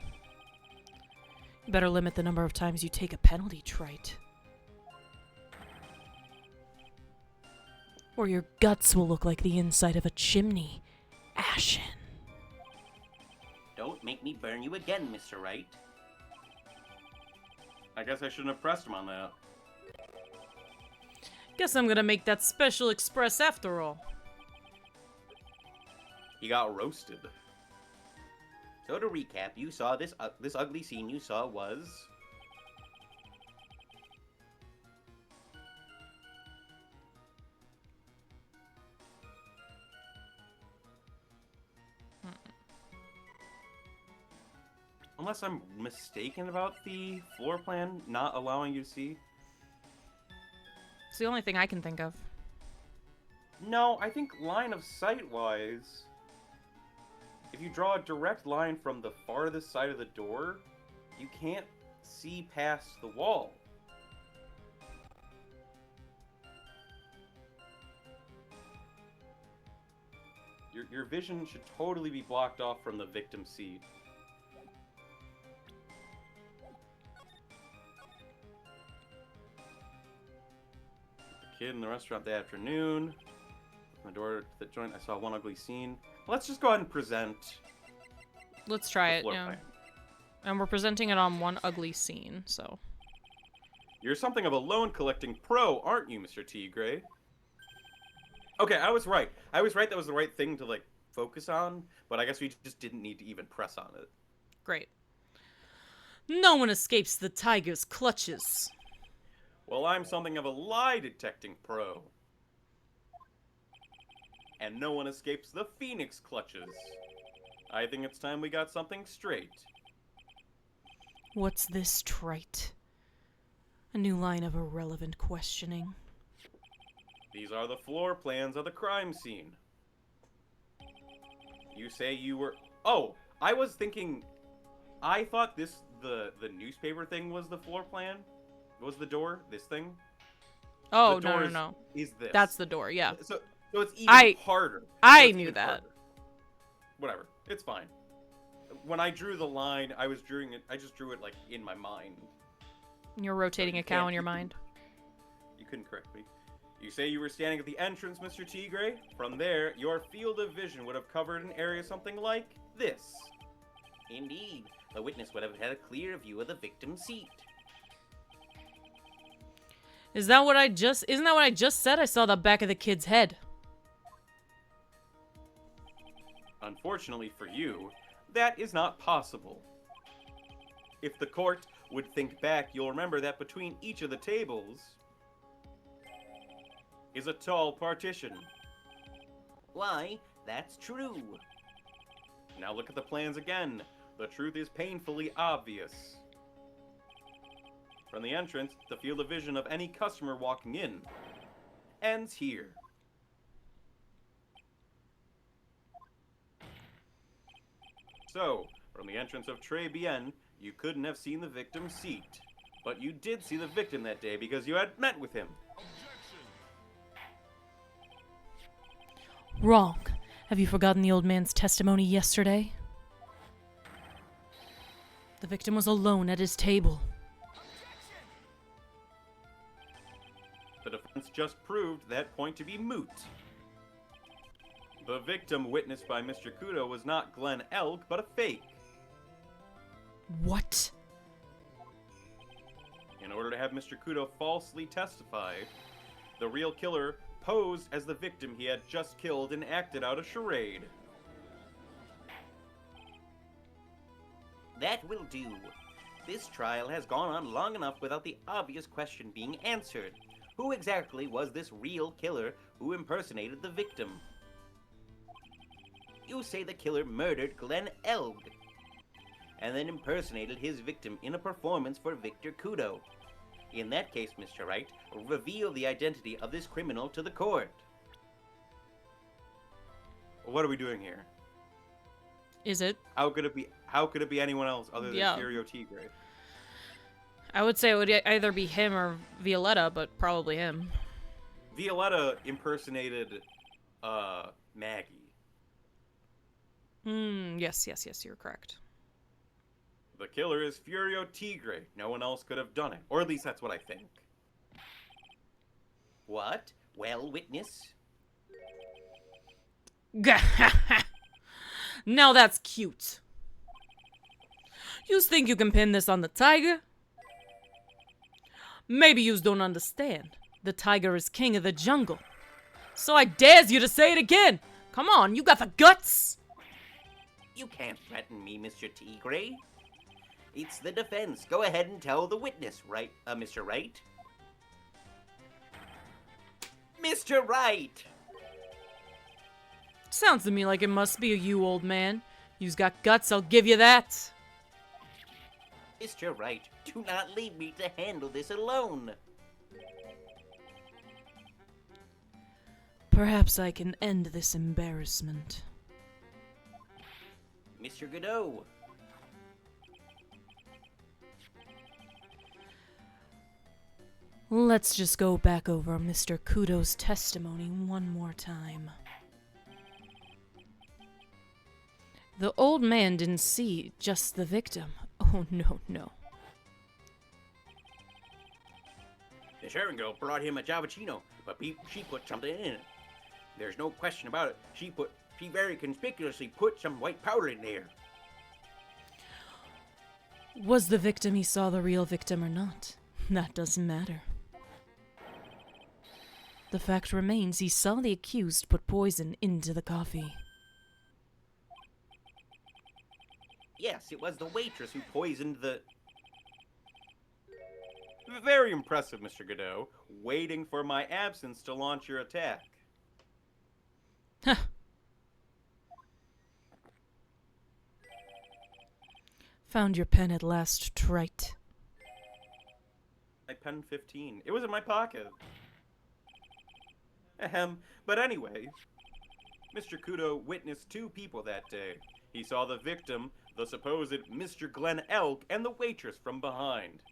You better limit the number of times you take a penalty, trite. Or your guts will look like the inside of a chimney. Ashen. Don't make me burn you again, Mr. Wright. I guess I shouldn't have pressed him on that. Guess I'm gonna make that special express after all. He got roasted. So to recap, you saw this ugly scene you saw was... Unless I'm mistaken about the floor plan not allowing you to see. It's the only thing I can think of. No, I think line of sight wise, if you draw a direct line from the farthest side of the door, you can't see past the wall. Your vision should totally be blocked off from the victim's seat. Kid in the restaurant that afternoon. Opened the door to the joint. I saw one ugly scene. Let's just go ahead and present. Let's try the it, floor yeah. plan. And we're presenting it on one ugly scene, so. You're something of a loan collecting pro, aren't you, Mr. T. Gray? Okay, I was right. I was right. That was the right thing to focus on. But I guess we just didn't need to even press on it. Great. No one escapes the tiger's clutches. Well, I'm something of a lie detecting pro. And no one escapes the phoenix clutches. I think it's time we got something straight. What's this, trite? A new line of irrelevant questioning. These are the floor plans of the crime scene. You say you were... Oh, I was thinking... I thought the newspaper thing was the floor plan. Was the door this thing? Oh, The door no. Is this. That's the door, yeah. So it's even harder. I knew that. Whatever. It's fine. When I drew the line, I just drew it in my mind. You're rotating a cow in your mind. You couldn't correct me. You say you were standing at the entrance, Mr. T. Gray? From there, your field of vision would have covered an area something like this. Indeed, the witness would have had a clear view of the victim's seat. Isn't that what I just said? I saw the back of the kid's head. Unfortunately for you, that is not possible. If the court would think back, you'll remember that between each of the tables is a tall partition. Why, that's true. Now look at the plans again. The truth is painfully obvious. From the entrance, the field of vision of any customer walking in ends here. So, from the entrance of Très Bien, you couldn't have seen the victim's seat. But you did see the victim that day because you had met with him. Wrong. Have you forgotten the old man's testimony yesterday? The victim was alone at his table. The defense just proved that point to be moot. The victim witnessed by Mr. Kudo was not Glenn Elk, but a fake. What? In order to have Mr. Kudo falsely testify, the real killer posed as the victim he had just killed and acted out a charade. That will do. This trial has gone on long enough without the obvious question being answered. Who exactly was this real killer who impersonated the victim? You say the killer murdered Glenn Elg, and then impersonated his victim in a performance for Victor Kudo. In that case, Mr. Wright, reveal the identity of this criminal to the court. What are we doing here? Is it? How could it be anyone else other than Sifyro Tigre? I would say it would either be him or Violetta, but probably him. Violetta impersonated Maggie. Yes, you're correct. The killer is Sifyro Tigre. No one else could have done it. Or at least that's what I think. What? Well, witness? Now that's cute. You think you can pin this on the tiger? Maybe you don't understand. The tiger is king of the jungle. So I dares you to say it again. Come on, you got the guts. You can't threaten me, Mr. Tigre. It's the defense. Go ahead and tell the witness, right, Mr. Wright? Mr. Wright! Sounds to me like it must be you, old man. You've got guts, I'll give you that. Mr. Wright, do not leave me to handle this alone. Perhaps I can end this embarrassment. Mr. Godot. Let's just go back over Mr. Kudo's testimony one more time. The old man didn't see just the victim. Oh, no. The Sharon girl brought him a Javachino, but she put something in it. There's no question about it. She very conspicuously put some white powder in there. Was the victim he saw the real victim or not? That doesn't matter. The fact remains he saw the accused put poison into the coffee. Yes, it was the waitress who poisoned the... Very impressive, Mr. Godot. Waiting for my absence to launch your attack. Huh. Found your pen at last, trite. My pen 15. It was in my pocket. Ahem. But anyway, Mr. Kudo witnessed two people that day. He saw the victim, the supposed Mr. Glenn Elk, and the waitress from behind.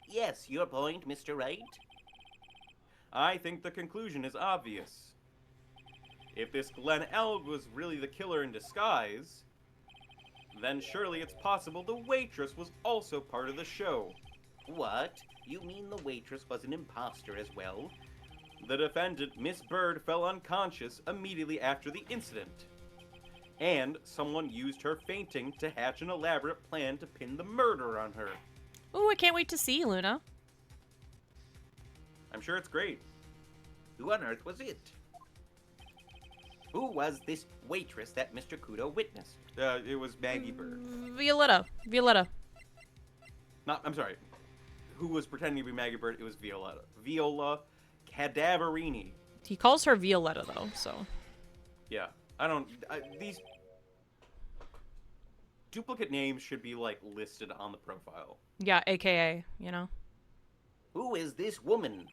Yes, your point, Mr. Wright. I think the conclusion is obvious. If this Glenn Elk was really the killer in disguise, then surely it's possible the waitress was also part of the show. What? You mean the waitress was an imposter as well? The defendant, Miss Bird, fell unconscious immediately after the incident. And someone used her fainting to hatch an elaborate plan to pin the murder on her. Ooh, I can't wait to see, Luna. I'm sure it's great. Who on earth was it? Who was this waitress that Mr. Kudo witnessed? It was Maggie Bird. Violetta. I'm sorry. Who was pretending to be Maggie Bird? It was Violetta. Viola Cadaverini. He calls her Violetta, though, so... Yeah. These duplicate names should be, listed on the profile. Yeah, AKA, you know? Who is this woman?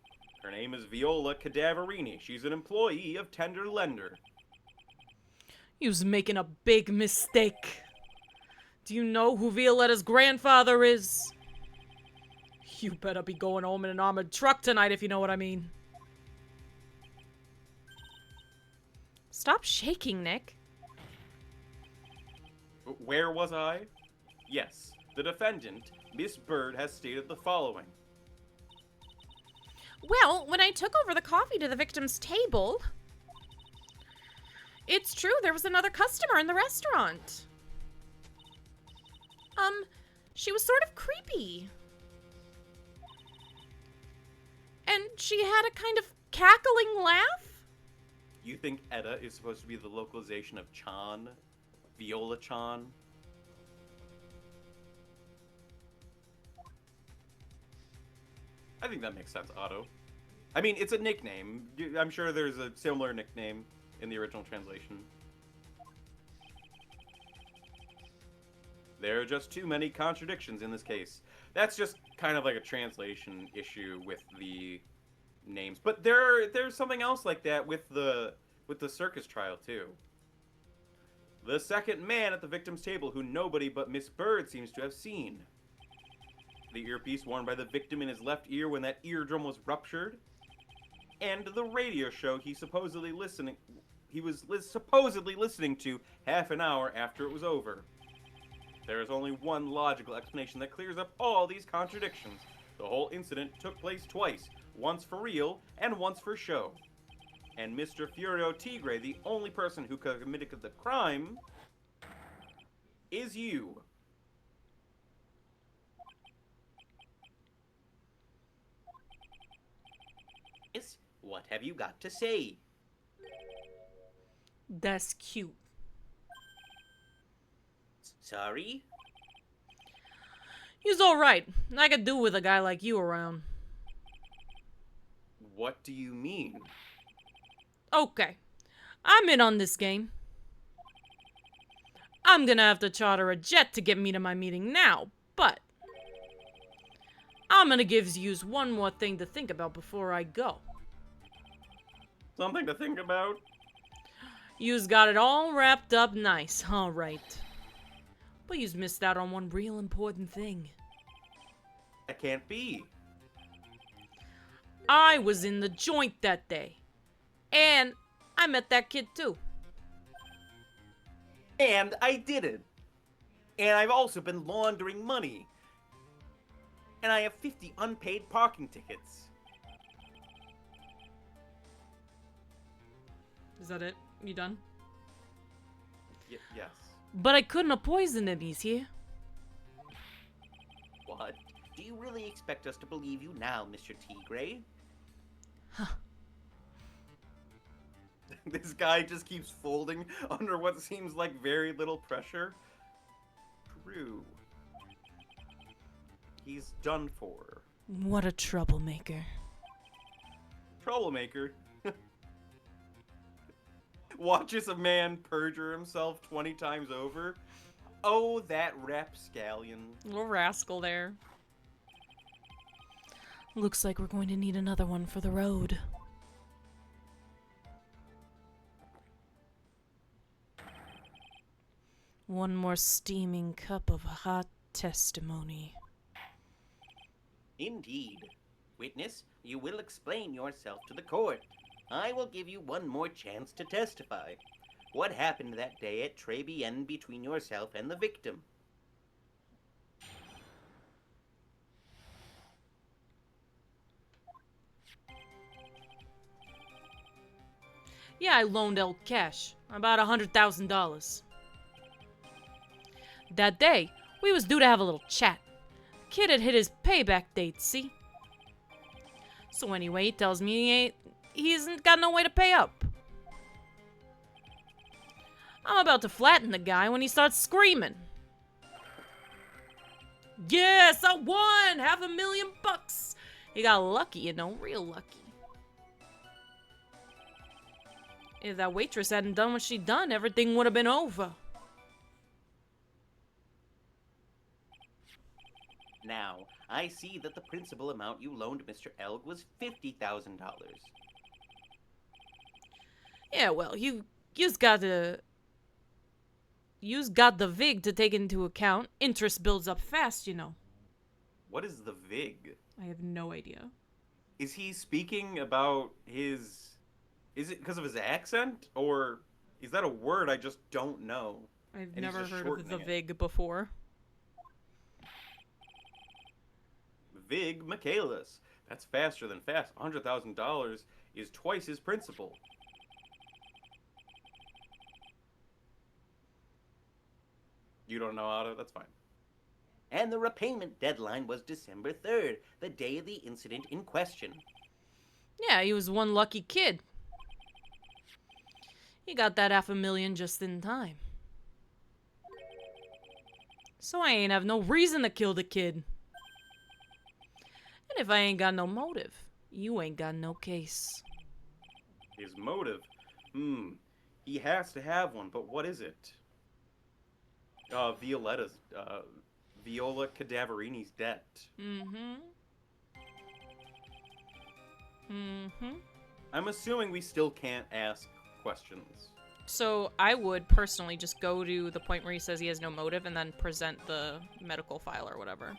Her name is Viola Cadaverini. She's an employee of Tender Lender. You's making a big mistake. Do you know who Violetta's grandfather is? You better be going home in an armored truck tonight, if you know what I mean. Stop shaking, Nick. Where was I? Yes, The defendant, Miss Bird, has stated the following. Well, when I took over the coffee to the victim's table, it's true there was another customer in the restaurant. She was sort of creepy. And she had a kind of cackling laugh. You think Etta is supposed to be the localization of Chan? Viola Chan? I think that makes sense, Otto. I mean, it's a nickname. I'm sure there's a similar nickname in the original translation. There are just too many contradictions in this case. That's just kind of like a translation issue with the names. But there's something else like that with the circus trial too. The second man at the victim's table who nobody but Miss Bird seems to have seen. The earpiece worn by the victim in his left ear when that eardrum was ruptured. And the radio show he was supposedly listening to half an hour after it was over. There is only one logical explanation that clears up all these contradictions. The whole incident took place twice, once for real and once for show. And Mr. Furio Tigre, the only person who could have committed the crime, is you. Yes, what have you got to say? That's cute. Sorry? He's alright. I could do with a guy like you around. What do you mean? Okay. I'm in on this game. I'm gonna have to charter a jet to get me to my meeting now, but I'm gonna give yous one more thing to think about before I go. Something to think about? Yous got it all wrapped up nice, alright. But yous missed out on one real important thing. That can't be. I was in the joint that day. And I met that kid too. And I didn't. And I've also been laundering money. And I have 50 unpaid parking tickets. Is that it? You done? Yes. But I couldn't have poisoned him, he's here. What? Do you really expect us to believe you now, Mr. Tigre? This guy just keeps folding under what seems like very little pressure. True. He's done for. What a troublemaker. Troublemaker. Watches a man perjure himself 20 times over. Oh, that rapscallion. Little rascal there. Looks like we're going to need another one for the road. One more steaming cup of hot testimony. Indeed. Witness, you will explain yourself to the court. I will give you one more chance to testify. What happened that day at Tribulations between yourself and the victim? Yeah, I loaned El cash. About $100,000. That day, we was due to have a little chat. Kid had hit his payback date, see? So anyway, he tells me he hasn't got no way to pay up. I'm about to flatten the guy when he starts screaming. Yes, I won! $500,000! He got lucky, you know, real lucky. If that waitress hadn't done what she done, everything would have been over. Now, I see that the principal amount you loaned Mr. Elg was $50,000. Yeah, well, you's got the VIG to take into account. Interest builds up fast, you know. What is the VIG? I have no idea. Is he speaking about his... Is it because of his accent? Or is that a word I just don't know? I've And he's never just heard of the shortening it. VIG before. Vig Michaelis. That's faster than fast. $100,000 is twice his principal. You don't know Otto? That's fine. And the repayment deadline was December 3rd, the day of the incident in question. Yeah, he was one lucky kid. He got that $500,000 just in time. So I ain't have no reason to kill the kid. And if I ain't got no motive, you ain't got no case. His motive? He has to have one, but what is it? Viola Cadaverini's debt. I'm assuming we still can't ask questions. So I would personally just go to the point where he says he has no motive and then present the medical file or whatever.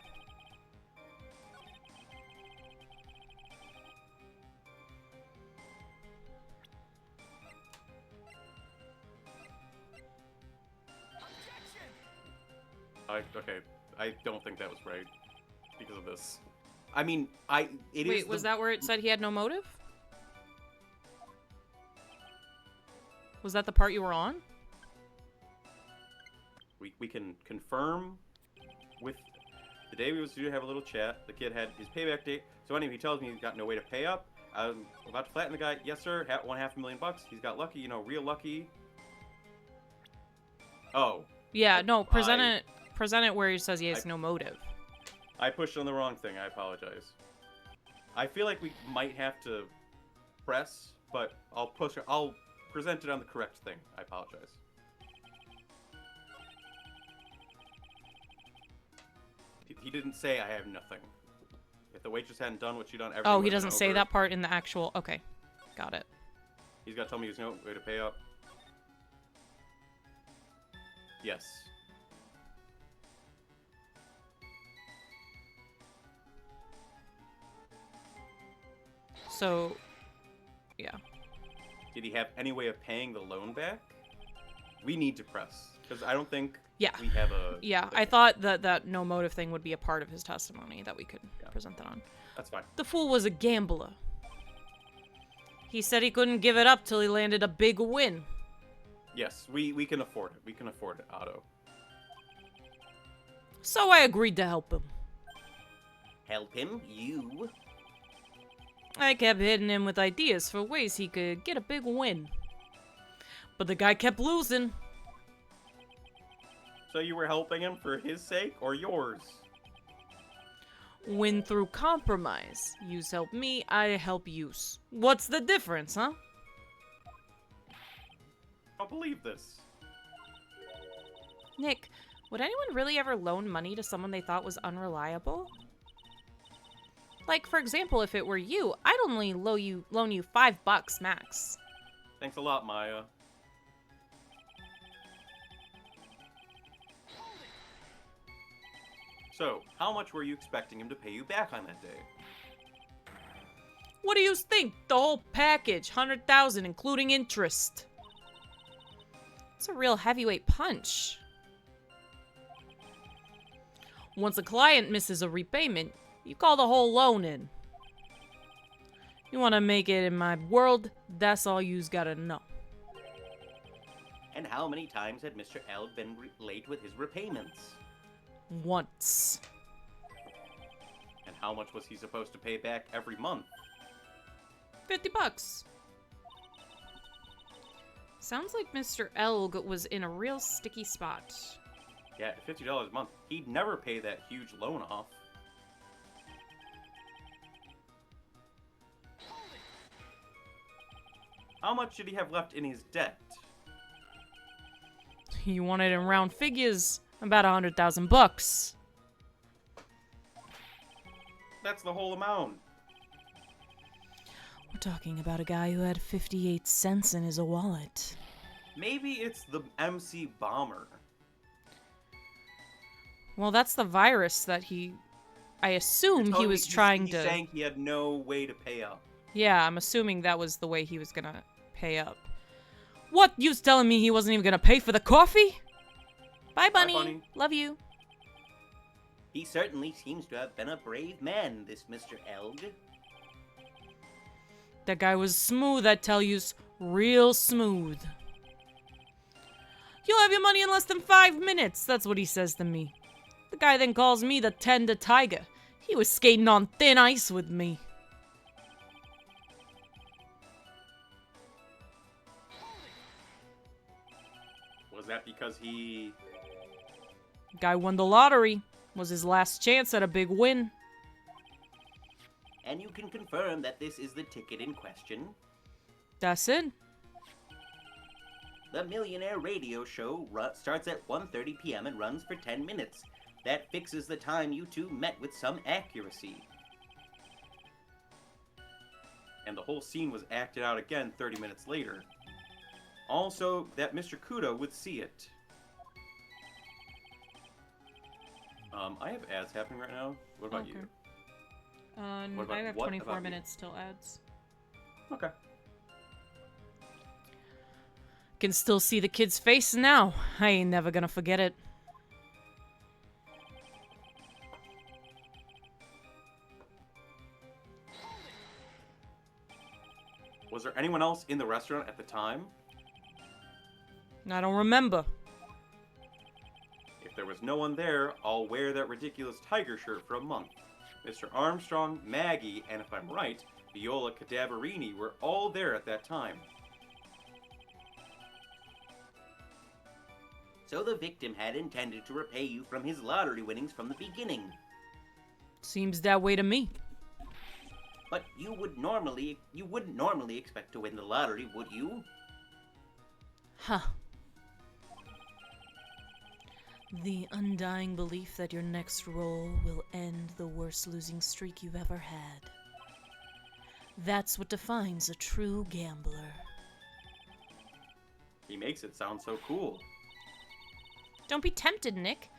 Okay, I don't think that was right because of this. I mean, Wait, was that where it said he had no motive? Was that the part you were on? We can confirm with the day we was to have a little chat. The kid had his payback date. So anyway, he tells me he's got no way to pay up. I'm about to flatten the guy. Yes, sir. $500,000. He's got lucky. You know, real lucky. Oh. Yeah. No. Present it. Present it where he says he has no motive. I pushed on the wrong thing. I apologize. I feel like we might have to press, but I'll present it on the correct thing. I apologize. He didn't say I have nothing. If the waitress hadn't done what she done, everything. Oh, he doesn't say that part in the actual. Okay, got it. He's got to tell me there's no way to pay up. Yes. So, yeah. Did he have any way of paying the loan back? We need to press because I don't think Yeah. we have a. Yeah, I thought that no motive thing would be a part of his testimony that we could present that on. That's fine. The fool was a gambler. He said he couldn't give it up till he landed a big win. Yes, we can afford it. We can afford it, Otto. So I agreed to help him. Help him? You? I kept hitting him with ideas for ways he could get a big win. But the guy kept losing. So you were helping him for his sake or yours? Win through compromise. Yous help me, I help yous. What's the difference, huh? I don't believe this. Nick, would anyone really ever loan money to someone they thought was unreliable? Like, for example, if it were you, I'd only loan you $5 max. Thanks a lot, Maya. So, how much were you expecting him to pay you back on that day? What do you think? The whole package, $100,000, including interest. It's a real heavyweight punch. Once a client misses a repayment, you call the whole loan in. You want to make it in my world, that's all you's gotta know. And how many times had Mr. L been late with his repayments? Once. And how much was he supposed to pay back every month? $50. Sounds like Mr. L was in a real sticky spot. Yeah, $50 a month. He'd never pay that huge loan off. How much did he have left in his debt? You want it in round figures? About $100,000. That's the whole amount. We're talking about a guy who had 58 cents in his wallet. Maybe it's the MC Bomber. Well, that's the virus that I assume he was trying to... He's saying he had no way to pay up. Yeah, I'm assuming that was the way he was gonna pay up. What? You was telling me he wasn't even gonna pay for the coffee? Bye, Bunny. Bunny. Love you. He certainly seems to have been a brave man, this Mr. Elg. That guy was smooth, I tell yous. Real smooth. You'll have your money in less than 5 minutes, that's what he says to me. The guy then calls me the tender tiger. He was skating on thin ice with me. Was that because he... Guy won the lottery. Was his last chance at a big win. And you can confirm that this is the ticket in question? That's it. The Millionaire Radio Show starts at 1:30 p.m. and runs for 10 minutes. That fixes the time you two met with some accuracy. And the whole scene was acted out again 30 minutes later. Also, that Mr. Kudo would see it. I have ads happening right now. What about Okay. you? I about- have what 24 about you? minutes till ads. Okay. Can still see the kid's face now. I ain't never gonna forget it. Was there anyone else in the restaurant at the time? I don't remember. If there was no one there, I'll wear that ridiculous tiger shirt for a month. Mr. Armstrong, Maggie, and if I'm right, Viola Cadaverini were all there at that time. So the victim had intended to repay you from his lottery winnings from the beginning. Seems that way to me. But you wouldn't normally expect to win the lottery, would you? Huh. The undying belief that your next roll will end the worst losing streak you've ever had. That's what defines a true gambler. He makes it sound so cool. Don't be tempted, Nick.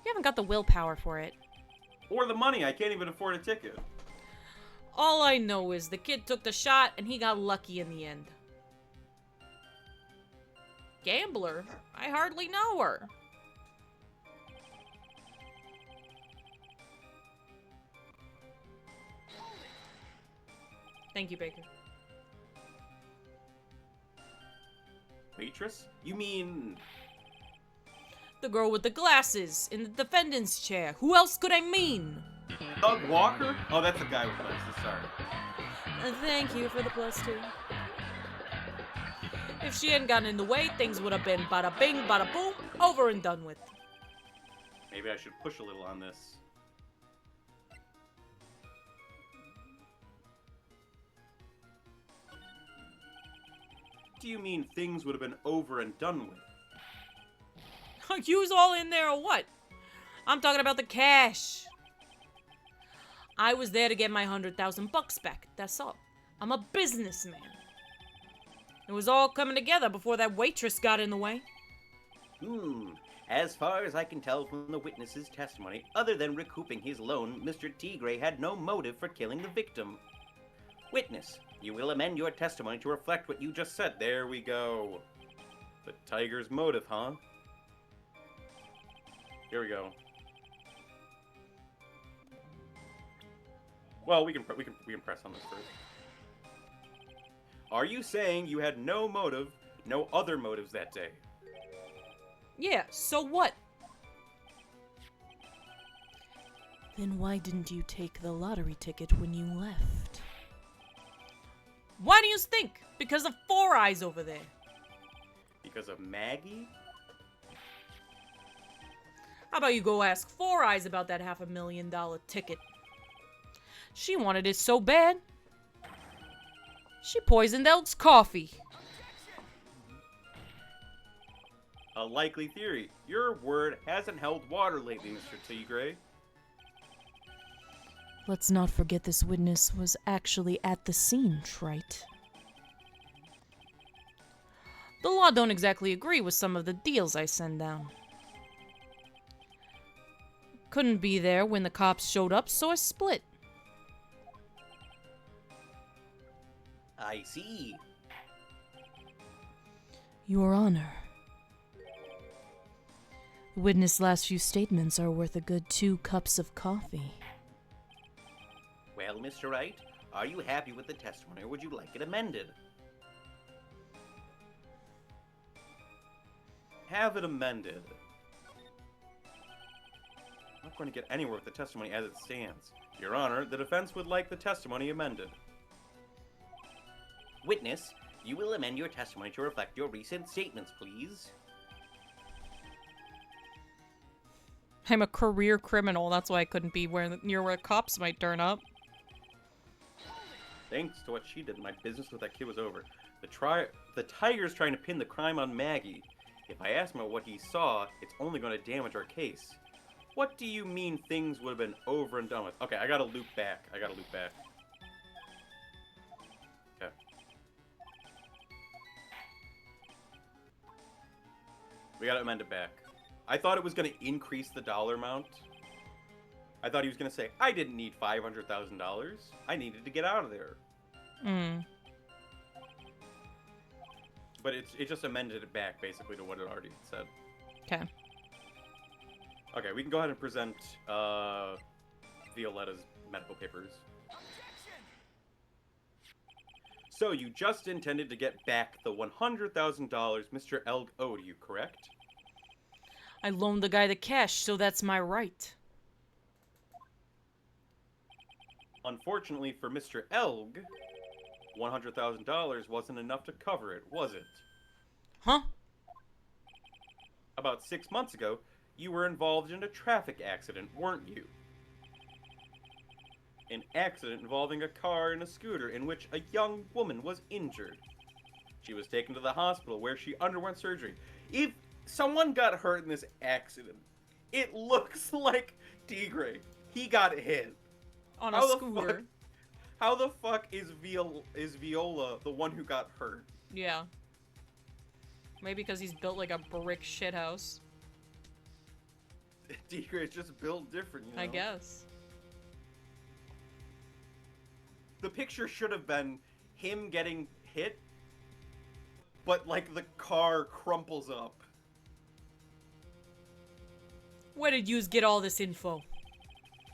You haven't got the willpower for it. Or the money, I can't even afford a ticket. All I know is the kid took the shot and he got lucky in the end. Gambler? I hardly know her. Thank you, Baker. Waitress? You mean... The girl with the glasses in the defendant's chair. Who else could I mean? Doug Walker? Oh, that's the guy with glasses, sorry. Thank you for the +2. If she hadn't gotten in the way, things would have been bada bing, bada boom, over and done with. Maybe I should push a little on this. Do you mean things would have been over and done with? You's all in there or what? I'm talking about the cash. I was there to get my $100,000 back. That's all. I'm a businessman. It was all coming together before that waitress got in the way. As far as I can tell from the witness's testimony, other than recouping his loan, Mr. Tigre had no motive for killing the victim. Witness, you will amend your testimony to reflect what you just said. There we go. The tiger's motive, huh? Here we go. Well, we can press on this first. Are you saying you had no motive, no other motives that day? Yeah, so what? Then why didn't you take the lottery ticket when you left? Why do you think? Because of Four Eyes over there. Because of Maggie? How about you go ask Four Eyes about that $500,000 ticket? She wanted it so bad. She poisoned Elk's coffee. A likely theory. Your word hasn't held water lately, Mr. Tigre. Let's not forget this witness was actually at the scene, Trite. The law don't exactly agree with some of the deals I send down. Couldn't be there when the cops showed up, so I split. I see. Your Honor. Witness' last few statements are worth a good 2 cups of coffee. Well, Mr. Wright, are you happy with the testimony, or would you like it amended? Have it amended. I'm not going to get anywhere with the testimony as it stands. Your Honor, the defense would like the testimony amended. Witness, you will amend your testimony to reflect your recent statements, please. I'm a career criminal. That's why I couldn't be near where cops might turn up. Thanks to what she did, my business with that kid was over. The tiger's trying to pin the crime on Maggie. If I ask him what he saw, it's only going to damage our case. What do you mean things would have been over and done with? Okay, I gotta loop back. Okay. We gotta amend it back. I thought it was gonna increase the dollar amount. I thought he was gonna say, I didn't need $500,000. I needed to get out of there. But it just amended it back, basically, to what it already said. Okay. Okay, we can go ahead and present Violetta's medical papers. So you just intended to get back the $100,000 Mr. Elg owed you, correct? I loaned the guy the cash, so that's my right. Unfortunately for Mr. Elg, $100,000 wasn't enough to cover it, was it? Huh? About 6 months ago, you were involved in a traffic accident, weren't you? An accident involving a car and a scooter in which a young woman was injured. She was taken to the hospital where she underwent surgery. If someone got hurt in this accident, it looks like Tigre. He got hit. On a scooter. How the fuck is Viola the one who got hurt? Yeah. Maybe because he's built like a brick shithouse. Tigre is just built different, you know? I guess. The picture should have been him getting hit, but like the car crumples up. Where did yous get all this info?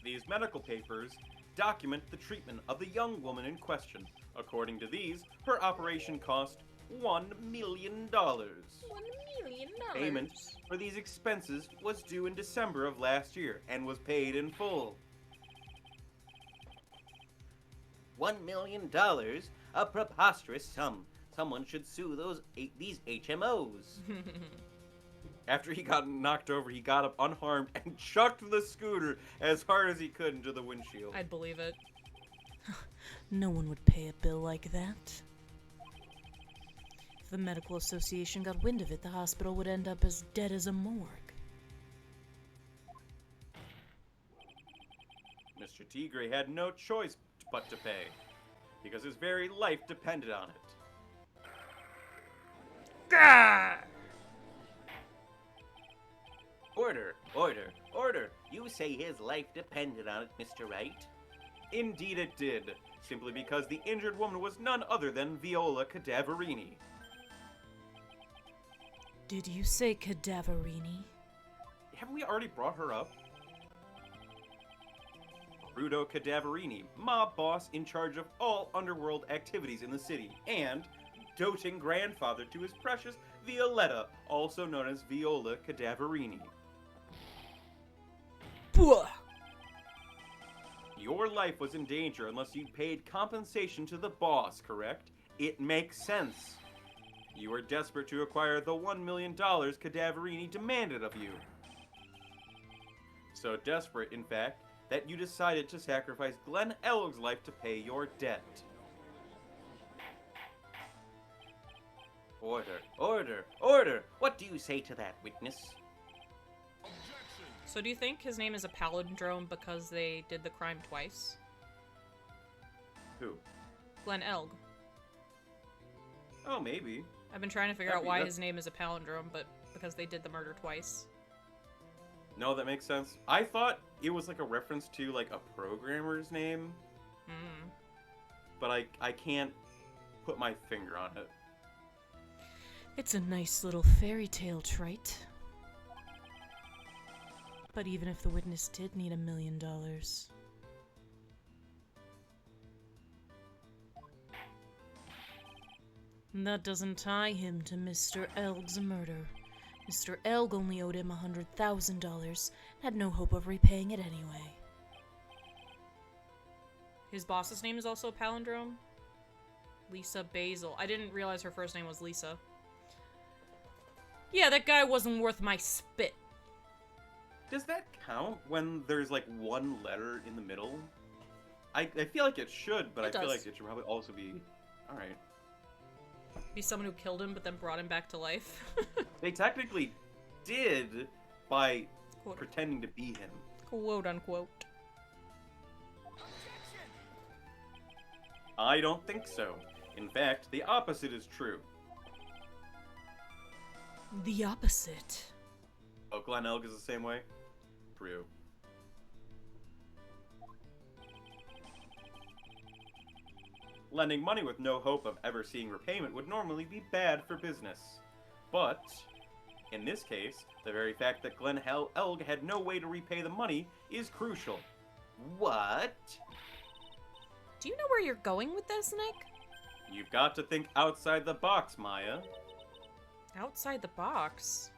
These medical papers document the treatment of the young woman in question. According to these, her operation cost $1 million. $1 million. Payment for these expenses was due in December of last year and was paid in full. $1 million? A preposterous sum. Someone should sue these HMOs. After he got knocked over, he got up unharmed and chucked the scooter as hard as he could into the windshield. I'd believe it. No one would pay a bill like that. If the medical association got wind of it, the hospital would end up as dead as a morgue. Mr. Tigre had no choice but to pay, because his very life depended on it. Gah! Order, order, order. You say his life depended on it, Mr. Wright. Indeed it did, simply because the injured woman was none other than Viola Cadaverini. Did you say Cadaverini? Haven't we already brought her up? Rudo Cadaverini, mob boss in charge of all underworld activities in the city, and doting grandfather to his precious Violetta, also known as Viola Cadaverini. Bwah! Your life was in danger unless you paid compensation to the boss, correct? It makes sense. You were desperate to acquire the $1 million Cadaverini demanded of you. So desperate, in fact, that you decided to sacrifice Glenn Elg's life to pay your debt. Order, order, order! What do you say to that, witness? So do you think his name is a palindrome because they did the crime twice? Who? Glenn Elg. Oh, maybe. I've been trying to figure That'd out be- why that's- his name is a palindrome, but because they did the murder twice. No, that makes sense. I thought it was like a reference to like a programmer's name, Hmm. but I can't put my finger on it. It's a nice little fairy tale, Trite. But even if the witness did need $1 million... that doesn't tie him to Mr. Elg's murder. Mr. Elg only owed him $100,000, had no hope of repaying it anyway. His boss's name is also a palindrome? Lisa Basil. I didn't realize her first name was Lisa. Yeah, that guy wasn't worth my spit. Does that count when there's like one letter in the middle? I feel like it should, but It I feel does. like it should probably also be... Alright. Be someone who killed him but then brought him back to life. They technically did by Quote, pretending to be him. quote unquote. I don't think so. In fact, the opposite is true. The opposite. Oh, Glen Elg is the same way? True. Lending money with no hope of ever seeing repayment would normally be bad for business. But, in this case, the very fact that Glen Elg had no way to repay the money is crucial. What? Do you know where you're going with this, Nick? You've got to think outside the box, Maya. Outside the box.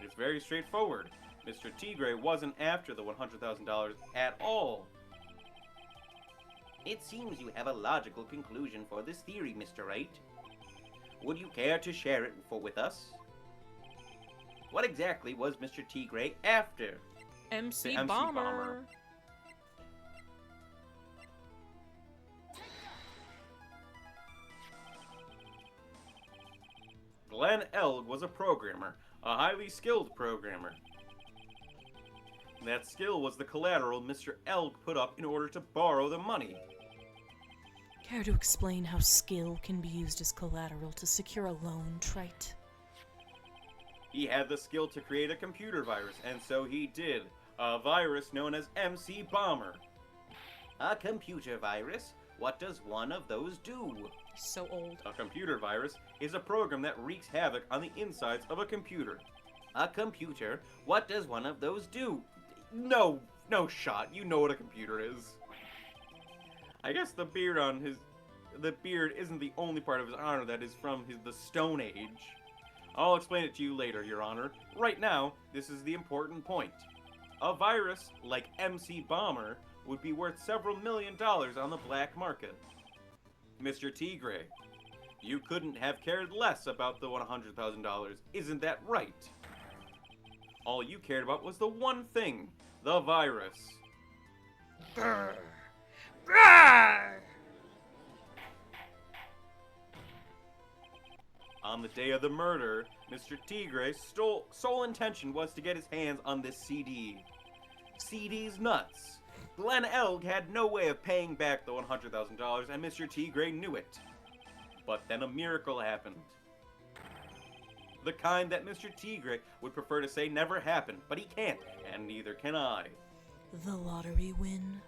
It's very straightforward. Mr. Tigre wasn't after the $100,000 at all. It seems you have a logical conclusion for this theory, Mr. Wright. Would you care to share it with us? What exactly was Mr. Tigre after? MC, The MC Bomber. Bomber. Glen Elg was a programmer, a highly skilled programmer. That skill was the collateral Mr. Elg put up in order to borrow the money. Care to explain how skill can be used as collateral to secure a loan, Trite? He had the skill to create a computer virus, and so he did. A virus known as MC Bomber. A computer virus? What does one of those do? So old. A computer virus is a program that wreaks havoc on the insides of a computer. A computer? What does one of those do? No shot. You know what a computer is. I guess the beard isn't the only part of his honor that is from the Stone Age. I'll explain it to you later, Your Honor. Right now, this is the important point. A virus like MC Bomber would be worth several $1 million on the black market. Mr. Tigre, you couldn't have cared less about the $100,000, isn't that right? All you cared about was the one thing, the virus. Grr. On the day of the murder, Mr. Tigre's sole intention was to get his hands on this CD. CD's nuts. Glen Elg had no way of paying back the $100,000, and Mr. Tigre knew it. But then a miracle happened. The kind that Mr. Tigre would prefer to say never happened, but he can't, and neither can I. The lottery win.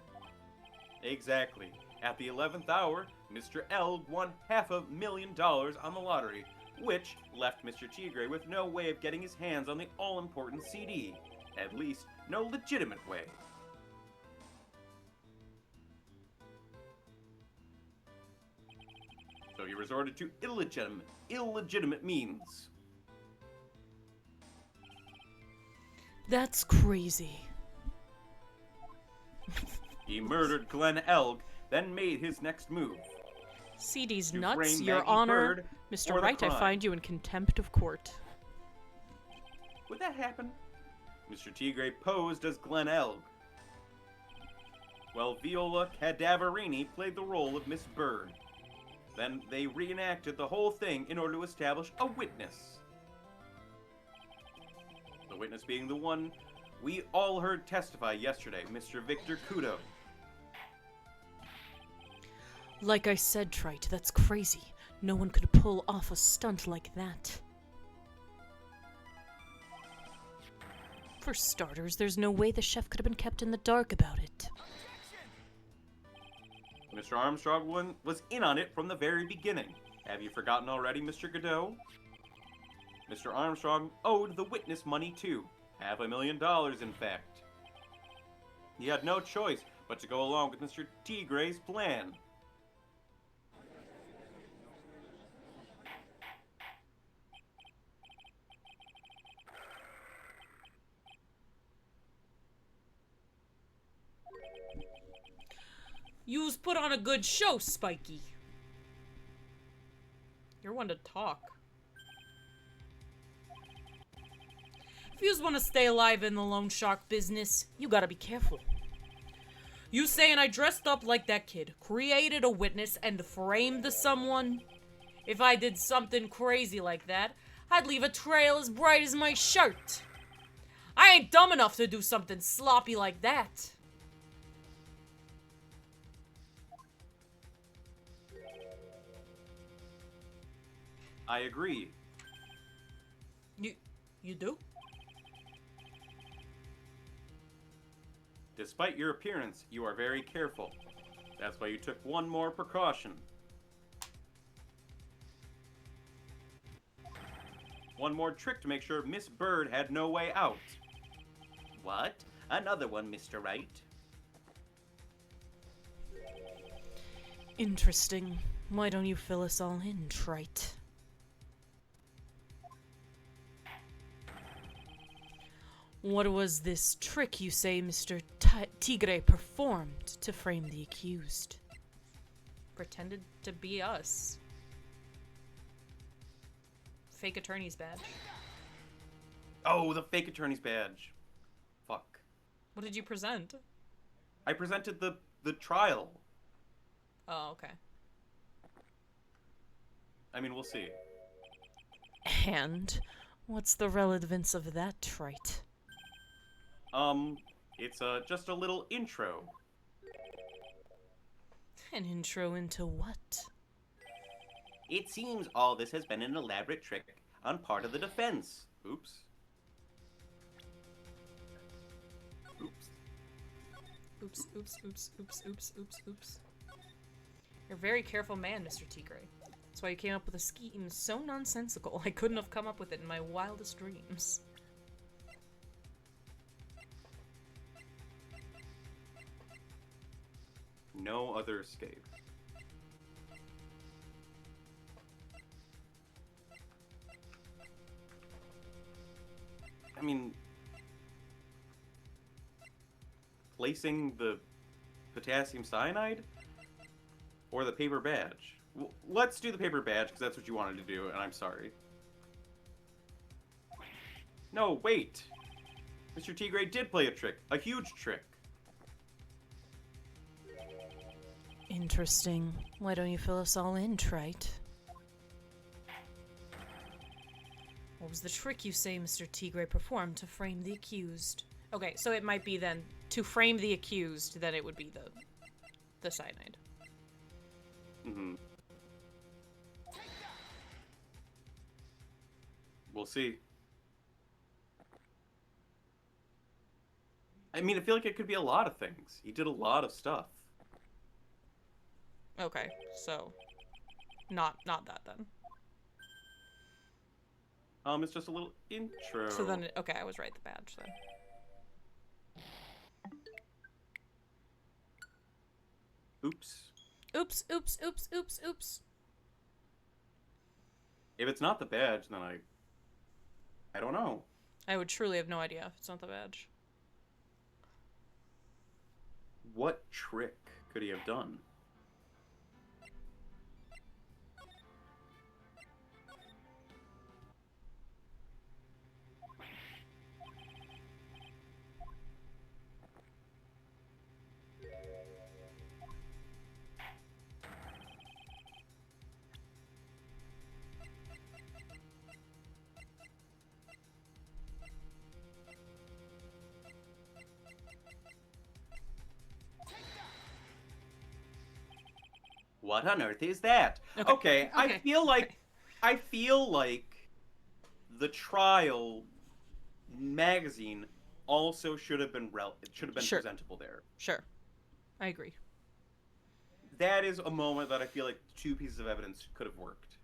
Exactly. At the 11th hour, Mr. Elg won $500,000 on the lottery, which left Mr. Tigre with no way of getting his hands on the all-important CD. At least, no legitimate way. So he resorted to illegitimate means. That's crazy. He murdered Glen Elg, then made his next move. CD's To nuts, frame Your Maggie Honor. Bird Mr. for the Wright, I crime. find you in contempt of court. Would that happen? Mr. Tigre posed as Glen Elg, while Viola Cadaverini played the role of Miss Bird. Then they reenacted the whole thing in order to establish a witness. The witness being the one we all heard testify yesterday, Mr. Victor Kudo. Like I said, Trite, that's crazy. No one could pull off a stunt like that. For starters, there's no way the chef could have been kept in the dark about it. Mr. Armstrong was in on it from the very beginning. Have you forgotten already, Mr. Godot? Mr. Armstrong owed the witness money too. $500,000, in fact. He had no choice but to go along with Mr. Tigre's plan. You's put on a good show, Spiky. You're one to talk. If yous want to stay alive in the loan shark business, you gotta be careful. You saying I dressed up like that kid, created a witness, and framed someone? If I did something crazy like that, I'd leave a trail as bright as my shirt. I ain't dumb enough to do something sloppy like that. I agree. You do? Despite your appearance, you are very careful. That's why you took one more precaution. One more trick to make sure Miss Bird had no way out. What? Another one, Mr. Wright. Interesting. Why don't you fill us all in, trite? What was this trick you say Mr. Tigre performed to frame the accused? Pretended to be us. Fake attorney's badge. Oh, the fake attorney's badge. Fuck. What did you present? I presented the trial. Oh, okay. I mean, we'll see. And what's the relevance of that trite? It's just a little intro. An intro into what? It seems all this has been an elaborate trick on part of the defense. Oops. Oops. Oops, oops, oops, oops, oops, oops, oops. You're a very careful man, Mr. Tigre. That's why you came up with a scheme so nonsensical I couldn't have come up with it in my wildest dreams. No other escape. I mean, placing the potassium cyanide or the paper badge? Let's do the paper badge because that's what you wanted to do, and I'm sorry. No, wait. Mr. Tigre did play a trick, a huge trick. Interesting. Why don't you fill us all in, trite? What was the trick you say Mr. Tigre performed to frame the accused? Okay, so it might be then, to frame the accused, then it would be the cyanide. Mm-hmm. We'll see. I mean, I feel like it could be a lot of things. He did a lot of stuff. Okay, so not that then. It's just a little intro. So then, okay, I was right, the badge then. Oops. Oops, oops, oops, oops, oops. If it's not the badge, then I don't know. I would truly have no idea if it's not the badge. What trick could he have done? What on earth is that? Okay. I feel like the trial magazine also should have been Sure. presentable there. Sure. I agree. That is a moment that I feel like two pieces of evidence could have worked.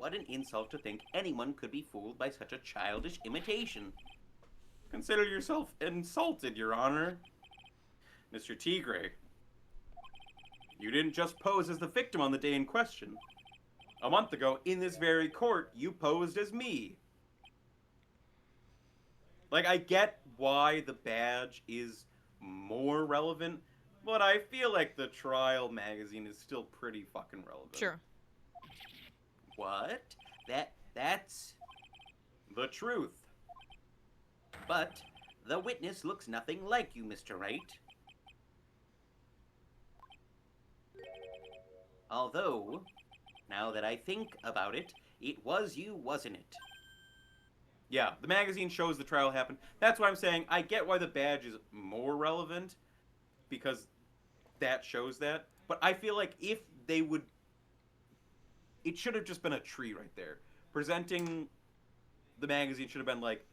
What an insult to think anyone could be fooled by such a childish imitation. Consider yourself insulted, Your Honor. Mr. Tigre, you didn't just pose as the victim on the day in question. A month ago, in this very court, you posed as me. Like, I get why the badge is more relevant, but I feel like the trial magazine is still pretty fucking relevant. Sure. What? That's... The truth. But the witness looks nothing like you, Mr. Wright. Although, now that I think about it, it was you, wasn't it? Yeah, the magazine shows the trial happened. That's why I'm saying I get why the badge is more relevant, because that shows that. But I feel like if they would... It should have just been a tree right there. Presenting the magazine should have been like,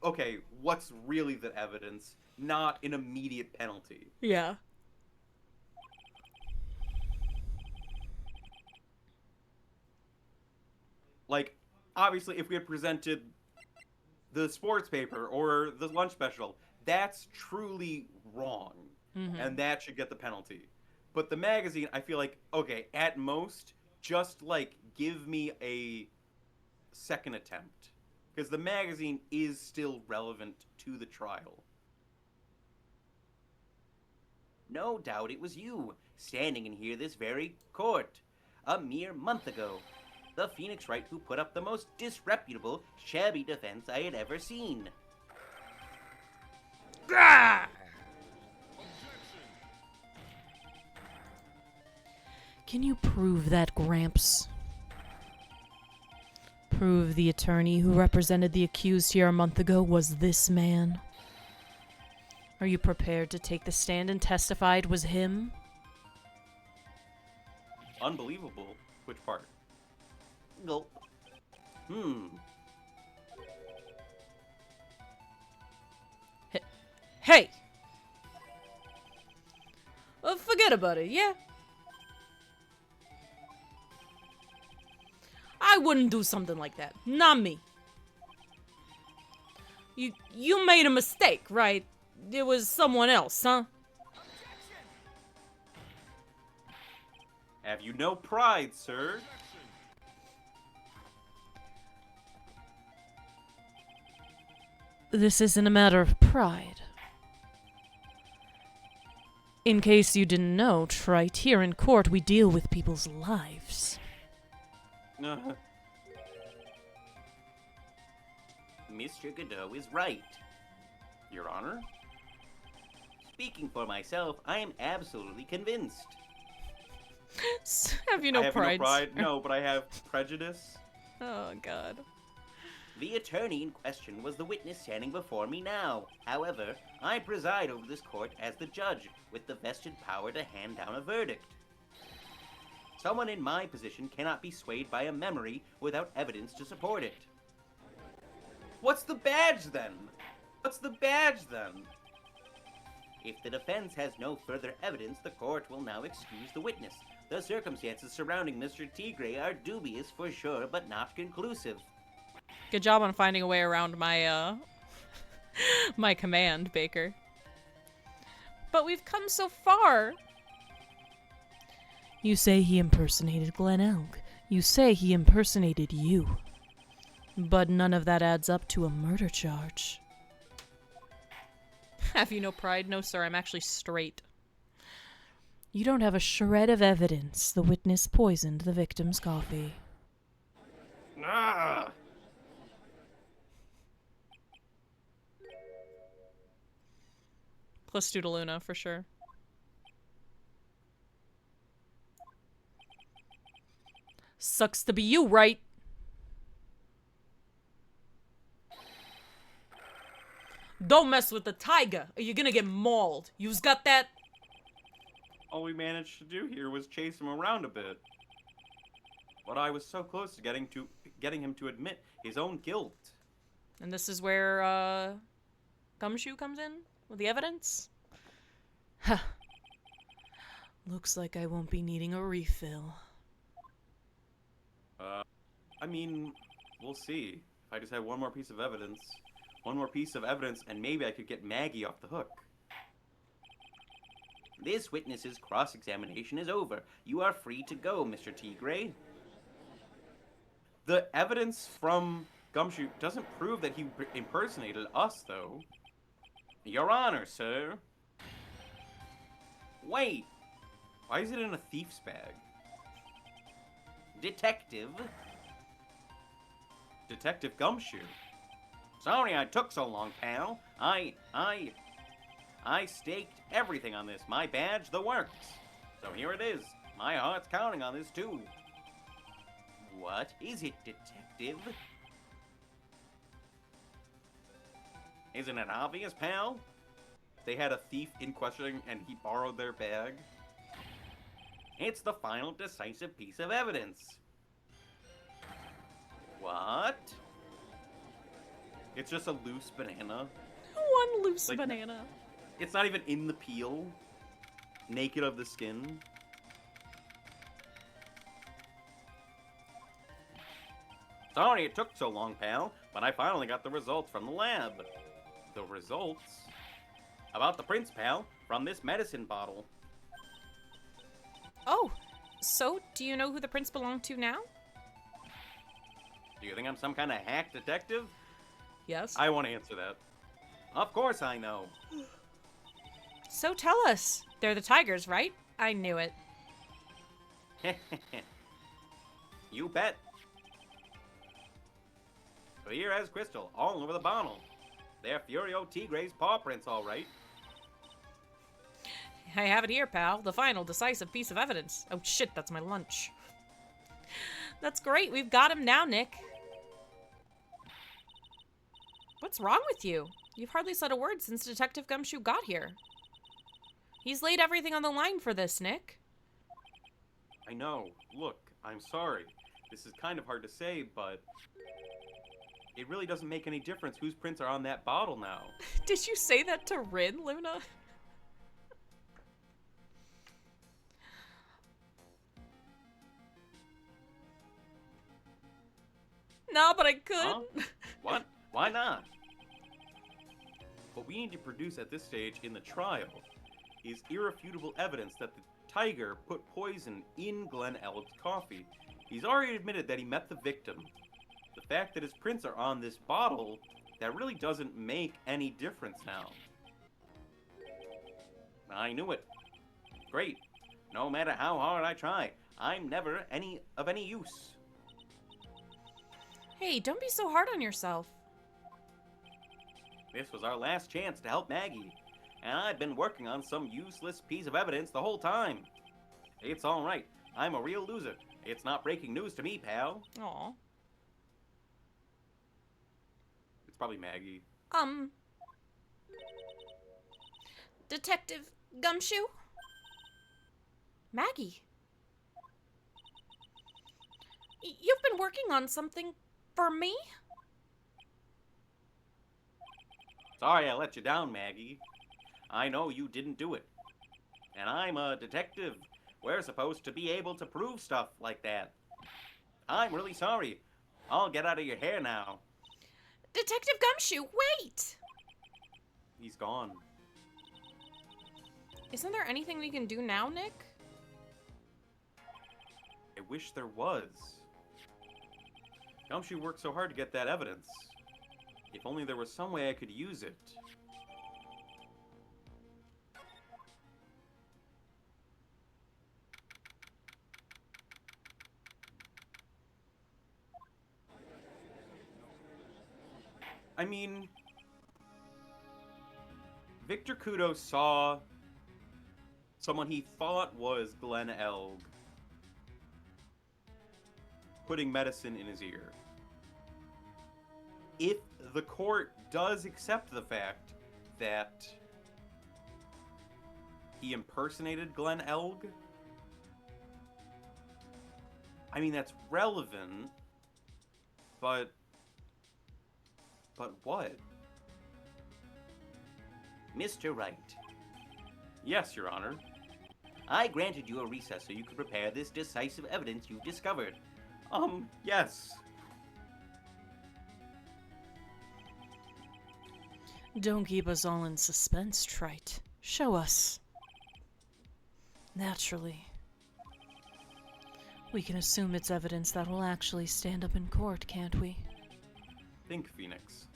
okay, what's really the evidence? Not an immediate penalty. Yeah. Like, obviously, if we had presented the sports paper or the lunch special, that's truly wrong. Mm-hmm. And that should get the penalty. But the magazine, I feel like, okay, at most, just, like, give me a second attempt. Because the magazine is still relevant to the trial. No doubt it was you, standing in here this very court, a mere month ago. The Phoenix Wright who put up the most disreputable, shabby defense I had ever seen. Can you prove that, Gramps? Prove the attorney who represented the accused here a month ago was this man? Are you prepared to take the stand and testify it was him? Unbelievable. Which part? Gulp. Hey! Forget about it, yeah? I wouldn't do something like that. Not me. You made a mistake, right? It was someone else, huh? Have you no pride, sir? This isn't a matter of pride. In case you didn't know, Trite, here in court we deal with people's lives. Mr. Godot is right. Your Honor? Speaking for myself, I am absolutely convinced. Have you no I have pride? no pride. No, but I have prejudice. Oh, God. The attorney in question was the witness standing before me now. However, I preside over this court as the judge, with the vested power to hand down a verdict. Someone in my position cannot be swayed by a memory without evidence to support it. What's the badge, then? What's the badge, then? If the defense has no further evidence, the court will now excuse the witness. The circumstances surrounding Mr. Tigre are dubious for sure, but not conclusive. Good job on finding a way around my, my command, Baker. But we've come so far. You say he impersonated Glen Elk. You say he impersonated you. But none of that adds up to a murder charge. Have you no pride? No, sir, I'm actually straight. You don't have a shred of evidence the witness poisoned the victim's coffee. Ah! Plus 2 to Luna, for sure. Sucks to be you, right? Don't mess with the tiger, or you're gonna get mauled. You've got that? All we managed to do here was chase him around a bit. But I was so close to getting him to admit his own guilt. And this is where, Gumshoe comes in? With the evidence? Huh. Looks like I won't be needing a refill. I mean, we'll see. If I just have one more piece of evidence, and maybe I could get Maggie off the hook. This witness's cross-examination is over. You are free to go, Mr. Tigray. The evidence from Gumshoe doesn't prove that he impersonated us, though. Your Honor, sir. Wait! Why is it in a thief's bag? Detective. Detective Gumshoe. Sorry I took so long, pal. I staked everything on this. My badge, the works. So here it is. My heart's counting on this, too. What is it, detective? Isn't it obvious, pal? They had a thief in questioning and he borrowed their bag. It's the final decisive piece of evidence. What? It's just a loose banana. One loose Like- banana. It's not even in the peel. Naked of the skin. Sorry it took so long, pal, but I finally got the results from the lab. The results? About the prints, pal, from this medicine bottle. Oh, so do you know who the prince belonged to now? Do you think I'm some kind of hack detective? Yes. I want to answer that. Of course I know. So tell us. They're the tigers, right? I knew it. You bet. Clear as crystal, all over the bottle. They're Furio Tigray's paw prints, all right. I have it here, pal. The final, decisive piece of evidence. Oh shit, that's my lunch. That's great. We've got him now, Nick. What's wrong with you? You've hardly said a word since Detective Gumshoe got here. He's laid everything on the line for this, Nick. I know. Look, I'm sorry. This is kind of hard to say, but it really doesn't make any difference whose prints are on that bottle now. Did you say that to Rin, Luna? No, but I could. Huh? What? Why not? What we need to produce at this stage in the trial is irrefutable evidence that the tiger put poison in Glenn Elg's coffee. He's already admitted that he met the victim. The fact that his prints are on this bottle, that really doesn't make any difference now. I knew it. Great. No matter how hard I try, I'm never of any use. Hey, don't be so hard on yourself. This was our last chance to help Maggie, and I've been working on some useless piece of evidence the whole time. It's all right. I'm a real loser. It's not breaking news to me, pal. Aw. It's probably Maggie. Detective Gumshoe? Maggie? You've been working on something for me? Sorry I let you down, Maggie. I know you didn't do it. And I'm a detective. We're supposed to be able to prove stuff like that. I'm really sorry. I'll get out of your hair now. Detective Gumshoe, wait! He's gone. Isn't there anything we can do now, Nick? I wish there was. Gumshoe worked so hard to get that evidence. If only there was some way I could use it. I mean, Victor Kudo saw someone he thought was Glenn Elg putting medicine in his ear. If the court does accept the fact that he impersonated Glenn Elg, I mean, that's relevant, but what? Mr. Wright, Yes, Your Honor. I granted you a recess so you could prepare this decisive evidence you've discovered. Yes. Don't keep us all in suspense, Trite. Show us. Naturally. We can assume it's evidence that will actually stand up in court, can't we? Think, Phoenix.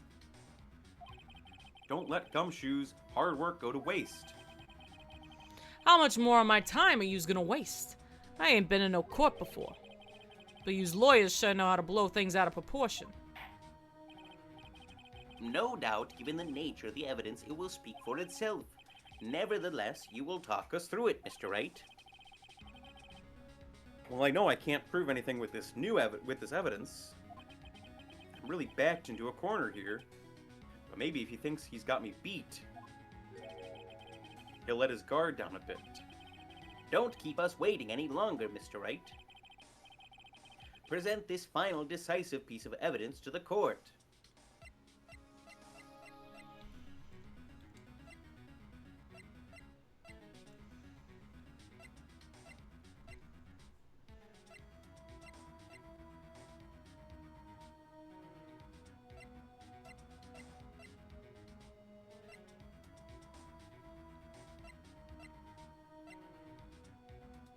Don't let Gumshoe's hard work go to waste. How much more of my time are yous gonna waste? I ain't been in no court before. But yous lawyers sure know how to blow things out of proportion. No doubt, given the nature of the evidence, it will speak for itself. Nevertheless, you will talk us through it, Mr. Wright. Well, I know I can't prove anything with this evidence. I'm really backed into a corner here. But maybe if he thinks he's got me beat, he'll let his guard down a bit. Don't keep us waiting any longer, Mr. Wright. Present this final decisive piece of evidence to the court.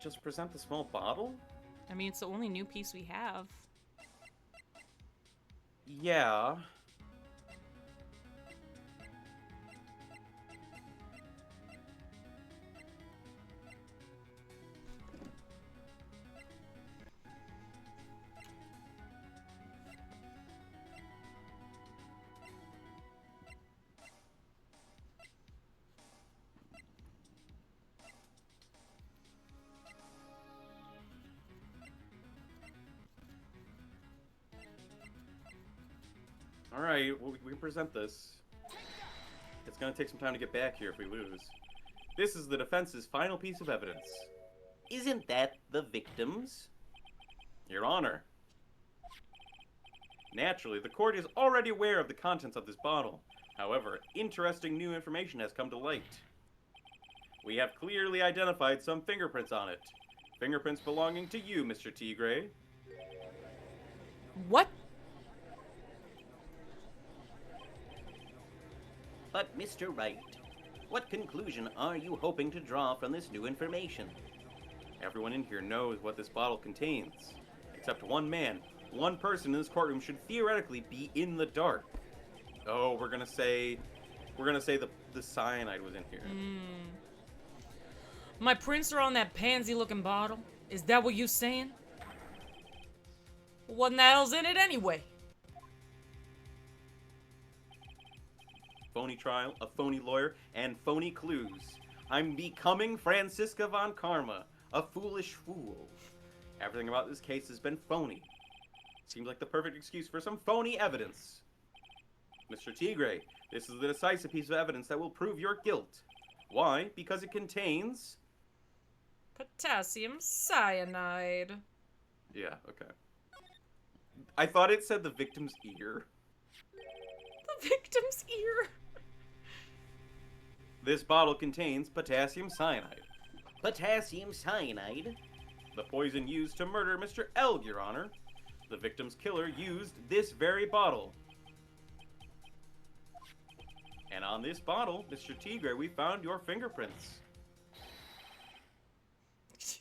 Just present the small bottle? I mean, it's the only new piece we have. Yeah. Alright, well, we can present this. It's gonna take some time to get back here if we lose. This is the defense's final piece of evidence. Isn't that the victims? Your Honor. Naturally, the court is already aware of the contents of this bottle. However, interesting new information has come to light. We have clearly identified some fingerprints on it. Fingerprints belonging to you, Mr. Tigre. What? But, Mr. Wright, what conclusion are you hoping to draw from this new information? Everyone in here knows what this bottle contains. Except one man. One person in this courtroom should theoretically be in the dark. Oh, we're gonna say the cyanide was in here. My prints are on that pansy-looking bottle? Is that what you saying? What the hell's in it anyway? Phony trial, a phony lawyer, and phony clues. I'm becoming Francisca von Karma, a foolish fool. Everything about this case has been phony. Seems like the perfect excuse for some phony evidence. Mr. Tigre, this is the decisive piece of evidence that will prove your guilt. Why? Because it contains... Potassium cyanide. Yeah, okay. I thought it said the victim's ear. The victim's ear. This bottle contains potassium cyanide. Potassium cyanide? The poison used to murder Mr. Elg, Your Honor. The victim's killer used this very bottle. And on this bottle, Mr. Tigre, we found your fingerprints.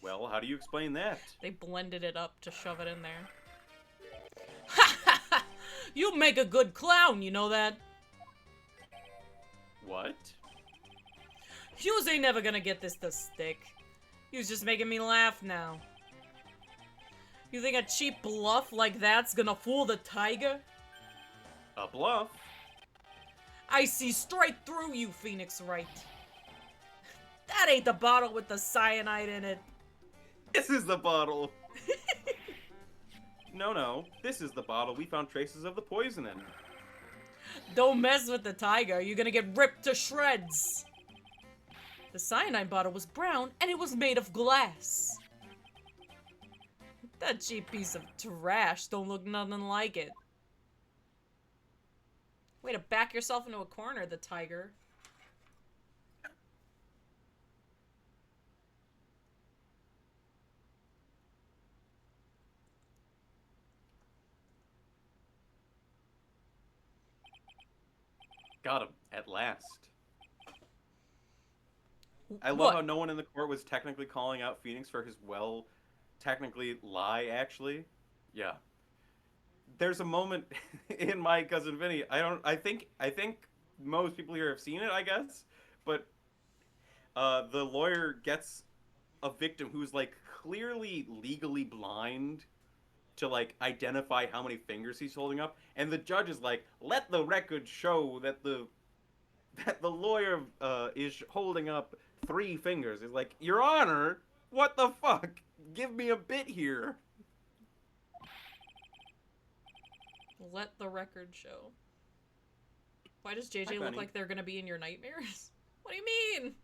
Well, how do you explain that? They blended it up to shove it in there. Ha ha ha! You make a good clown, you know that? What? Yous ain't never gonna get this to stick. Yous just making me laugh now. You think a cheap bluff like that's gonna fool the tiger? A bluff? I see straight through you, Phoenix Wright. That ain't the bottle with the cyanide in it. This is the bottle! No, this is the bottle we found traces of the poison in. Don't mess with the tiger, you're gonna get ripped to shreds. The cyanide bottle was brown, and it was made of glass. That cheap piece of trash don't look nothing like it. Way to back yourself into a corner, the tiger. Got him. At last. I love What? how no one in the court was technically calling out Phoenix for his technically lie, actually. Yeah. There's a moment in My Cousin Vinny. I think most people here have seen it, I guess. But the lawyer gets a victim who's like clearly legally blind to like identify how many fingers he's holding up, and the judge is like, let the record show that the lawyer is holding up 3 fingers. He's like, Your Honor, what the fuck? Give me a bit here. Let the record show. Why does JJ Hi, look Benny. like they're gonna be in your nightmares? What do you mean?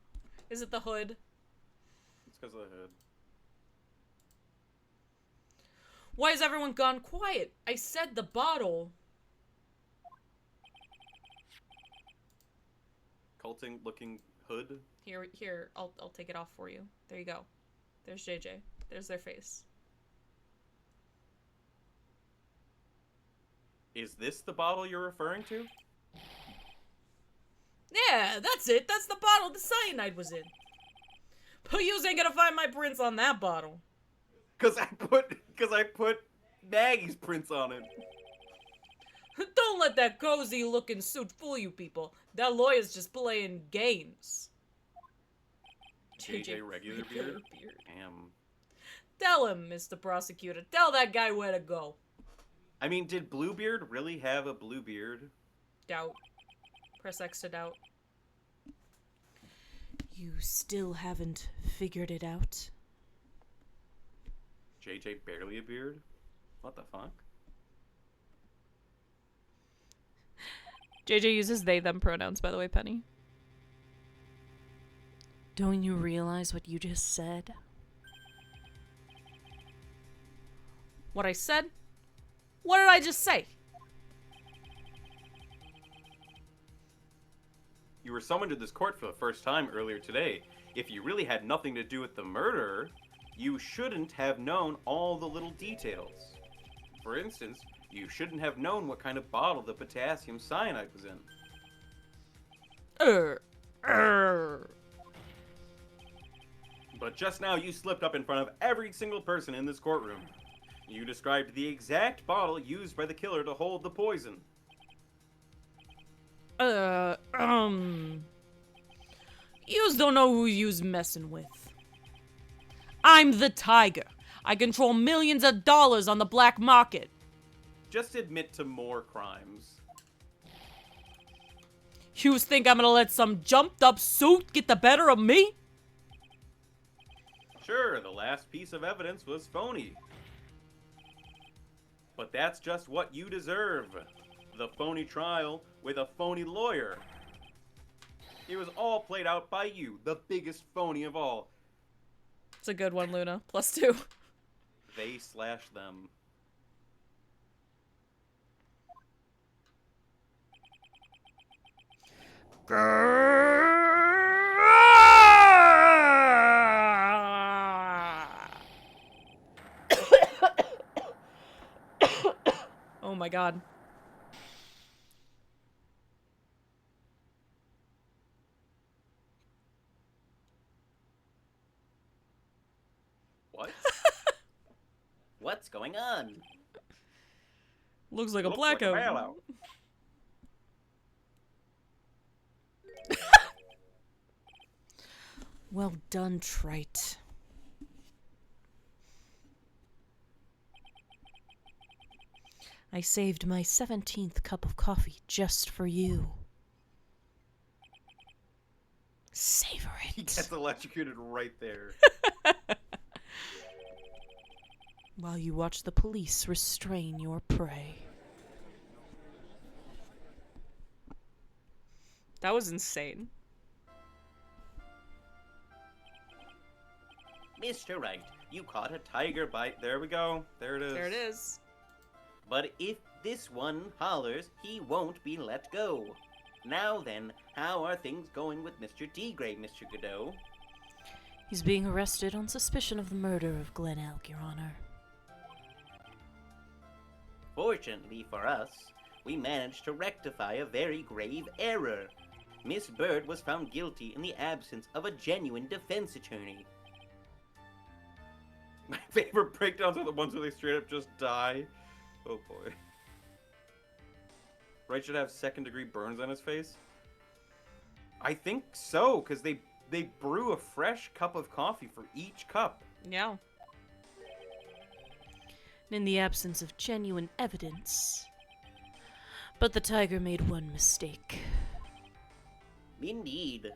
Is it the hood? It's because of the hood. Why has everyone gone quiet? I said the bottle. Culting looking hood. Here, I'll take it off for you. There you go. There's JJ. There's their face. Is this the bottle you're referring to? Yeah, that's it. That's the bottle the cyanide was in. But you ain't gonna find my prints on that bottle. Cause I put Maggie's prints on it. Don't let that cozy looking suit fool you people. That lawyer's just playing games. JJ regular beard? Damn. Tell him, Mr. Prosecutor. Tell that guy where to go. I mean, did Bluebeard really have a blue beard? Doubt. Press X to doubt. You still haven't figured it out? JJ barely a beard? What the fuck? JJ uses they them pronouns, by the way, Penny. Don't you realize what you just said? What I said? What did I just say? You were summoned to this court for the first time earlier today. If you really had nothing to do with the murder, you shouldn't have known all the little details. For instance, you shouldn't have known what kind of bottle the potassium cyanide was in. But just now you slipped up in front of every single person in this courtroom. You described the exact bottle used by the killer to hold the poison. Yous don't know who yous messing with. I'm the Tiger. I control millions of dollars on the black market. Just admit to more crimes. Yous think I'm gonna let some jumped up suit get the better of me? Sure, the last piece of evidence was phony. But that's just what you deserve. The phony trial with a phony lawyer. It was all played out by you, the biggest phony of all. It's a good one, Luna. +2. They/them. Oh my god. What? What's going on? Looks like a Looks like a blackout. bailout. Well done, Trite. I saved my 17th cup of coffee just for you. Savor He it gets electrocuted right there. while you watch the police restrain your prey. That was insane. Mr. Wright, you caught a Tiger bite. There we go. There it is. There it is. but if this one hollers, he won't be let go. Now then, how are things going with Mr. D-Gray, Mr. Godot? He's being arrested on suspicion of the murder of Glen Elk, Your Honor. Fortunately for us, we managed to rectify a very grave error. Miss Bird was found guilty in the absence of a genuine defense attorney. My favorite breakdowns are the ones where they straight up just die. Oh boy. Wright should have second-degree burns on his face? I think so, because they brew a fresh cup of coffee for each cup. Yeah. In the absence of genuine evidence. But the tiger made one mistake. Indeed.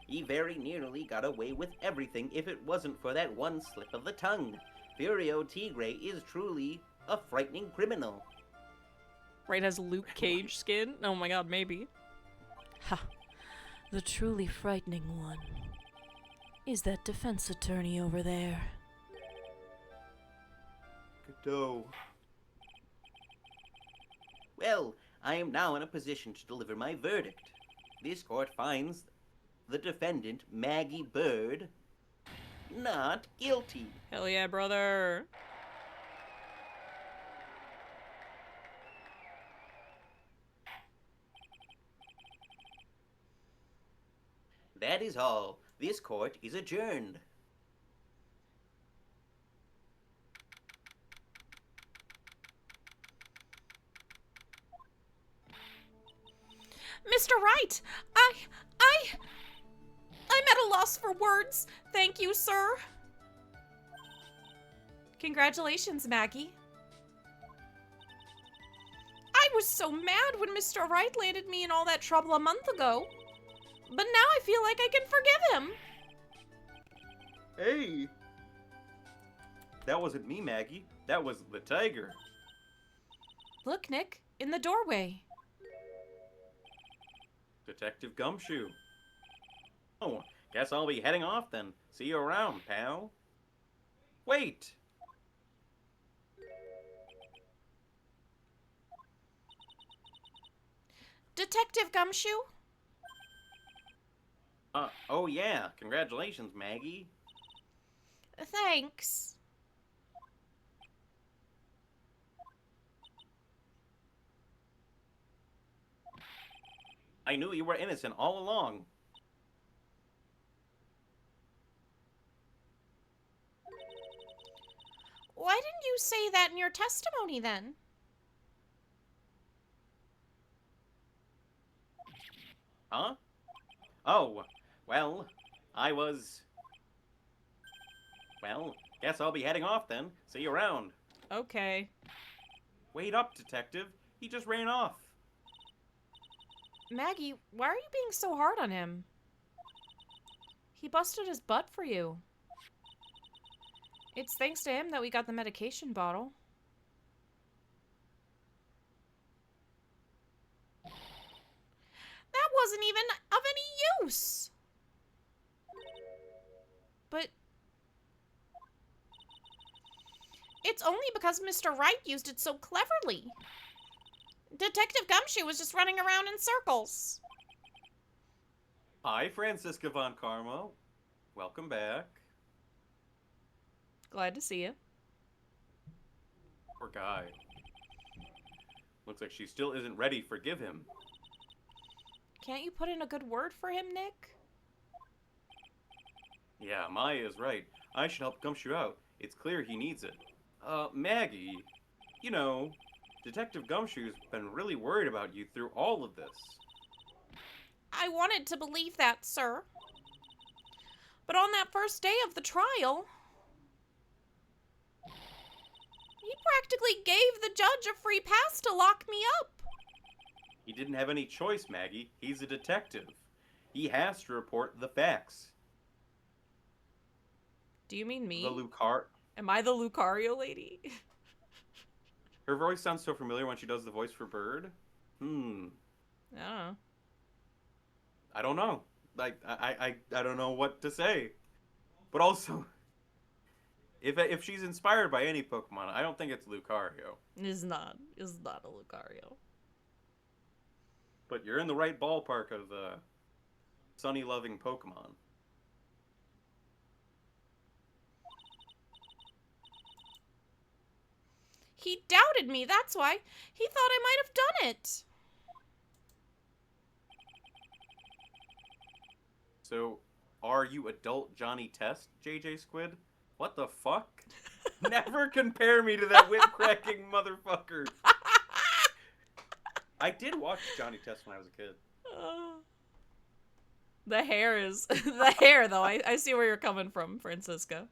He very nearly got away with everything if it wasn't for that one slip of the tongue. Furio Tigre is truly a frightening criminal. Right has Luke Cage skin? Oh my god, maybe. Ha! The truly frightening one is that defense attorney over there. Godot. Well, I am now in a position to deliver my verdict. This court finds the defendant, Maggie Bird, not guilty. Hell yeah, brother. That is all. This court is adjourned. Mr. Wright, I'm at a loss for words. Thank you, sir. Congratulations, Maggie. I was so mad when Mr. Wright landed me in all that trouble a month ago. But now I feel like I can forgive him. Hey! That wasn't me, Maggie. That was the tiger. Look, Nick, in the doorway. Detective Gumshoe. Oh, guess I'll be heading off then. See you around, pal. Wait! Detective Gumshoe? Oh yeah. Congratulations, Maggie. Thanks. I knew you were innocent all along. Why didn't you say that in your testimony then? Huh? Oh, well, Well, guess I'll be heading off then. See you around. Okay. Wait up, detective. He just ran off. Maggie, why are you being so hard on him? He busted his butt for you. It's thanks to him that we got the medication bottle. That wasn't even of any use! But it's only because Mr. Wright used it so cleverly. Detective Gumshoe was just running around in circles. Hi, Francisca von Carmo. Welcome back. Glad to see you. Poor guy. Looks like she still isn't ready. Forgive him. Can't you put in a good word for him, Nick? Yeah, Maya is right. I should help Gumshoe out. It's clear he needs it. Maggie, you know, Detective Gumshoe's been really worried about you through all of this. I wanted to believe that, sir. But on that first day of the trial, he practically gave the judge a free pass to lock me up. He didn't have any choice, Maggie. He's a detective. He has to report the facts. Do you mean me? The Lucar... Am I the Lucario lady? Her voice sounds so familiar when she does the voice for Bird. I I don't know. I don't know what to say. But also, if she's inspired by any Pokemon, I don't think it's Lucario. It's not. It's not a Lucario. But you're in the right ballpark of sunny-loving Pokemon. He doubted me, that's why. He thought I might have done it. So, are you adult Johnny Test, JJ Squid? What the fuck? Never compare me to that whip-cracking motherfucker. I did watch Johnny Test when I was a kid. The hair is... the hair, though. I see where you're coming from, Francisco.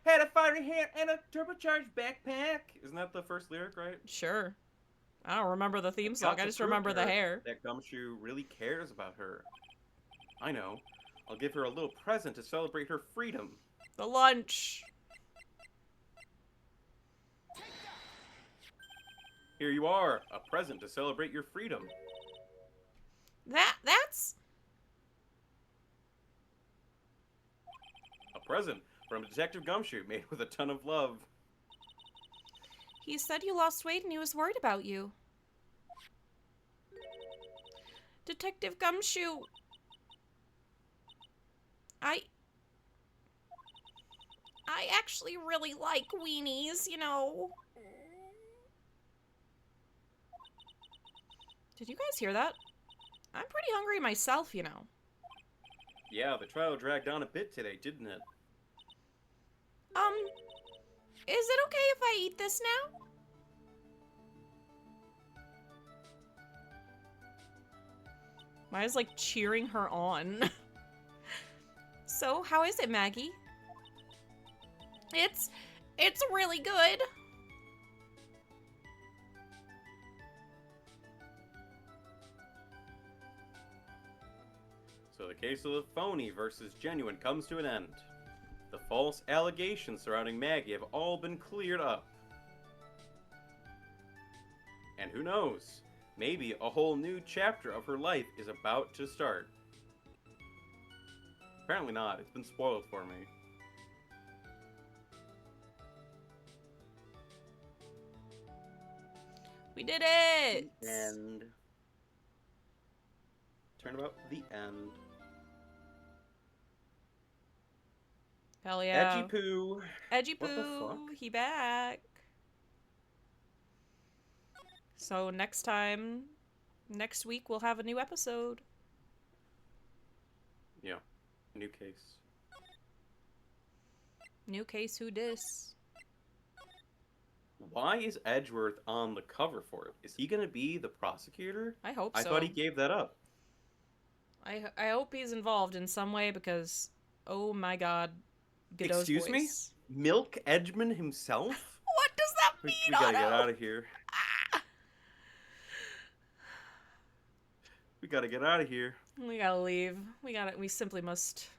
Had a fiery hair and a turbocharged backpack. Isn't that the first lyric, right? Sure. I don't remember the theme song. Got I to just prove remember to the her hair. That Gumshoe really cares about her. I know. I'll give her a little present to celebrate her freedom. The lunch. Here you are, a present to celebrate your freedom. That's... A present from Detective Gumshoe made with a ton of love. He said you lost weight and he was worried about you. Detective Gumshoe... I actually really like weenies, you know. Did you guys hear that? I'm pretty hungry myself, you know. Yeah, the trial dragged on a bit today, didn't it? Is it okay if I eat this now? Maya's like cheering her on. So, how is it, Maggie? It's really good. So the case of the phony versus genuine comes to an end. The false allegations surrounding Maggie have all been cleared up. And who knows, maybe a whole new chapter of her life is about to start. Apparently not, it's been spoiled for me. We did it! And turnabout the end. Hell yeah. Edgy Poo. Edgy What the Poo, fuck? he back. So next week, we'll have a new episode. Yeah, new case. New case, who dis? Why is Edgeworth on the cover for it? Is he gonna be the prosecutor? I hope I so. thought he gave that up. I hope he's involved in some way because, oh my god, Godot's Excuse me? voice. Milk Edgman himself? What does that We mean, gotta get Otto? out of here. We gotta get out of here. We gotta leave. We simply must.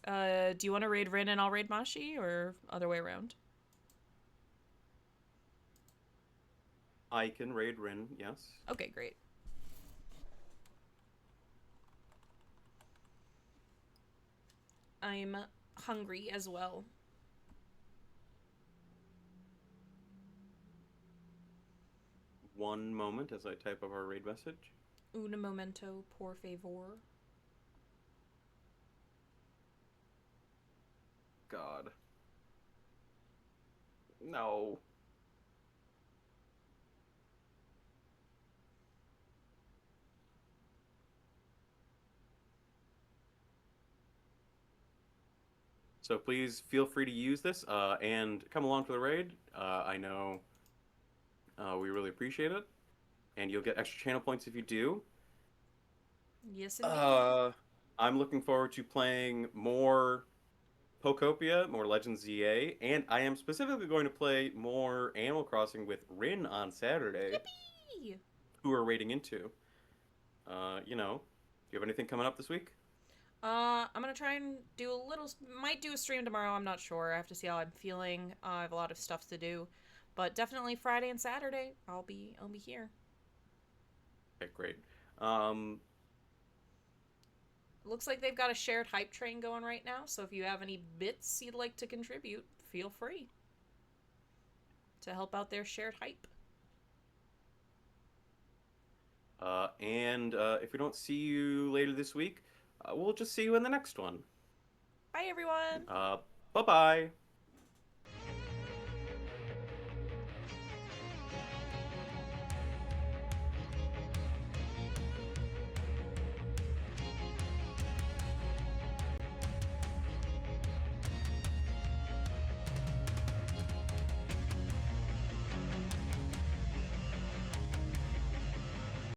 Do you want to raid Rin and I'll raid Mashi, or other way around? I can raid Rin, yes. Okay, great. I'm hungry as well. One moment as I type up our raid message. Un momento, por favor. God. No. So please feel free to use this and come along for the raid. I know we really appreciate it. And you'll get extra channel points if you do. Yes, indeed. I'm looking forward to playing more Pokopia, more Legends ZA, and I am specifically going to play more Animal Crossing with Rin on Saturday. Yippee! Who we're raiding into. You know, do you have anything coming up this week? I'm gonna try and might do a stream tomorrow, I'm not sure. I have to see how I'm feeling. I have a lot of stuff to do. But definitely Friday and Saturday, I'll be here. Okay, great. Looks like they've got a shared hype train going right now, so if you have any bits you'd like to contribute, feel free to help out their shared hype. And if we don't see you later this week, we'll just see you in the next one. Bye, everyone! Bye-bye.